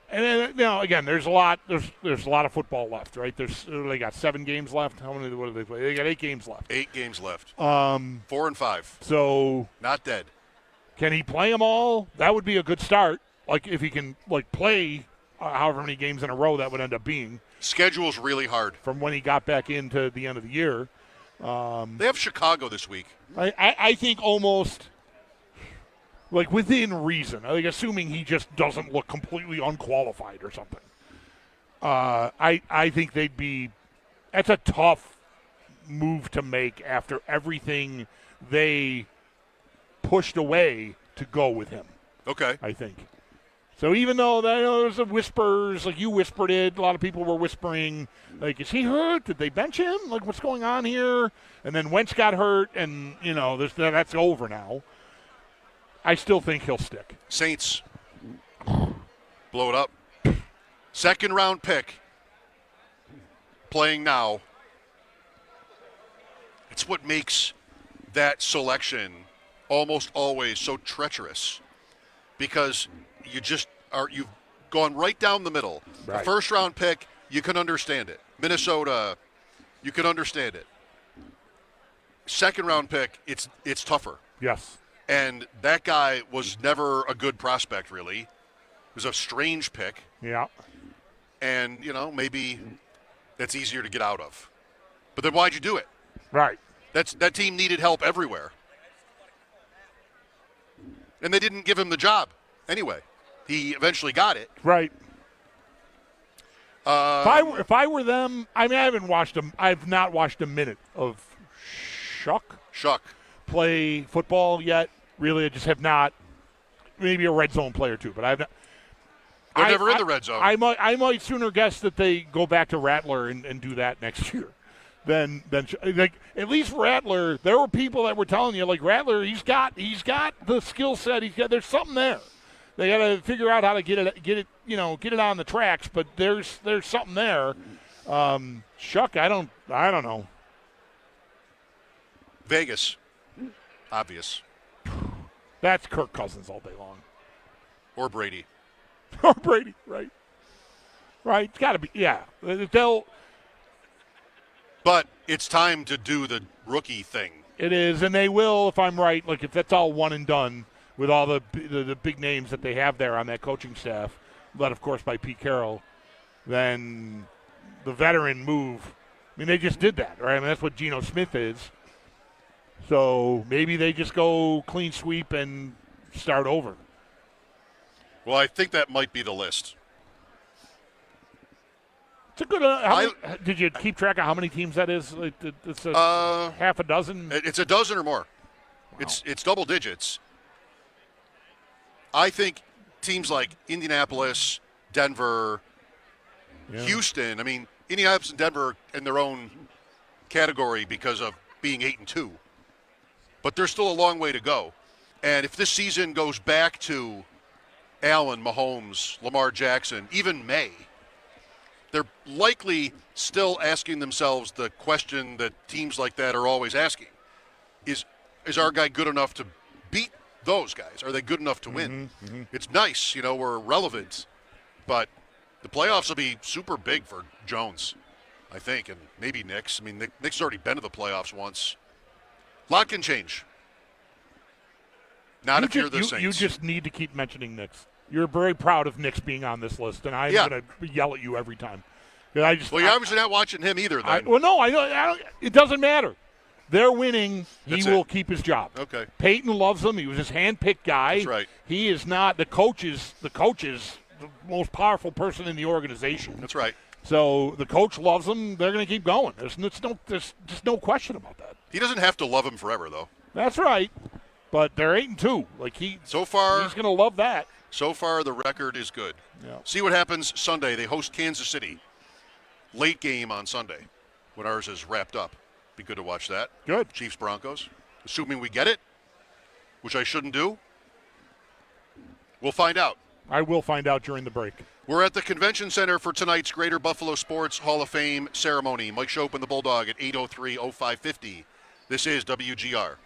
and then, you know, again, there's a lot of football left, right? They got 7 games left. What do they play? They got 8 games left. 8 games left. 4 and 5. So not dead. Can he play them all? That would be a good start. Like, if he can, like, play however many games in a row that would end up being. Schedule's really hard. From when he got back into the end of the year. They have Chicago this week. I think almost, like, within reason, like, assuming he just doesn't look completely unqualified or something. I think that's a tough move to make after everything they pushed away to go with him. Okay. I think. So even though there's some whispers, like you whispered it, a lot of people were whispering, like, is he hurt? Did they bench him? Like, what's going on here? And then Wentz got hurt, and, you know, that's over now. I still think he'll stick. Saints. Blow it up. 2nd round pick. Playing now. It's what makes that selection almost always so treacherous. Because you've gone right down the middle. Right. The 1st round pick, you can understand it. Minnesota, you can understand it. 2nd round pick, it's tougher. Yes. And that guy was never a good prospect, really. It was a strange pick. Yeah. And, you know, maybe that's easier to get out of. But then why'd you do it? Right. That team needed help everywhere. And they didn't give him the job anyway. He eventually got it. Right. If I were them, I mean, I've not watched a minute of Schopp play football yet really just have not. Maybe a red zone player too, but I've not. They're never in the red zone. I might sooner guess that they go back to Rattler and do that next year. Than like at least Rattler. There were people that were telling you like Rattler. He's got the skill set. There's something there. They got to figure out how to get it on the tracks. But there's something there. Shuck, I don't know. Vegas, obvious. That's Kirk Cousins all day long. Or Brady. Or Brady, right? Right, it's got to be. Yeah, But it's time to do the rookie thing. It is, and they will, if I'm right. Like if that's all one and done with all the big names that they have there on that coaching staff, led of course by Pete Carroll, then the veteran move. I mean, they just did that, right? I mean, that's what Geno Smith is. So maybe they just go clean sweep and start over. Well, I think that might be the list. It's a good. Did you keep track of how many teams that is? It's half a dozen. It's a dozen or more. Wow. It's double digits. I think teams like Indianapolis, Denver, Houston. I mean, Indianapolis and Denver in their own category because of being 8-2. But there's still a long way to go. And if this season goes back to Allen, Mahomes, Lamar Jackson, even May, they're likely still asking themselves the question that teams like that are always asking. Is our guy good enough to beat those guys? Are they good enough to win? Mm-hmm. It's nice, we're relevant. But the playoffs will be super big for Jones, I think, and maybe Knicks. I mean, Knicks already been to the playoffs once. A lot can change. Not if you're the Saints. You just need to keep mentioning Knicks. You're very proud of Knicks being on this list, and I'm going to yell at you every time. You're obviously not watching him either, then. No, I don't. It doesn't matter. They're winning. He will keep his job. Okay. Peyton loves him. He was his hand-picked guy. That's right. He is not the coach is the most powerful person in the organization. That's right. So the coach loves him. They're going to keep going. There's just no question about that. He doesn't have to love him forever, though. That's right. But they're 8-2. Like he's going to love that. So far, the record is good. Yeah. See what happens Sunday. They host Kansas City. Late game on Sunday when ours is wrapped up. Be good to watch that. Good. Chiefs Broncos. Assuming we get it, which I shouldn't do. We'll find out. I will find out during the break. We're at the Convention Center for tonight's Greater Buffalo Sports Hall of Fame ceremony. Mike Schopp and the Bulldog at 803-0550. This is WGR.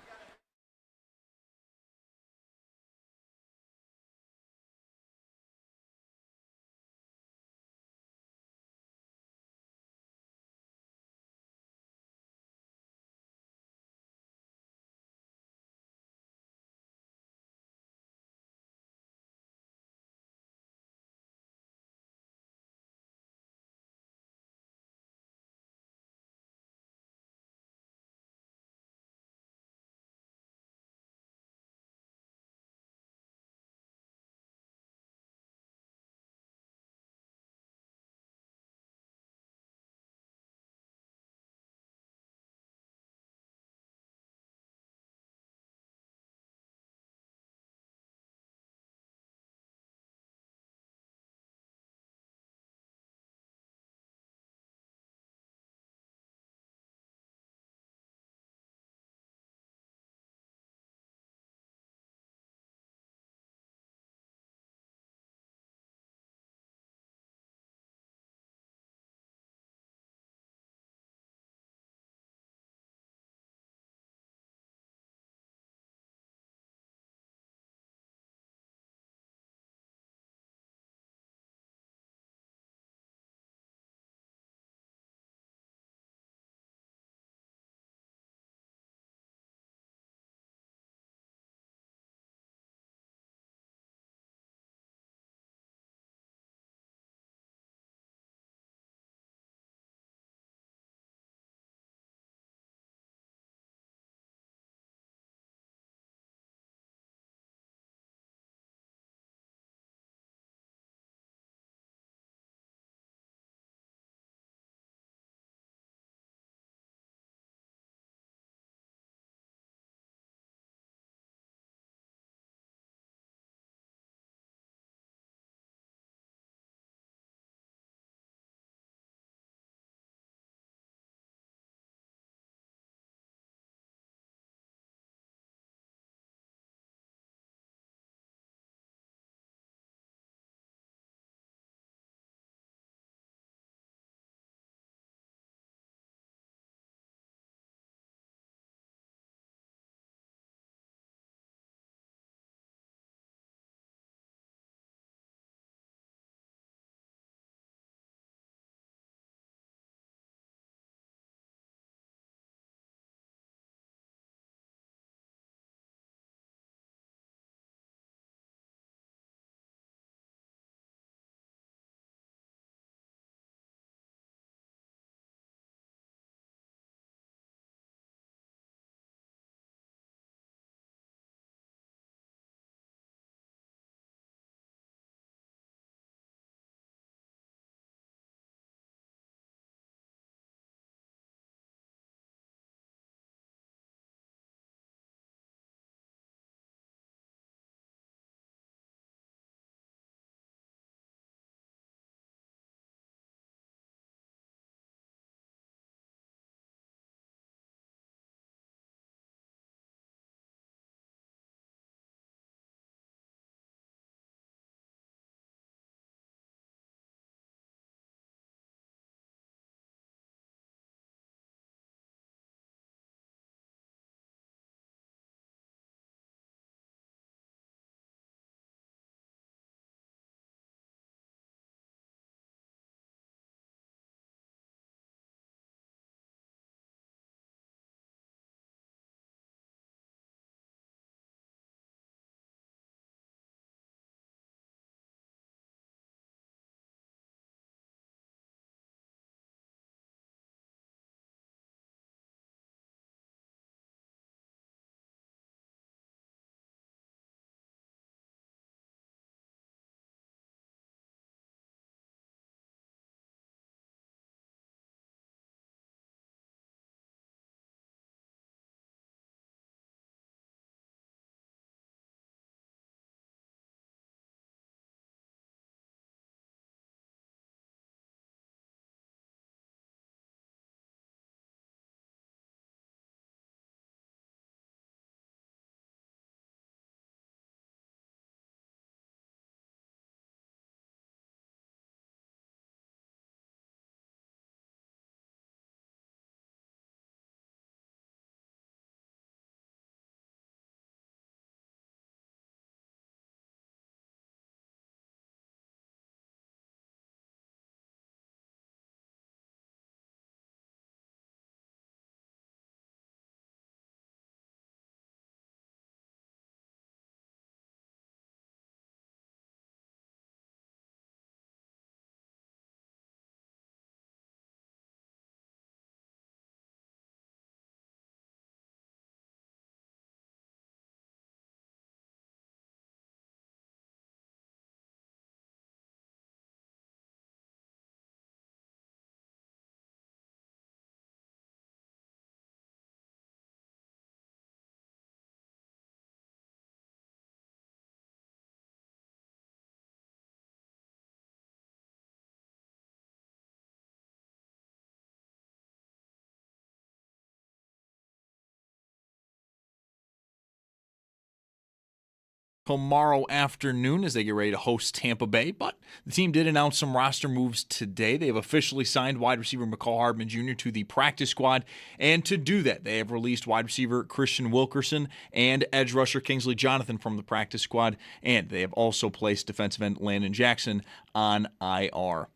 tomorrow afternoon as they get ready to host Tampa Bay. But the team did announce some roster moves today. They have officially signed wide receiver McCall Hardman Jr. to the practice squad. And to do that, they have released wide receiver Christian Wilkerson and edge rusher Kingsley Jonathan from the practice squad. And they have also placed defensive end Landon Jackson on IR.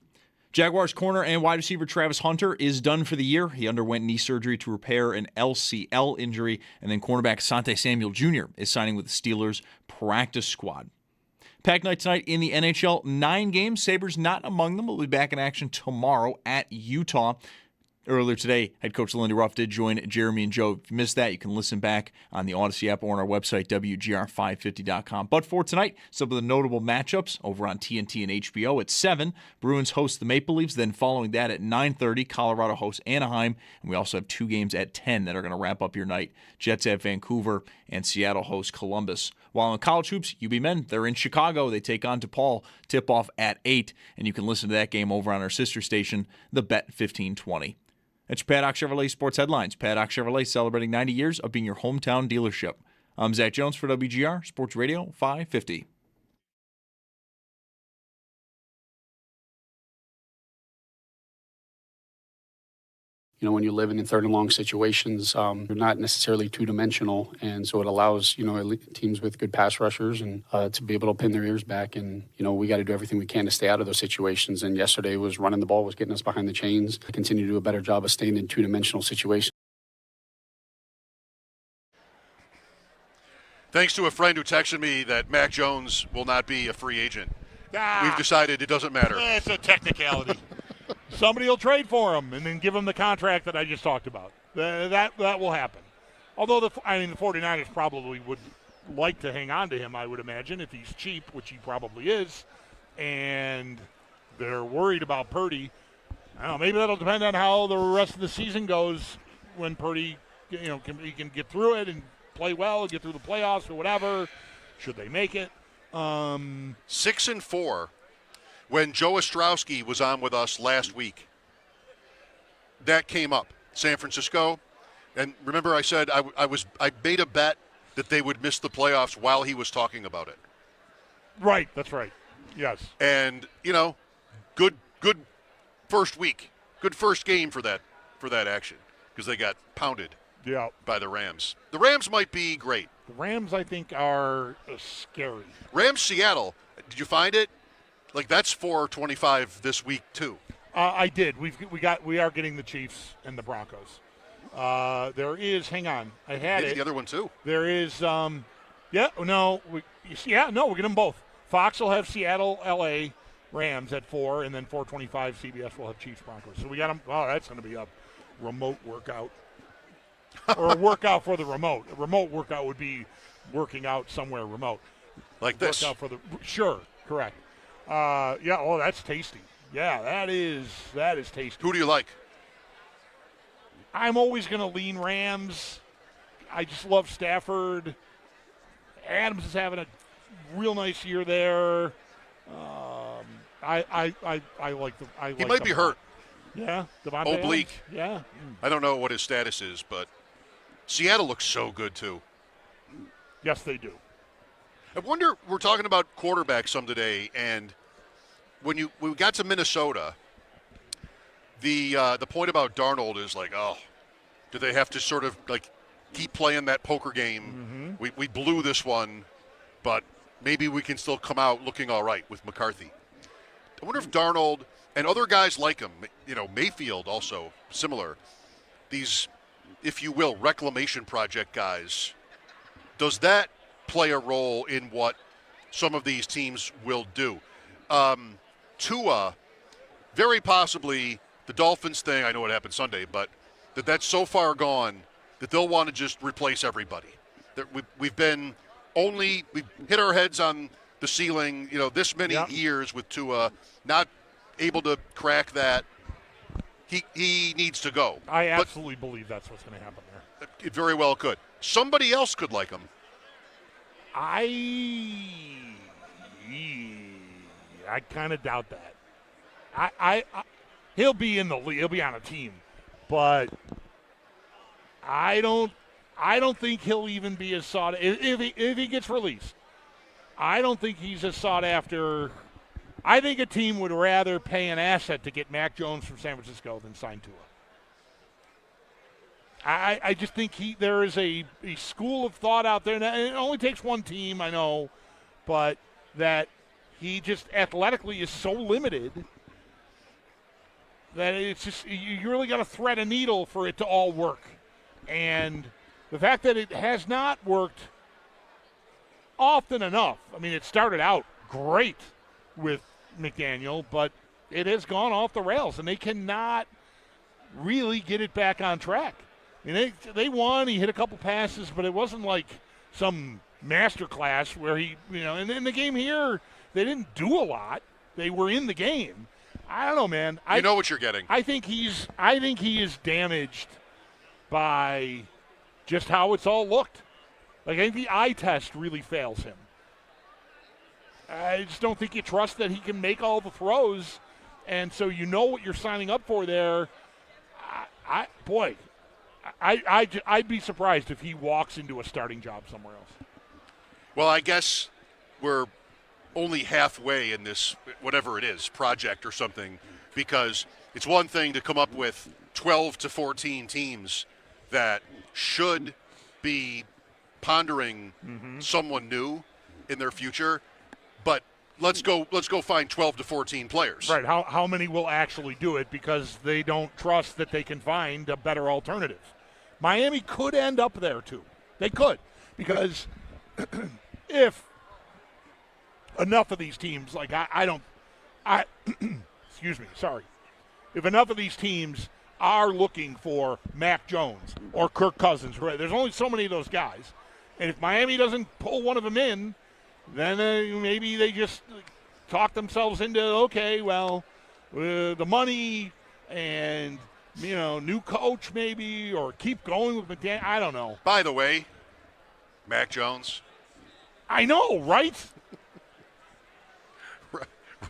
Jaguars corner and wide receiver Travis Hunter is done for the year. He underwent knee surgery to repair an LCL injury. And then cornerback Sante Samuel Jr. is signing with the Steelers practice squad. Pack night tonight in the NHL, 9 games. Sabres not among them. Will be back in action tomorrow at Utah. Earlier today, head coach Lindy Ruff did join Jeremy and Joe. If you missed that, you can listen back on the Odyssey app or on our website, WGR550.com. But for tonight, some of the notable matchups over on TNT and HBO at 7. Bruins host the Maple Leafs. Then following that at 9:30, Colorado hosts Anaheim. And we also have 2 games at 10 that are going to wrap up your night. Jets at Vancouver and Seattle host Columbus. While in college hoops, UB men, they're in Chicago. They take on DePaul. Tip-off at 8. And you can listen to that game over on our sister station, the Bet 1520. That's your Paddock Chevrolet Sports Headlines. Paddock Chevrolet celebrating 90 years of being your hometown dealership. I'm Zach Jones for WGR Sports Radio 550. You know, when you live in third and long situations, you're not necessarily two-dimensional, and so it allows, teams with good pass rushers and to be able to pin their ears back. And, we got to do everything we can to stay out of those situations. And yesterday was running the ball, was getting us behind the chains, continue to do a better job of staying in two-dimensional situations. Thanks to a friend who texted me that Mac Jones will not be a free agent. We've decided it doesn't matter. It's a technicality. Somebody will trade for him and then give him the contract that I just talked about. That will happen. Although, the 49ers probably would like to hang on to him, I would imagine, if he's cheap, which he probably is, and they're worried about Purdy. I don't know, maybe that'll depend on how the rest of the season goes when Purdy, he can get through it and play well, get through the playoffs or whatever, should they make it. 6-4. When Joe Ostrowski was on with us last week, that came up. San Francisco, and remember I said I made a bet that they would miss the playoffs while he was talking about it. Right, that's right. Yes. And good first week, good first game for that action because they got pounded. Yeah. By the Rams. The Rams might be great. The Rams, I think, are scary. Rams Seattle. Did you find it? That's 4:25 this week too. I did. We are getting the Chiefs and the Broncos. There is. Hang on. I had Maybe it. The other one too. There is. We're getting them both. Fox will have Seattle, LA Rams at 4, and then 4:25 CBS will have Chiefs Broncos. So we got them. Oh, that's going to be a remote workout. Or a workout for the remote. A remote workout would be working out somewhere remote. Like this. Workout for the correct. That's tasty. Yeah, that is tasty. Who do you like? I'm always going to lean Rams. I just love Stafford. Adams is having a real nice year there. I like the. He might be hurt. Yeah, Devontae oblique. Adams. Yeah. I don't know what his status is, but Seattle looks so good too. Yes, they do. I wonder. We're talking about quarterbacks some today, and when we got to Minnesota, the point about Darnold is do they have to sort of keep playing that poker game? Mm-hmm. We blew this one, but maybe we can still come out looking all right with McCarthy. I wonder if Darnold and other guys like him, Mayfield also similar, these, if you will, reclamation project guys, does that play a role in what some of these teams will do? Tua, very possibly the Dolphins thing, I know what happened Sunday, but that's so far gone that they'll want to just replace everybody. We've hit our heads on the ceiling, this many years with Tua, not able to crack that. He needs to go. I absolutely believe that's what's going to happen there. It very well could. Somebody else could like him. I kind of doubt that. I he'll be in the league. He'll be on a team, but I don't think he'll even be as sought if he gets released. I don't think he's as sought after. I think a team would rather pay an asset to get Mac Jones from San Francisco than sign Tua. I just think there is a school of thought out there, and it only takes one team, I know, but that he just athletically is so limited that it's just you really got to thread a needle for it to all work. And the fact that it has not worked often enough, I mean, it started out great with McDaniel, but it has gone off the rails, and they cannot really get it back on track. I mean, they won. He hit a couple passes, but it wasn't like some master class where he, and in the game here, they didn't do a lot. They were in the game. I don't know, man. You know what you're getting. I think he is damaged by just how it's all looked. Like, I think the eye test really fails him. I just don't think you trust that he can make all the throws, and so you know what you're signing up for there. I'd be surprised if he walks into a starting job somewhere else. Well, I guess we're only halfway in this, whatever it is, project or something, because it's one thing to come up with 12 to 14 teams that should be pondering someone new in their future, but let's go find 12 to 14 players. Right. How many will actually do it because they don't trust that they can find a better alternative? Miami could end up there too. They could, because if enough of these teams, like excuse me, sorry. If enough of these teams are looking for Mac Jones or Kirk Cousins, right? There's only so many of those guys. And if Miami doesn't pull one of them in, then maybe they just talk themselves into, okay, well, the money and, new coach maybe, or keep going with McDaniel. I don't know. By the way, Mac Jones. I know, right?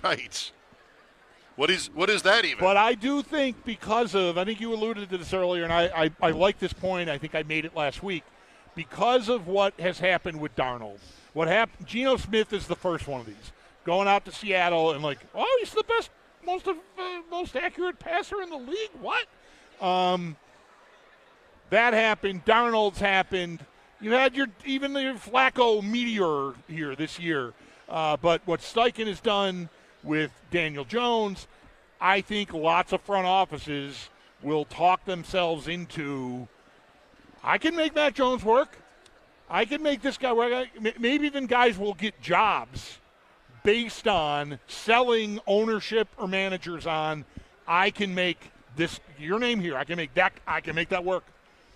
Right. What is that even? But I do think I think you alluded to this earlier, and I like this point. I think I made it last week. Because of what has happened with Darnold. What happened? Geno Smith is the first one of these. Going out to Seattle and he's the best, most accurate passer in the league. What? That happened. Darnold's happened. You had even the Flacco meteor here this year. But what Steichen has done with Daniel Jones, I think lots of front offices will talk themselves into, I can make Mac Jones work. I can make this guy work. Maybe even guys will get jobs based on selling ownership or managers on, I can make your name here. I can make that work.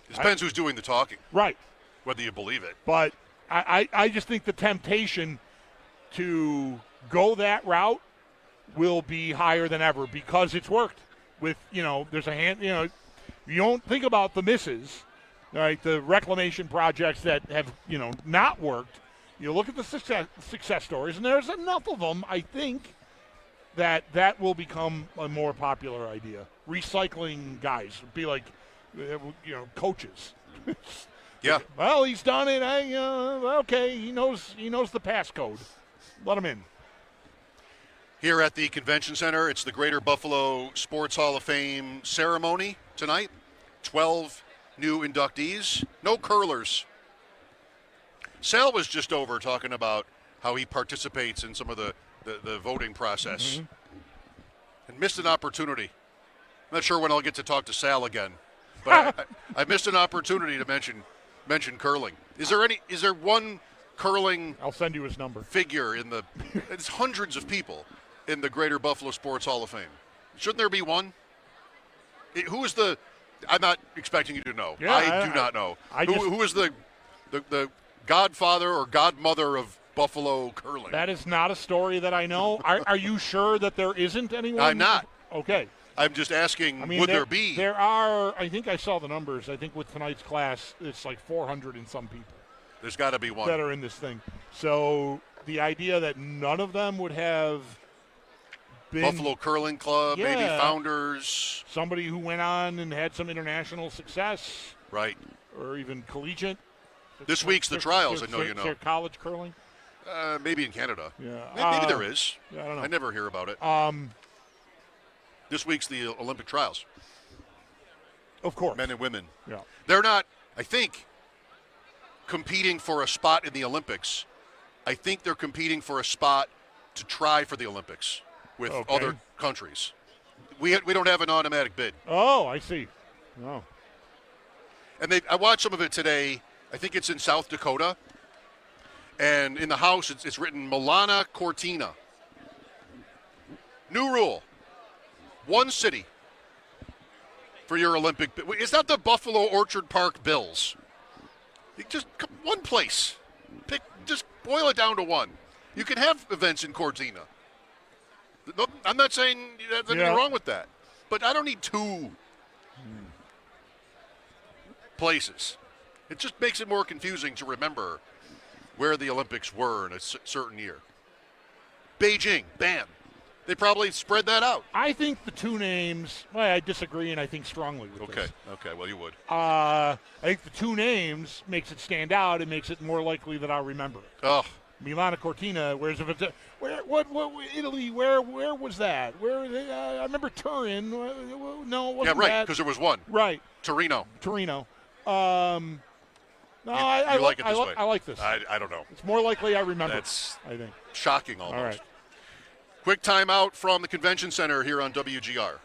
It depends who's doing the talking. Right. Whether you believe it. But I just think the temptation to go that route will be higher than ever because it's worked. With, there's a hand, you don't think about the misses, right? The reclamation projects that have, not worked. You look at the success stories, and there's enough of them, I think, that will become a more popular idea. Recycling guys would be like, coaches. Yeah. Well, he's done it. Okay, he knows the passcode. Let him in. Here at the Convention Center, it's the Greater Buffalo Sports Hall of Fame ceremony tonight. 12 new inductees. No curlers. Sal was just over talking about how he participates in some of the voting process. And missed an opportunity. I'm not sure when I'll get to talk to Sal again. But I missed an opportunity to mention curling. Is there one curling, I'll send you his number, figure it's hundreds of people in the Greater Buffalo Sports Hall of Fame? Shouldn't there be one? Who is I'm not expecting you to know. Yeah, I do not know. Who is the godfather or godmother of Buffalo curling? That is not a story that I know. Are you sure that there isn't anyone? I'm not. Okay. I'm just asking, would there be? There are, I think I saw the numbers. I think with tonight's class, it's like 400 and some people. There's got to be one. That are in this thing. So the idea that none of them would have been Buffalo Curling Club, maybe founders. Somebody who went on and had some international success. Right. Or even collegiate. This week's the trials, I know you know. College curling. Maybe in Canada. Yeah. Maybe there is. I don't know. I never hear about it. This week's the Olympic trials. Of course. Men and women. Yeah. They're not, I think, competing for a spot in the Olympics. I think they're competing for a spot to try for the Olympics with other countries. We don't have an automatic bid. Oh, I see. Oh. And I watched some of it today. I think it's in South Dakota. And in the house, it's written Milana Cortina. New rule. One city for your Olympic bid. It's not the Buffalo Orchard Park Bills. Just one place. Just boil it down to one. You can have events in Cortina. No, I'm not saying there's anything wrong with that. But I don't need two places. It just makes it more confusing to remember where the Olympics were in a certain year. Beijing, bam. They probably spread that out. I think the two names, I disagree, and I think strongly with this. Okay, well, you would. I think the two names makes it stand out. It makes it more likely that I'll remember it. Oh. Milana Cortina, whereas if it's what Italy, where was that? I remember Turin. No, it wasn't right, because there was one. Right. Torino. No, you I like it this way. I like this. I don't know. It's more likely I remember. That's I think shocking almost. All right. Quick timeout from the convention center here on WGR.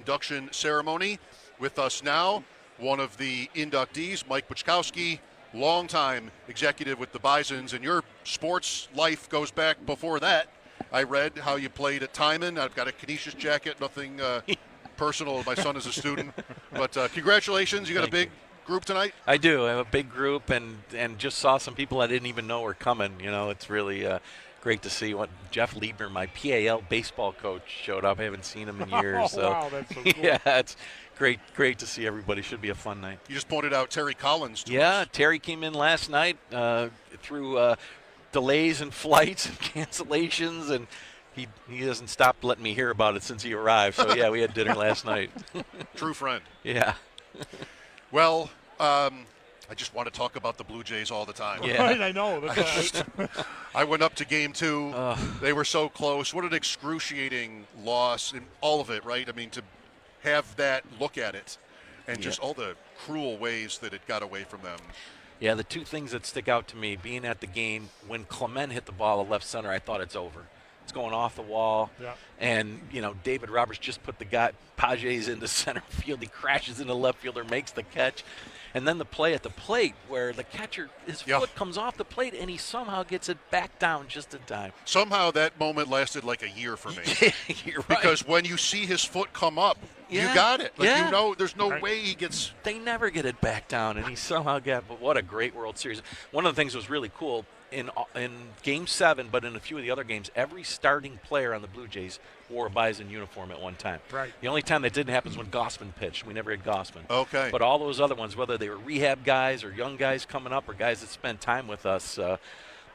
induction ceremony. With us now, one of the inductees, Mike Buchkowski, longtime executive with the Bisons, and your sports life goes back before that. I read how you played at Timon. I've got a Canisius jacket, nothing personal. My son is a student. But congratulations. You got a big group tonight? I do. I have a big group and just saw some people I didn't even know were coming. You know, it's really great to see. What Jeff Liebner, my PAL baseball coach, showed up. I haven't seen him in years. Oh, wow, that's so cool. Yeah, it's great to see everybody. Should be a fun night. You just pointed out Terry Collins to us. Terry came in last night through delays and flights and cancellations, and he doesn't stop letting me hear about it since he arrived. So, yeah, we had dinner last night. True friend. Yeah. Well, I just want to talk about the Blue Jays all the time. Yeah. Right, I know. I went up to Game 2. They were so close. What an excruciating loss and all of it, right? I mean, to have that look at it and just all the cruel ways that it got away from them. Yeah, the two things that stick out to me, being at the game, when Clement hit the ball to left center, I thought it's over. It's going off the wall. Yeah. And, you know, David Roberts just put the guy, Pages, into center field. He crashes into left fielder, makes the catch. And then the play at the plate where the catcher, his foot comes off the plate, and he somehow gets it back down just in time. Somehow that moment lasted like a year for me. You're right. Because when you see his foot come up, you got it. Like, you know, there's no way he gets. They never get it back down, and he somehow got. But what a great World Series! One of the things that was really cool in Game 7, but in a few of the other games, every starting player on the Blue Jays wore a Bison uniform at one time. Right. The only time that didn't happen is when Gossman pitched. We never had Gossman. Okay. But all those other ones, whether they were rehab guys or young guys coming up or guys that spent time with us,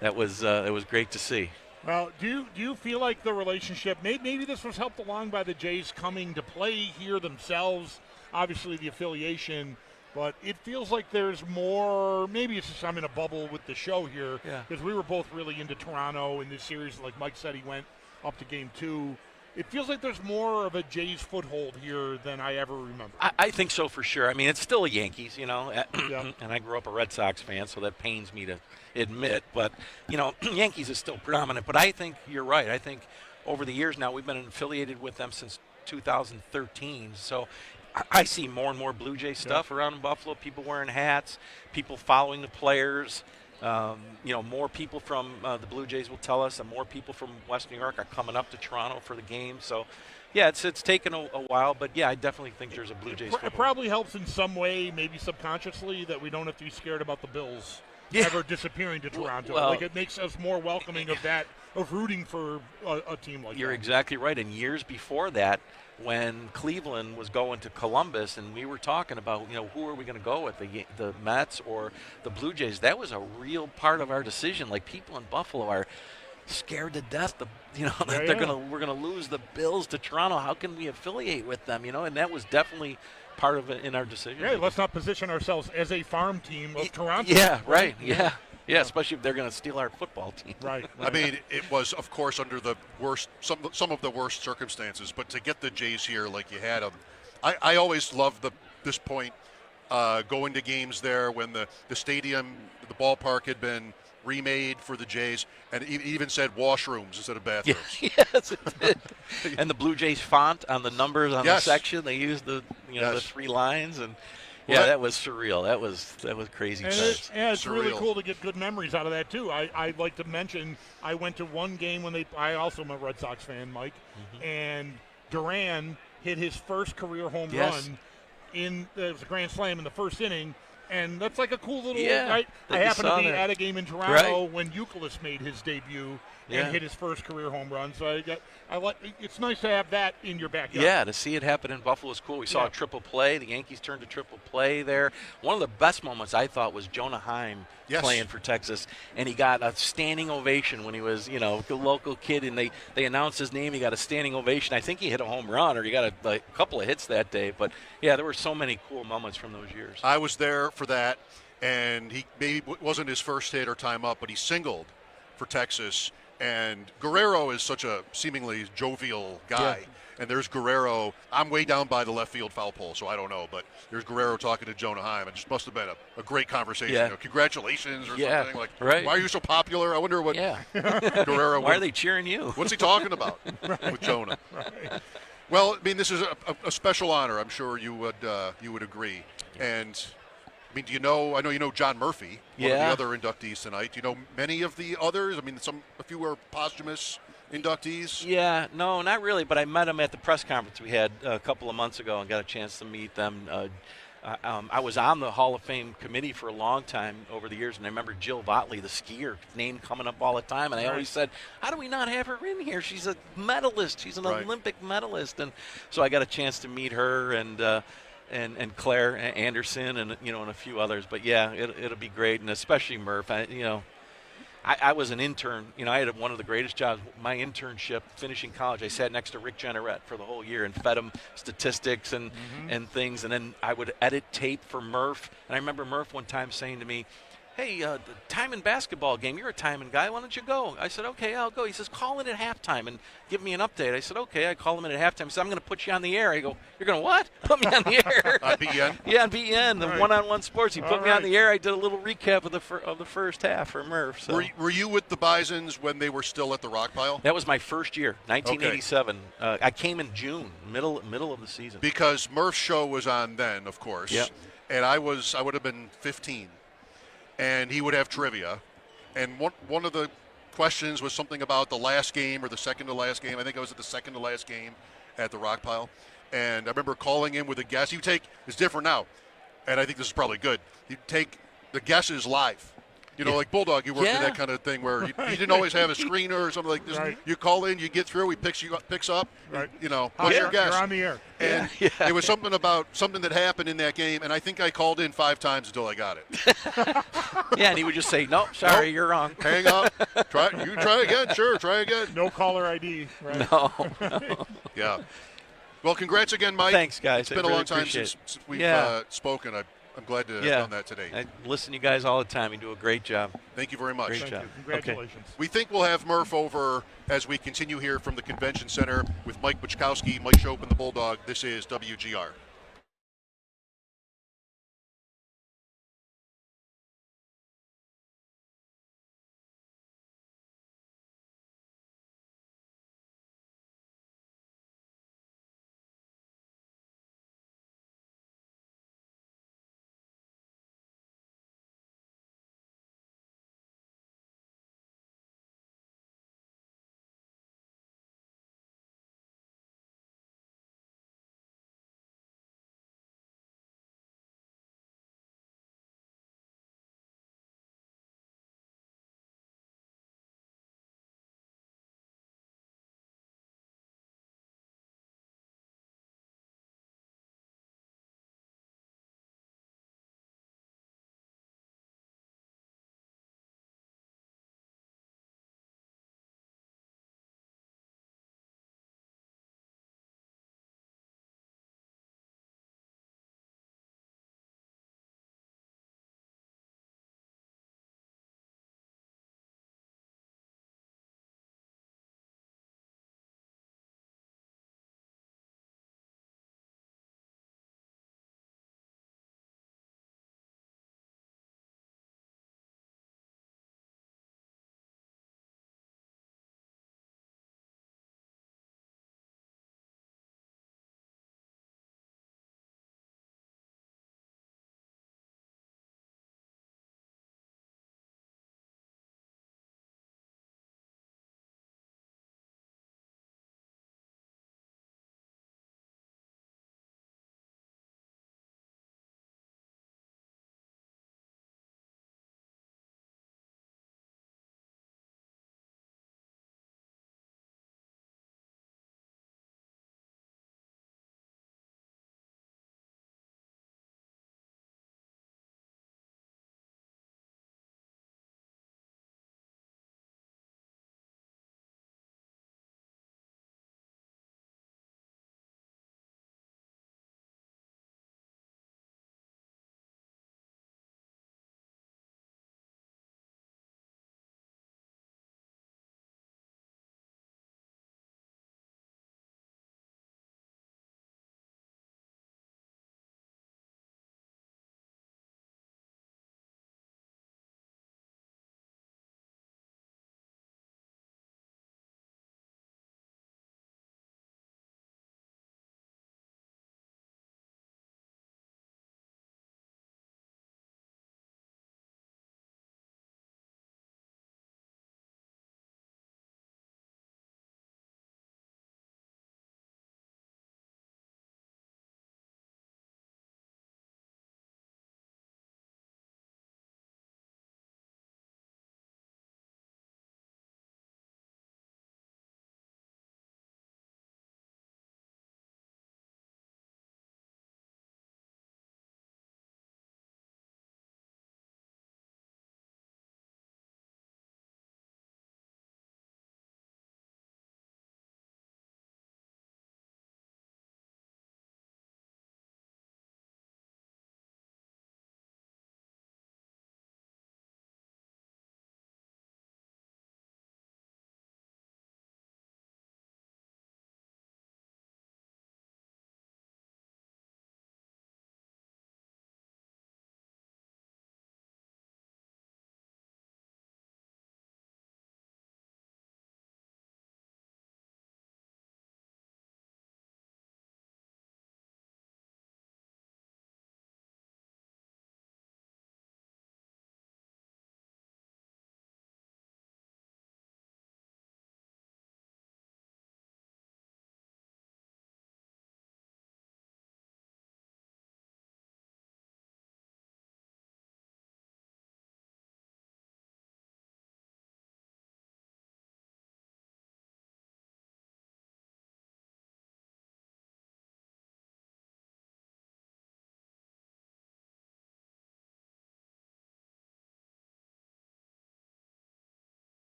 it was great to see. Well, do you feel like the relationship, maybe this was helped along by the Jays coming to play here themselves, obviously the affiliation, but it feels like there's more, maybe it's just I'm in a bubble with the show here, because we were both really into Toronto in this series. Like Mike said, he went up to Game 2. It feels like there's more of a Jays foothold here than I ever remember. I think so for sure. I mean, it's still a Yankees, you know, and I grew up a Red Sox fan, so that pains me to admit. But, you know, Yankees is still predominant. But I think you're right. I think over the years now we've been affiliated with them since 2013. So I see more and more Blue Jay stuff around in Buffalo, people wearing hats, people following the players. You know, more people from the Blue Jays will tell us, and more people from West New York are coming up to Toronto for the game. So, yeah, it's taken a while, but, yeah, I definitely think there's a Blue Jays football. It probably helps in some way, maybe subconsciously, that we don't have to be scared about the Bills ever disappearing to Toronto. Well, like, it makes us more welcoming of that, of rooting for a team like that. You're exactly right. And years before that, when Cleveland was going to Columbus and we were talking about, you know, who are we going to go with, the Mets or the Blue Jays, that was a real part of our decision. Like, people in Buffalo are scared to death, we're going to lose the Bills to Toronto. How can we affiliate with them, you know? And that was definitely part of it in our decision. Yeah, let's not position ourselves as a farm team of Toronto. Yeah, right. Yeah. Yeah, especially if they're going to steal our football team. Right. I mean, it was, of course, under the worst, some of the worst circumstances. But to get the Jays here like you had them, I always loved this point going to games there when the stadium, the ballpark had been remade for the Jays, and it even said washrooms instead of bathrooms. Yes, it did. And the Blue Jays font on the numbers on the section, they used the three lines and. Yeah, that was surreal. That was crazy. It's surreal. Really cool to get good memories out of that too. I'd like to mention I went to one game when I also am a Red Sox fan, Mike, and Duran hit his first career home run it was a grand slam in the first inning. And that's like a cool little right. I happened to be at a game in Toronto when Youkilis made his debut and hit his first career home run. So it's nice to have that in your backyard. Yeah, to see it happen in Buffalo is cool. We saw a triple play. The Yankees turned to triple play there. One of the best moments I thought was Jonah Heim playing for Texas, and he got a standing ovation when he was, a local kid, and they announced his name. He got a standing ovation. I think he hit a home run or he got a couple of hits that day. But, yeah, there were so many cool moments from those years. I was there for that, and he maybe wasn't his first hit or time up, but he singled for Texas. And Guerrero is such a seemingly jovial guy. Yeah. And there's Guerrero. I'm way down by the left field foul pole, so I don't know. But there's Guerrero talking to Jonah Heim. It just must have been a great conversation. Yeah. Congratulations or something. Like, right. Why are you so popular? I wonder what Guerrero Why are they cheering you? What's he talking about with Jonah? Right. Well, I mean, this is a special honor. I'm sure you would agree. And I mean, do you know? I know you know John Murphy, one of the other inductees tonight. Do you know many of the others? I mean, a few are posthumous inductees. Yeah, no, not really. But I met them at the press conference we had a couple of months ago and got a chance to meet them. I was on the Hall of Fame committee for a long time over the years, and I remember Jill Votley, the skier, name coming up all the time, and I always said, how do we not have her in here? She's a medalist. She's an Olympic medalist. And so I got a chance to meet her and Claire Anderson and a few others. But, yeah, it'll be great, and especially Murph. I was an intern. I had one of the greatest jobs. My internship, finishing college, I sat next to Rick Jeanneret for the whole year and fed him statistics and things. And then I would edit tape for Murph. And I remember Murph one time saying to me, hey, the Timon basketball game, you're a Timon guy, why don't you go? I said, okay, I'll go. He says, call in at halftime and give me an update. I said, okay. I call him in at halftime. He said, I'm going to put you on the air. I go, you're going to what? Put me on the air. On BN? Yeah, on BN, the one-on-one sports. He put me on the air. I did a little recap of the first half for Murph. So. Were you with the Bisons when they were still at the Rock Pile? That was my first year, 1987. Okay. I came in June, middle of the season. Because Murph's show was on then, of course. Yep. And I would have been 15. And he would have trivia. And one of the questions was something about the last game or the second to last game. I think I was at the second to last game at the Rock Pile. And I remember calling in with a guess. It's different now. And I think this is probably good. You take the guesses live. Like Bulldog, you worked in that kind of thing where you didn't always have a screener or something like this. Right. You call in, you get through, he picks up. Right. What's your guess? You're on the air. And it was something that happened in that game, and I think I called in 5 times until I got it. And he would just say, nope, sorry, you're wrong. Hang up. Try again. Sure, try again. No caller ID. Right? No. Yeah. Well, congrats again, Mike. Thanks, guys. It's been a long time since we've spoken. I'm glad to have done that today. I listen to you guys all the time. You do a great job. Thank you very much. Great job. Congratulations. Okay. We think we'll have Murph over as we continue here from the Convention Center with Mike Buchkowski, Mike Schopp, and the Bulldog. This is WGR.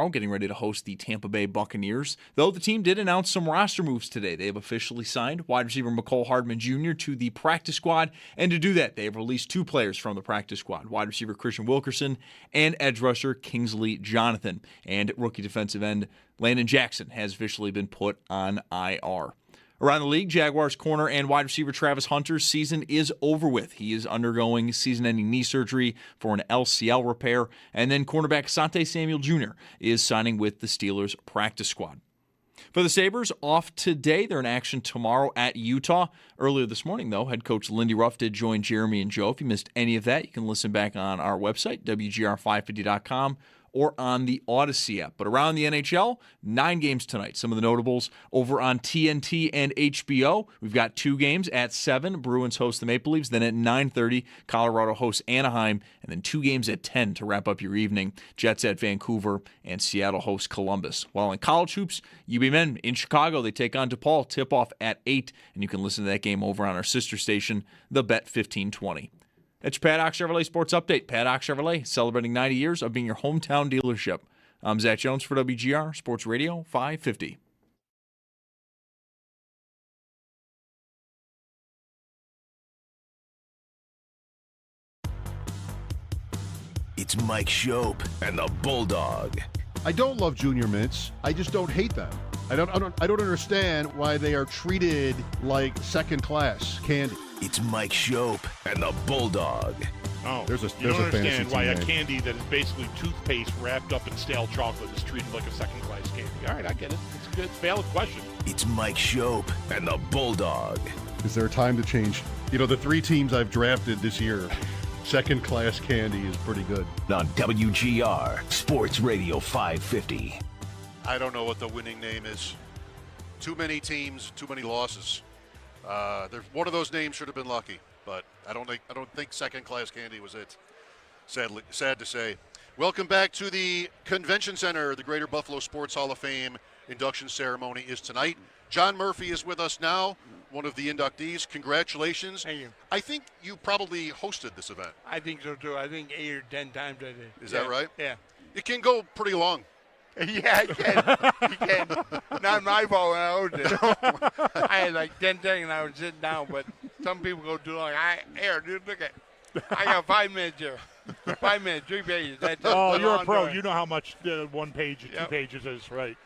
getting ready to host the Tampa Bay Buccaneers. Though the team did announce some roster moves today. They have officially signed wide receiver Mecole Hardman Jr. to the practice squad, and to do that, they have released 2 players from the practice squad, wide receiver Christian Wilkerson and edge rusher Kingsley Jonathan. And rookie defensive end Landon Jackson has officially been put on IR. Around the league, Jaguars corner and wide receiver Travis Hunter's season is over with. He is undergoing season-ending knee surgery for an LCL repair. And then cornerback Asante Samuel Jr. is signing with the Steelers practice squad. For the Sabres, off today. They're in action tomorrow at Utah. Earlier this morning, though, head coach Lindy Ruff did join Jeremy and Joe. If you missed any of that, you can listen back on our website, WGR550.com, or on the Odyssey app. But around the NHL, 9 games tonight. Some of the notables over on TNT and HBO. We've got 2 games at 7. Bruins host the Maple Leafs. Then at 9:30, Colorado hosts Anaheim. And then 2 games at 10 to wrap up your evening. Jets at Vancouver and Seattle host Columbus. While in college hoops, UB men in Chicago, they take on DePaul. Tip-off at 8. And you can listen to that game over on our sister station, the Bet 1520. That's your Paddock Chevrolet Sports Update. Paddock Chevrolet, celebrating 90 years of being your hometown dealership. I'm Zach Jones for WGR Sports Radio 550. It's Mike Schopp and the Bulldog. I don't love junior mints. I just don't hate them. I don't understand why they are treated like second-class candy. It's Mike Schopp and the Bulldog. Oh, there's a you don't understand why a name. candy that is basically toothpaste wrapped up in stale chocolate is treated like a second-class candy. All right, I get it. It's a good, valid question. It's Mike Schopp and the Bulldog. Is there a time to change? You know, the 3 teams I've drafted this year, second-class candy is pretty good. On WGR Sports Radio 550. I don't know what the winning name is. Too many teams, too many losses. One of those names should have been lucky, but I don't think second-class candy was it. Sad to say. Welcome back to the Convention Center. The Greater Buffalo Sports Hall of Fame induction ceremony is tonight. John Murphy is with us now, one of the inductees. Congratulations. Thank you. I think you probably hosted this event. I think so too. I think 8 or 10 times I did. Is that right? Yeah. It can go pretty long. Yeah, I can. You can. Not my fault when I hosted it. I had like 10 seconds I was sitting down, but some people go too long. Here, dude, look at I got 5 minutes here. 5 minutes, 3 pages. That's Oh, you're a pro. Time. You know how much 1 page, 2 pages is. Right.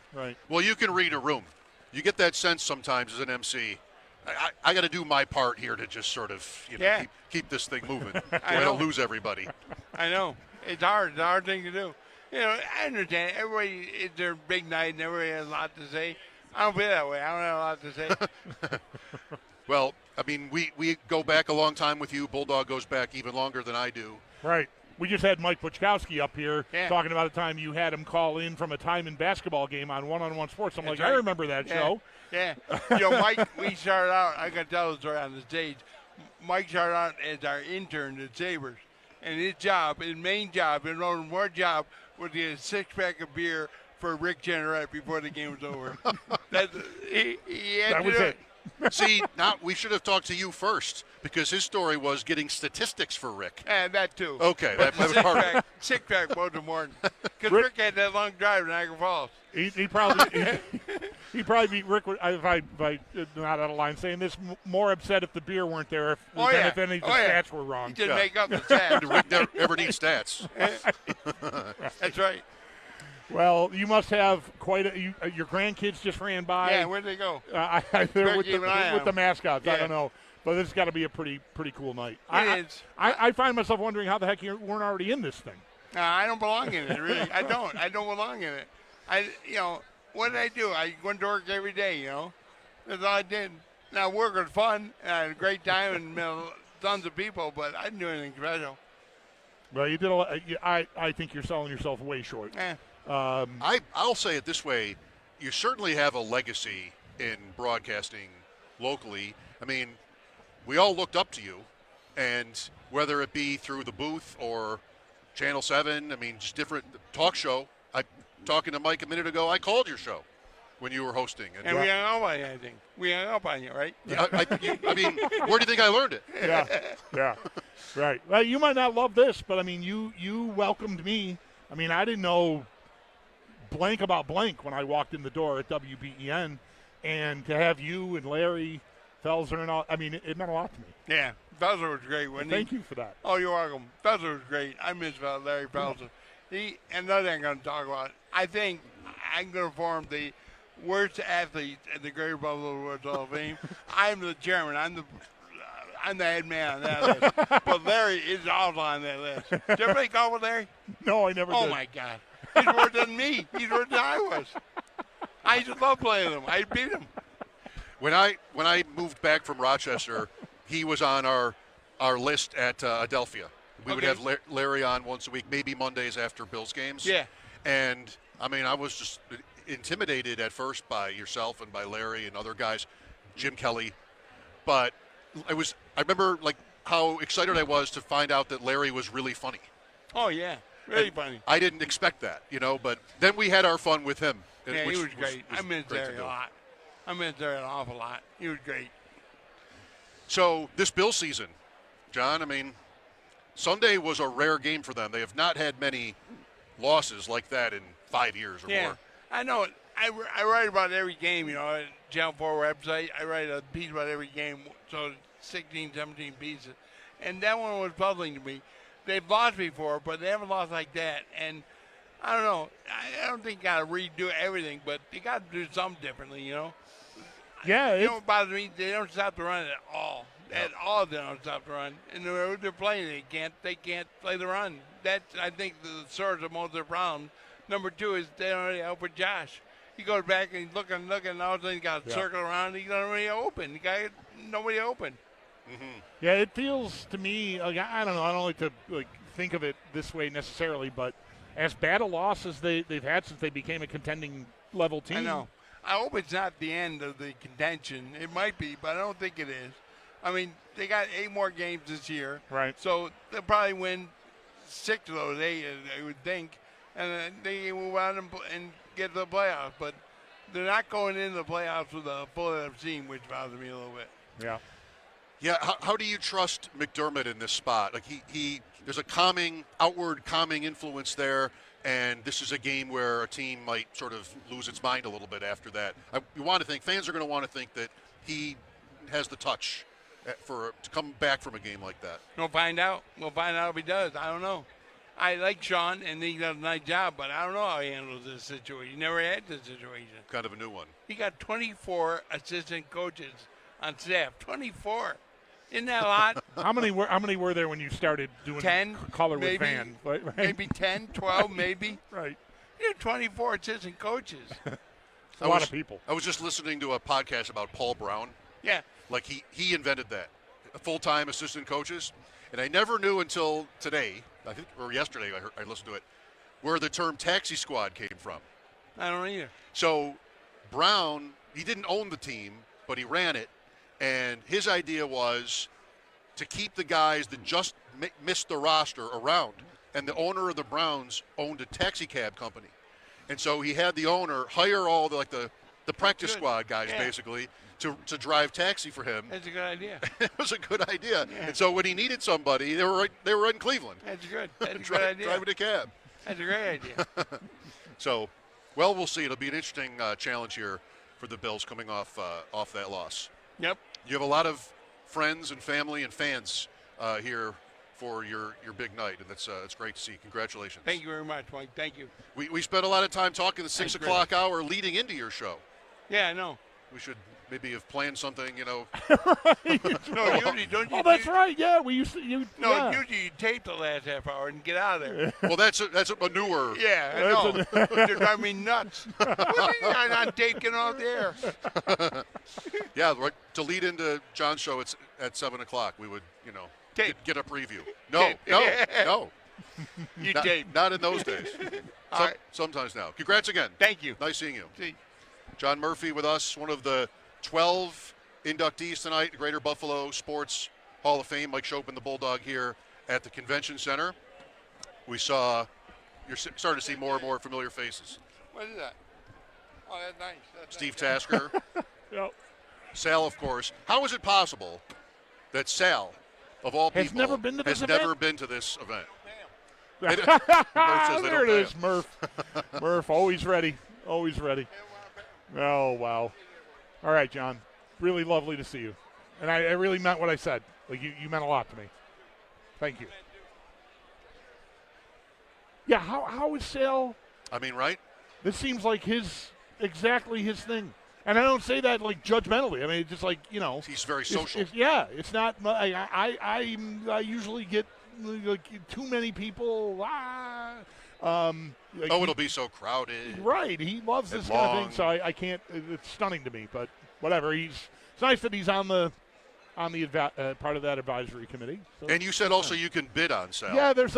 Well, you can read a room. You get that sense sometimes as an MC. I got to do my part here to just sort of keep this thing moving. I don't lose everybody. I know. It's hard. It's a hard thing to do. You know, I understand. Everybody, it's their big night and everybody has a lot to say. I don't feel that way. I don't have a lot to say. Well, I mean, we go back a long time with you. Bulldog goes back even longer than I do. Right. We just had Mike Buchkowski up here talking about the time you had him call in from a time in basketball game on One-on-One Sports. I'm That's like, right. I remember that show. Yeah. You know, Mike, we started out, I got to tell the story on the stage. Mike started out as our intern at Sabres. And his main job, his more job, was to get a 6-pack of beer for Rick Jenneret before the game was over. That was it. See, now we should have talked to you first because his story was getting statistics for Rick. And that too. Okay, that was part of it. 6-pack wasn't more because Rick had that long drive to Niagara Falls. He probably beat Rick. If I not out of line saying this, more upset if the beer weren't there than if any of the stats were wrong. He didn't make up the stats. Did Rick never need stats? That's right. Well, you must have quite your grandkids just ran by. Yeah, where'd they go? They're with the mascots. Yeah. I don't know. But this has got to be a pretty cool night. It is. I find myself wondering how the heck you weren't already in this thing. I don't belong in it, really. I don't belong in it. What did I do? I went to work every day, That's all I did. Now, work was fun. I had a great time and met tons of people, but I didn't do anything special. Well, you did a lot. I think you're selling yourself way short. I'll say it this way. You certainly have a legacy in broadcasting locally. I mean, we all looked up to you, and whether it be through the booth or Channel 7, I mean, just different talk show. Talking to Mike a minute ago, I called your show when you were hosting. And we hung up on you, I think. We hung up on you, right? Yeah, I mean, where do you think I learned it? Yeah, right. Well, you might not love this, but, I mean, you welcomed me. I mean, I didn't know blank about blank when I walked in the door at WBEN, and to have you and Larry Felser and all, I mean, it meant a lot to me. Yeah, Felser was great, wasn't he? Thank you for that. Oh, you're welcome. Felser was great. I miss Larry Felser. Another thing I'm going to talk about, I think I'm going to form the worst athlete in the Greater Buffalo World Hall of Fame. I'm the chairman. I'm the head man on that list. But Larry is also on that list. Did you ever play golf with Larry? No, I never did. Oh, my God. He's worse than me. He's worse than I was. I used to love playing with him. I beat him. When I moved back from Rochester, he was on our list at Adelphia. We would have Larry on once a week, maybe Mondays after Bills games. Yeah. And, I mean, I was just intimidated at first by yourself and by Larry and other guys, Jim Kelly. But I remember, like, how excited I was to find out that Larry was really funny. Oh, yeah. Really funny. I didn't expect that, but then we had our fun with him. Yeah, he was great. I miss Larry a lot. I miss Larry an awful lot. He was great. So this Bill season, John, I mean, Sunday was a rare game for them. They have not had many losses like that in 5 years or more. I know. I write about every game, at Channel 4 website. I write a piece about every game, so 16, 17 pieces. And that one was puzzling to me. They've lost before, but they haven't lost like that. And I don't know. I don't think you got to redo everything, but you got to do something differently, Yeah. You know what bothers me? They don't stop the run at all. At all, they don't stop the run. And they're playing. They can't play the run. That's, I think, the source of most of their problems. Number two is they don't really help with Josh. He goes back and he's looking, and all of a sudden he got a circle around. He's not really open. The guy, nobody open. Mm-hmm. Yeah, it feels to me like I don't know. I don't like to think of it this way necessarily, but as bad a loss as they've had since they became a contending level team. I know. I hope it's not the end of the contention. It might be, but I don't think it is. I mean, they got 8 more games this year. Right. So they'll probably win 6 of those 8, I would think, and then they move on and get to the playoffs. But they're not going into the playoffs with a full team, which bothers me a little bit. Yeah. Yeah, how do you trust McDermott in this spot? Like he there's a outward calming influence there, and this is a game where a team might sort of lose its mind a little bit after that. Fans are going to want to think that he has the touch to come back from a game like that. We'll find out. We'll find out if he does. I don't know. I like Sean, and he does a nice job, but I don't know how he handles this situation. He never had this situation. Kind of a new one. He got 24 assistant coaches on staff. 24. Isn't that a lot? How many were there when you started doing 10, color maybe, with fan? Right? Maybe 10, 12, maybe. Right. You had 24 assistant coaches. A lot of people. I was just listening to a podcast about Paul Brown. Yeah. Like he invented that, full-time assistant coaches. And I never knew until today, I think, or yesterday I listened to it, where the term taxi squad came from. I don't either. So Brown, he didn't own the team, but he ran it. And his idea was to keep the guys that just missed the roster around. And the owner of the Browns owned a taxi cab company. And so he had the owner hire all the practice squad guys, basically, to drive taxi for him. That's a good idea. It was a good idea. Yeah. And so when he needed somebody, they were right in Cleveland. That's good. That's a good idea. Driving a cab. That's a great idea. So, well, we'll see. It'll be an interesting challenge here for the Bills coming off that loss. Yep. You have a lot of friends and family and fans here for your big night, and that's great to see. Congratulations. Thank you very much, Mike. Thank you. We spent a lot of time talking the 6 o'clock hour leading into your show. Yeah, I know. We should maybe have planned something, No, usually don't you? Oh, that's right. Yeah, we used to. Usually you tape the last half hour and get out of there. Well, that's a manure. Yeah, I know. You're driving me nuts. I'm not taking off there. Yeah, right. To lead into John's show, it's at 7 o'clock. We would, get a preview. No. You tape. Not in those days. All right. Sometimes now. Congrats again. Thank you. Nice seeing you. See. John Murphy with us, one of the 12 inductees tonight, Greater Buffalo Sports Hall of Fame. Mike Schopp and the Bulldog here at the Convention Center. You're starting to see more and more familiar faces. What is that? Oh, that's nice. That's Steve nice. Tasker. Yep. Sal, of course. How is it possible that Sal, of all people, has never been to this event? There it is, Murph. Murph, always ready. Always ready. Oh, wow. All right, John. Really lovely to see you. And I really meant what I said. Like, you meant a lot to me. Thank you. Yeah, how is Sale? I mean, right? This seems like exactly his thing. And I don't say that like judgmentally. I mean, it's just like, he's very social. It's not. I usually get like too many people. It'll be so crowded. Right. He loves this kind of thing, so I can't. It's stunning to me, but whatever. It's nice that he's on the part of that advisory committee. So and you said also you can bid on Sal. Yeah, there's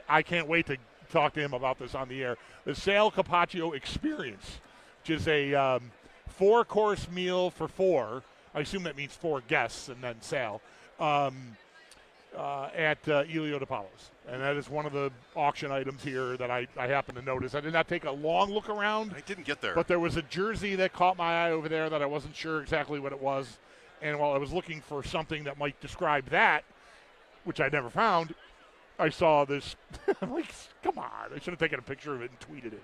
I can't wait to talk to him about this on the air. The Sal Capaccio Experience, which is a 4-course meal for 4. I assume that means 4 guests and then Sal at Elio de Palos. And that is one of the auction items here that I happen to notice. I did not take a long look around. I didn't get there. But there was a jersey that caught my eye over there that I wasn't sure exactly what it was. And while I was looking for something that might describe that, which I never found, I saw this. I'm like, come on. I should have taken a picture of it and tweeted it.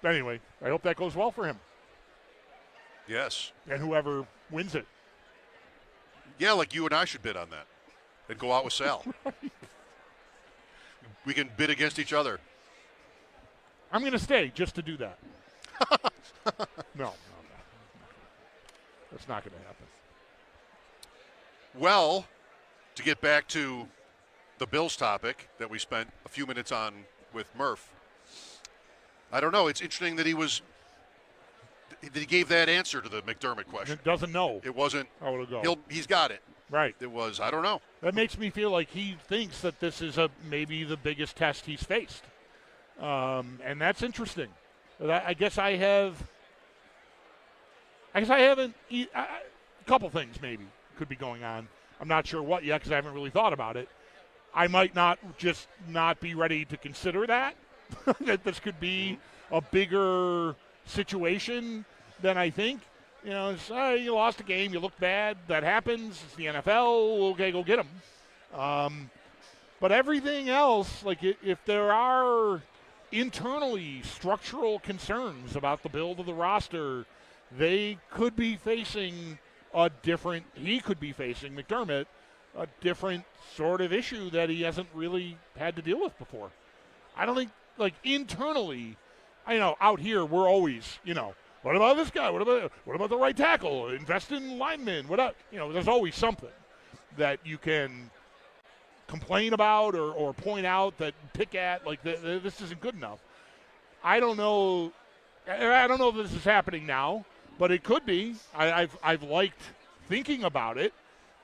Anyway, I hope that goes well for him. Yes. And whoever wins it. Yeah, like you and I should bid on that and go out with Sal. We can bid against each other. I'm going to stay just to do that. No. That's not going to happen. Well, to get back to the Bills topic that we spent a few minutes on with Murph, I don't know. It's interesting that he gave that answer to the McDermott question. It doesn't know. It wasn't. How it'll go. He's got it. Right. It was, I don't know. That makes me feel like he thinks that this is maybe the biggest test he's faced. And that's interesting. I guess I haven't. A couple things maybe could be going on. I'm not sure what yet because I haven't really thought about it. I might not be ready to consider that. That this could be a bigger situation than I think. You lost a game, you look bad, that happens, it's the NFL, okay, go get them. But everything else, like if there are internally structural concerns about the build of the roster, he could be facing, McDermott, a different sort of issue that he hasn't really had to deal with before. I don't think, like internally, out here we're always, what about this guy? What about the right tackle? Invest in linemen. There's always something that you can complain about or point out pick at. Like this isn't good enough. I don't know if this is happening now, but it could be. I've liked thinking about it.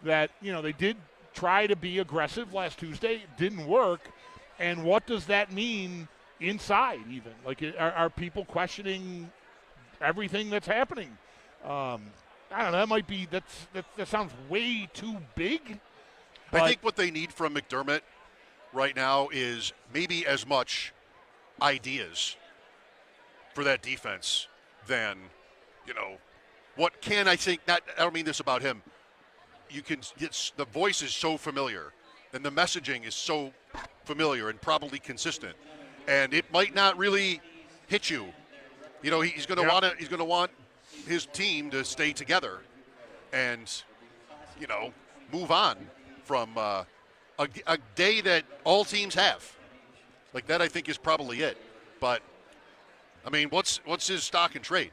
That they did try to be aggressive last Tuesday. It didn't work. And what does that mean inside? Even like are people questioning everything that's happening? I don't know. That might be that sounds way too big. I think what they need from McDermott right now is maybe as much ideas for that defense than what can I think. I don't mean this about him. The voice is so familiar, and the messaging is so familiar and probably consistent, and it might not really hit you. He's going to want his team to stay together and, move on from a day that all teams have. Like that, I think, is probably it. But, I mean, what's his stock and trade?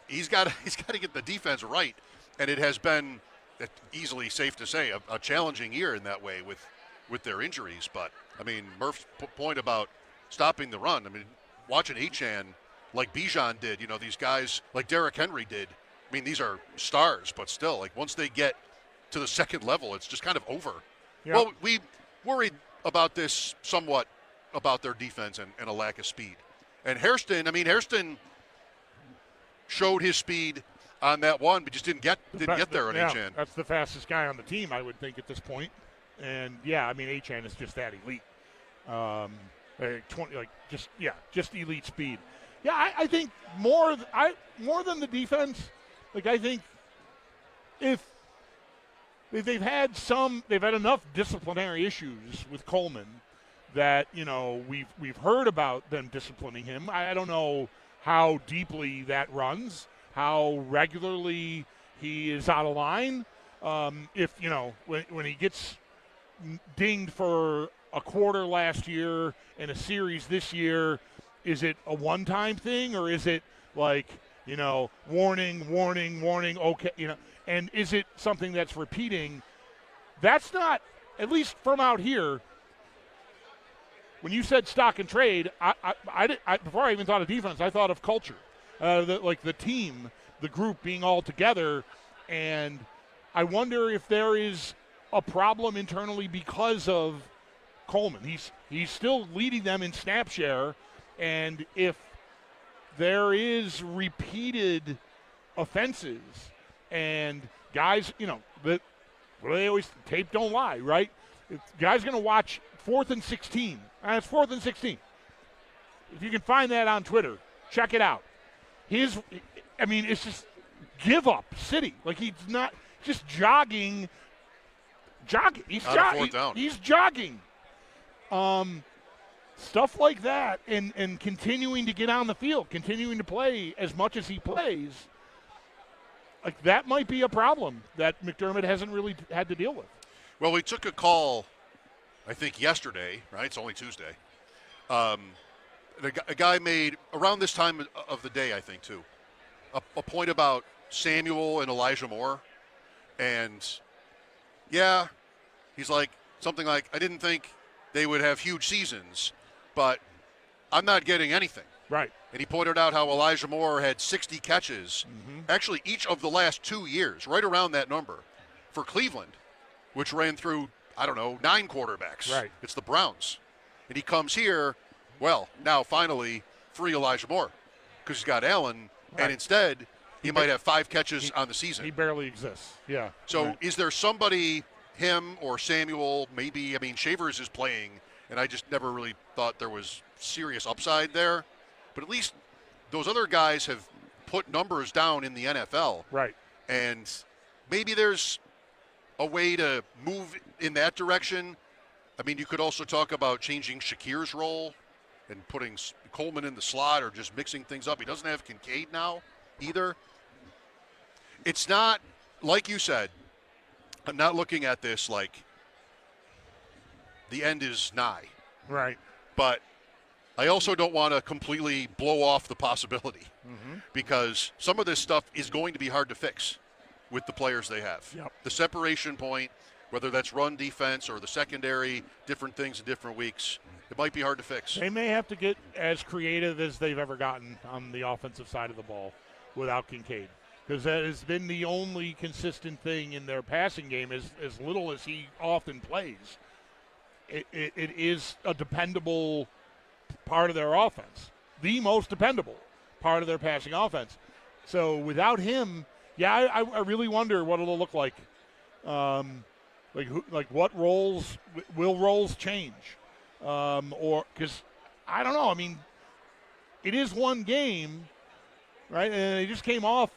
He's got to get the defense right, and it has been easily safe to say a challenging year in that way with their injuries. But, I mean, Murph's point about stopping the run, I mean, watching Achane like Bijan did, these guys like Derrick Henry did. I mean, these are stars, but still, like once they get to the second level, it's just kind of over. Yep. Well, we worried about this somewhat, about their defense and a lack of speed. And Hairston showed his speed on that one, but just didn't get there on Achane. That's the fastest guy on the team, I would think, at this point. And Achane is just that elite. Just elite speed. Yeah, I think more than the defense. Like, I think if they've had enough disciplinary issues with Coleman that, we've heard about them disciplining him. I don't know how deeply that runs, how regularly he is out of line. If, when he gets dinged for a quarter last year and a series this year, is it a one-time thing, or is it like, warning, okay, and is it something that's repeating? That's not, at least from out here, when you said stock and trade, I before I even thought of defense, I thought of culture, the team, the group being all together, and I wonder if there is a problem internally because of Coleman. He's still leading them in snap share, and if there is repeated offenses and guys, that they always tape don't lie, right? If guys going to watch 4th and 16. It's 4th and 16. If you can find that on Twitter, check it out. It's just give up city. Like, he's not just jogging. He's jogging. He's jogging. Stuff like that, and continuing to get on the field, continuing to play as much as he plays. Like, that might be a problem that McDermott hasn't really had to deal with. Well, we took a call, I think, yesterday, right? It's only Tuesday. A guy made, around this time of the day, I think, too, a point about Samuel and Elijah Moore. And, yeah, he's like, something like, I didn't think they would have huge seasons, but I'm not getting anything. Right. And he pointed out how Elijah Moore had 60 catches, actually each of the last 2 years, right around that number, for Cleveland, which ran through, 9 quarterbacks. Right. It's the Browns. And he comes here, well, now finally free Elijah Moore because he's got Allen, and instead he might have 5 catches on the season. He barely exists, yeah. So is there somebody, him or Samuel, maybe, Shavers is playing, and I just never really thought there was serious upside there. But at least those other guys have put numbers down in the NFL. Right. And maybe there's a way to move in that direction. You could also talk about changing Shakir's role and putting Coleman in the slot or just mixing things up. He doesn't have Kincaid now either. It's not, like you said, I'm not looking at this like the end is nigh. Right. But I also don't want to completely blow off the possibility because some of this stuff is going to be hard to fix with the players they have. Yep. The separation point, whether that's run defense or the secondary, different things in different weeks, it might be hard to fix. They may have to get as creative as they've ever gotten on the offensive side of the ball without Kincaid, because that has been the only consistent thing in their passing game. As little as he often plays, it is a dependable part of their offense, the most dependable part of their passing offense. So without him, I really wonder what it'll look like. Like what roles will roles change, or because I don't know. It is one game, right? And they just came off,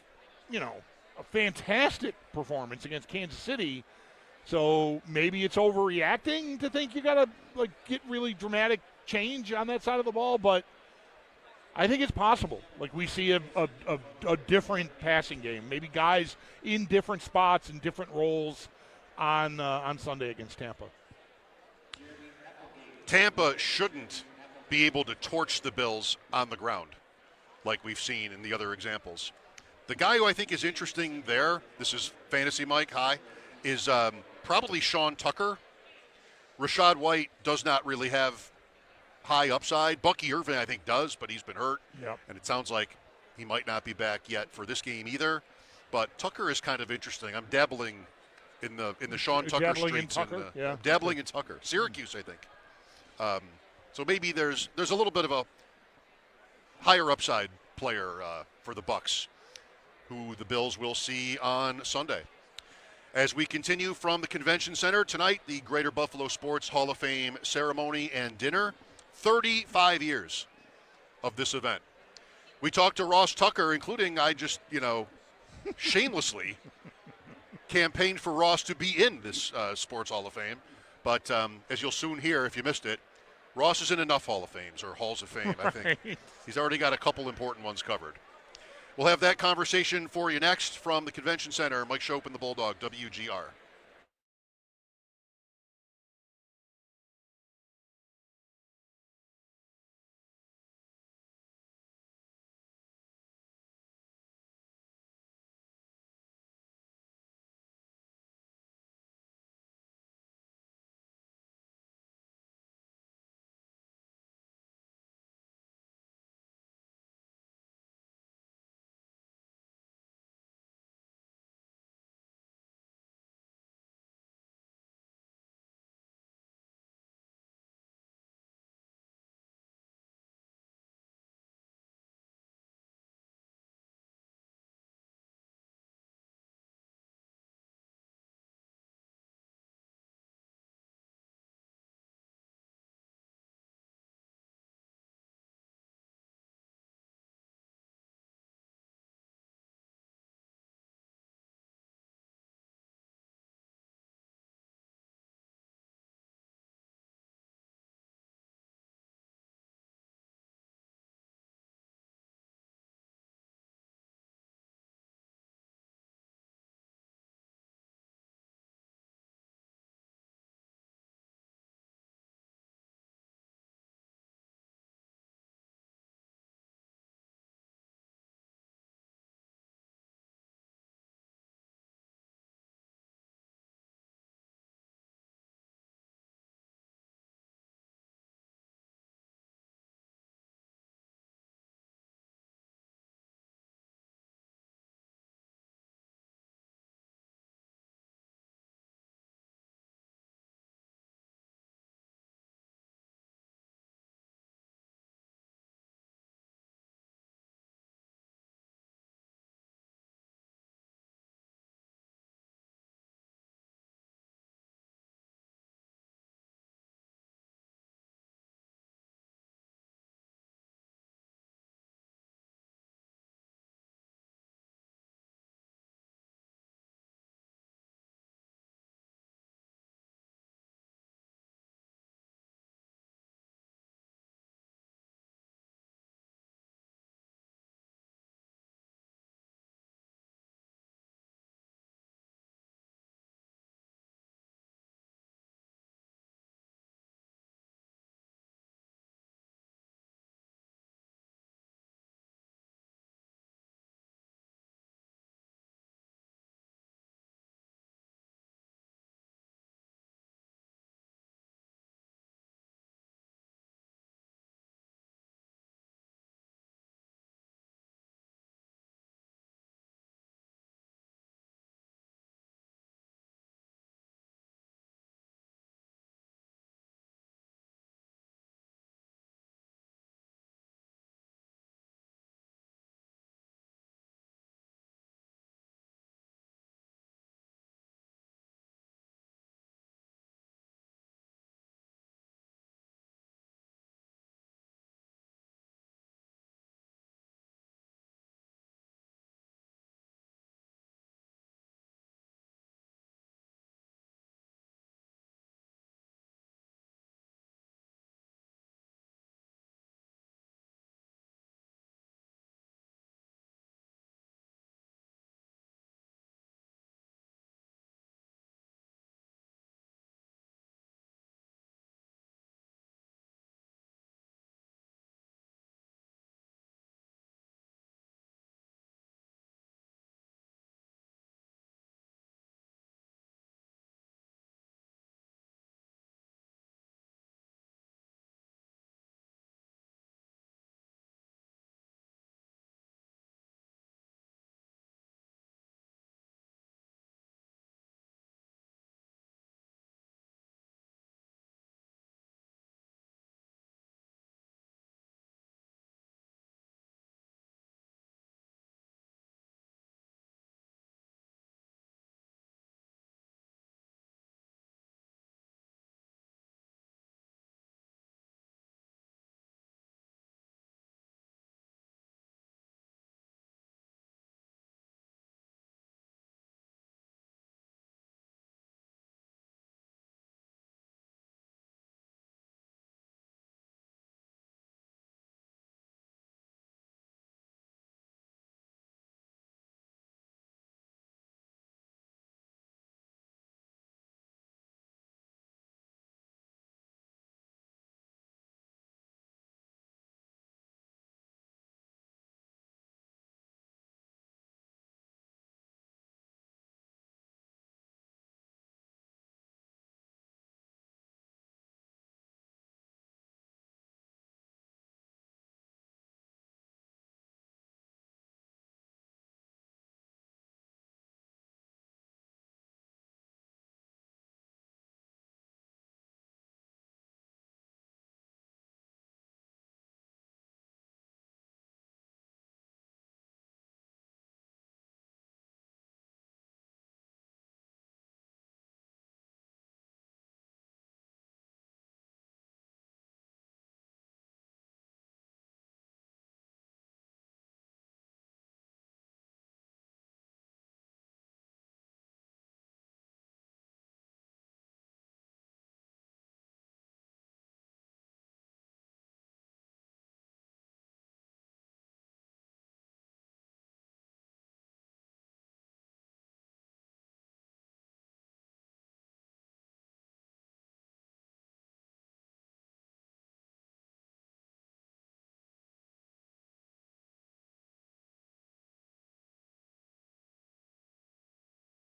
a fantastic performance against Kansas City. So maybe it's overreacting to think you got to get really dramatic change on that side of the ball, but I think it's possible. Like, we see a different passing game, maybe guys in different spots and different roles on Sunday against Tampa. Tampa shouldn't be able to torch the Bills on the ground like we've seen in the other examples. The guy who I think is interesting there, this is Fantasy Mike, hi, is probably Sean Tucker. Rashad White does not really have high upside. Bucky Irvin, I think, does, but he's been hurt. Yep. And it sounds like he might not be back yet for this game either. But Tucker is kind of interesting. I'm dabbling in the Sean Tucker streets. Dabbling in Tucker. Syracuse, I think. So maybe there's a little bit of a higher upside player for the Bucs, who the Bills will see on Sunday. As we continue from the Convention Center tonight, the Greater Buffalo Sports Hall of Fame ceremony and dinner. 35 years of this event. We talked to Ross Tucker, including I just, shamelessly campaigned for Ross to be in this Sports Hall of Fame. But as you'll soon hear, if you missed it, Ross is in enough Hall of Fames or Halls of Fame, I think. He's already got a couple important ones covered. We'll have that conversation for you next from the Convention Center. Mike Schopp and the Bulldog, WGR.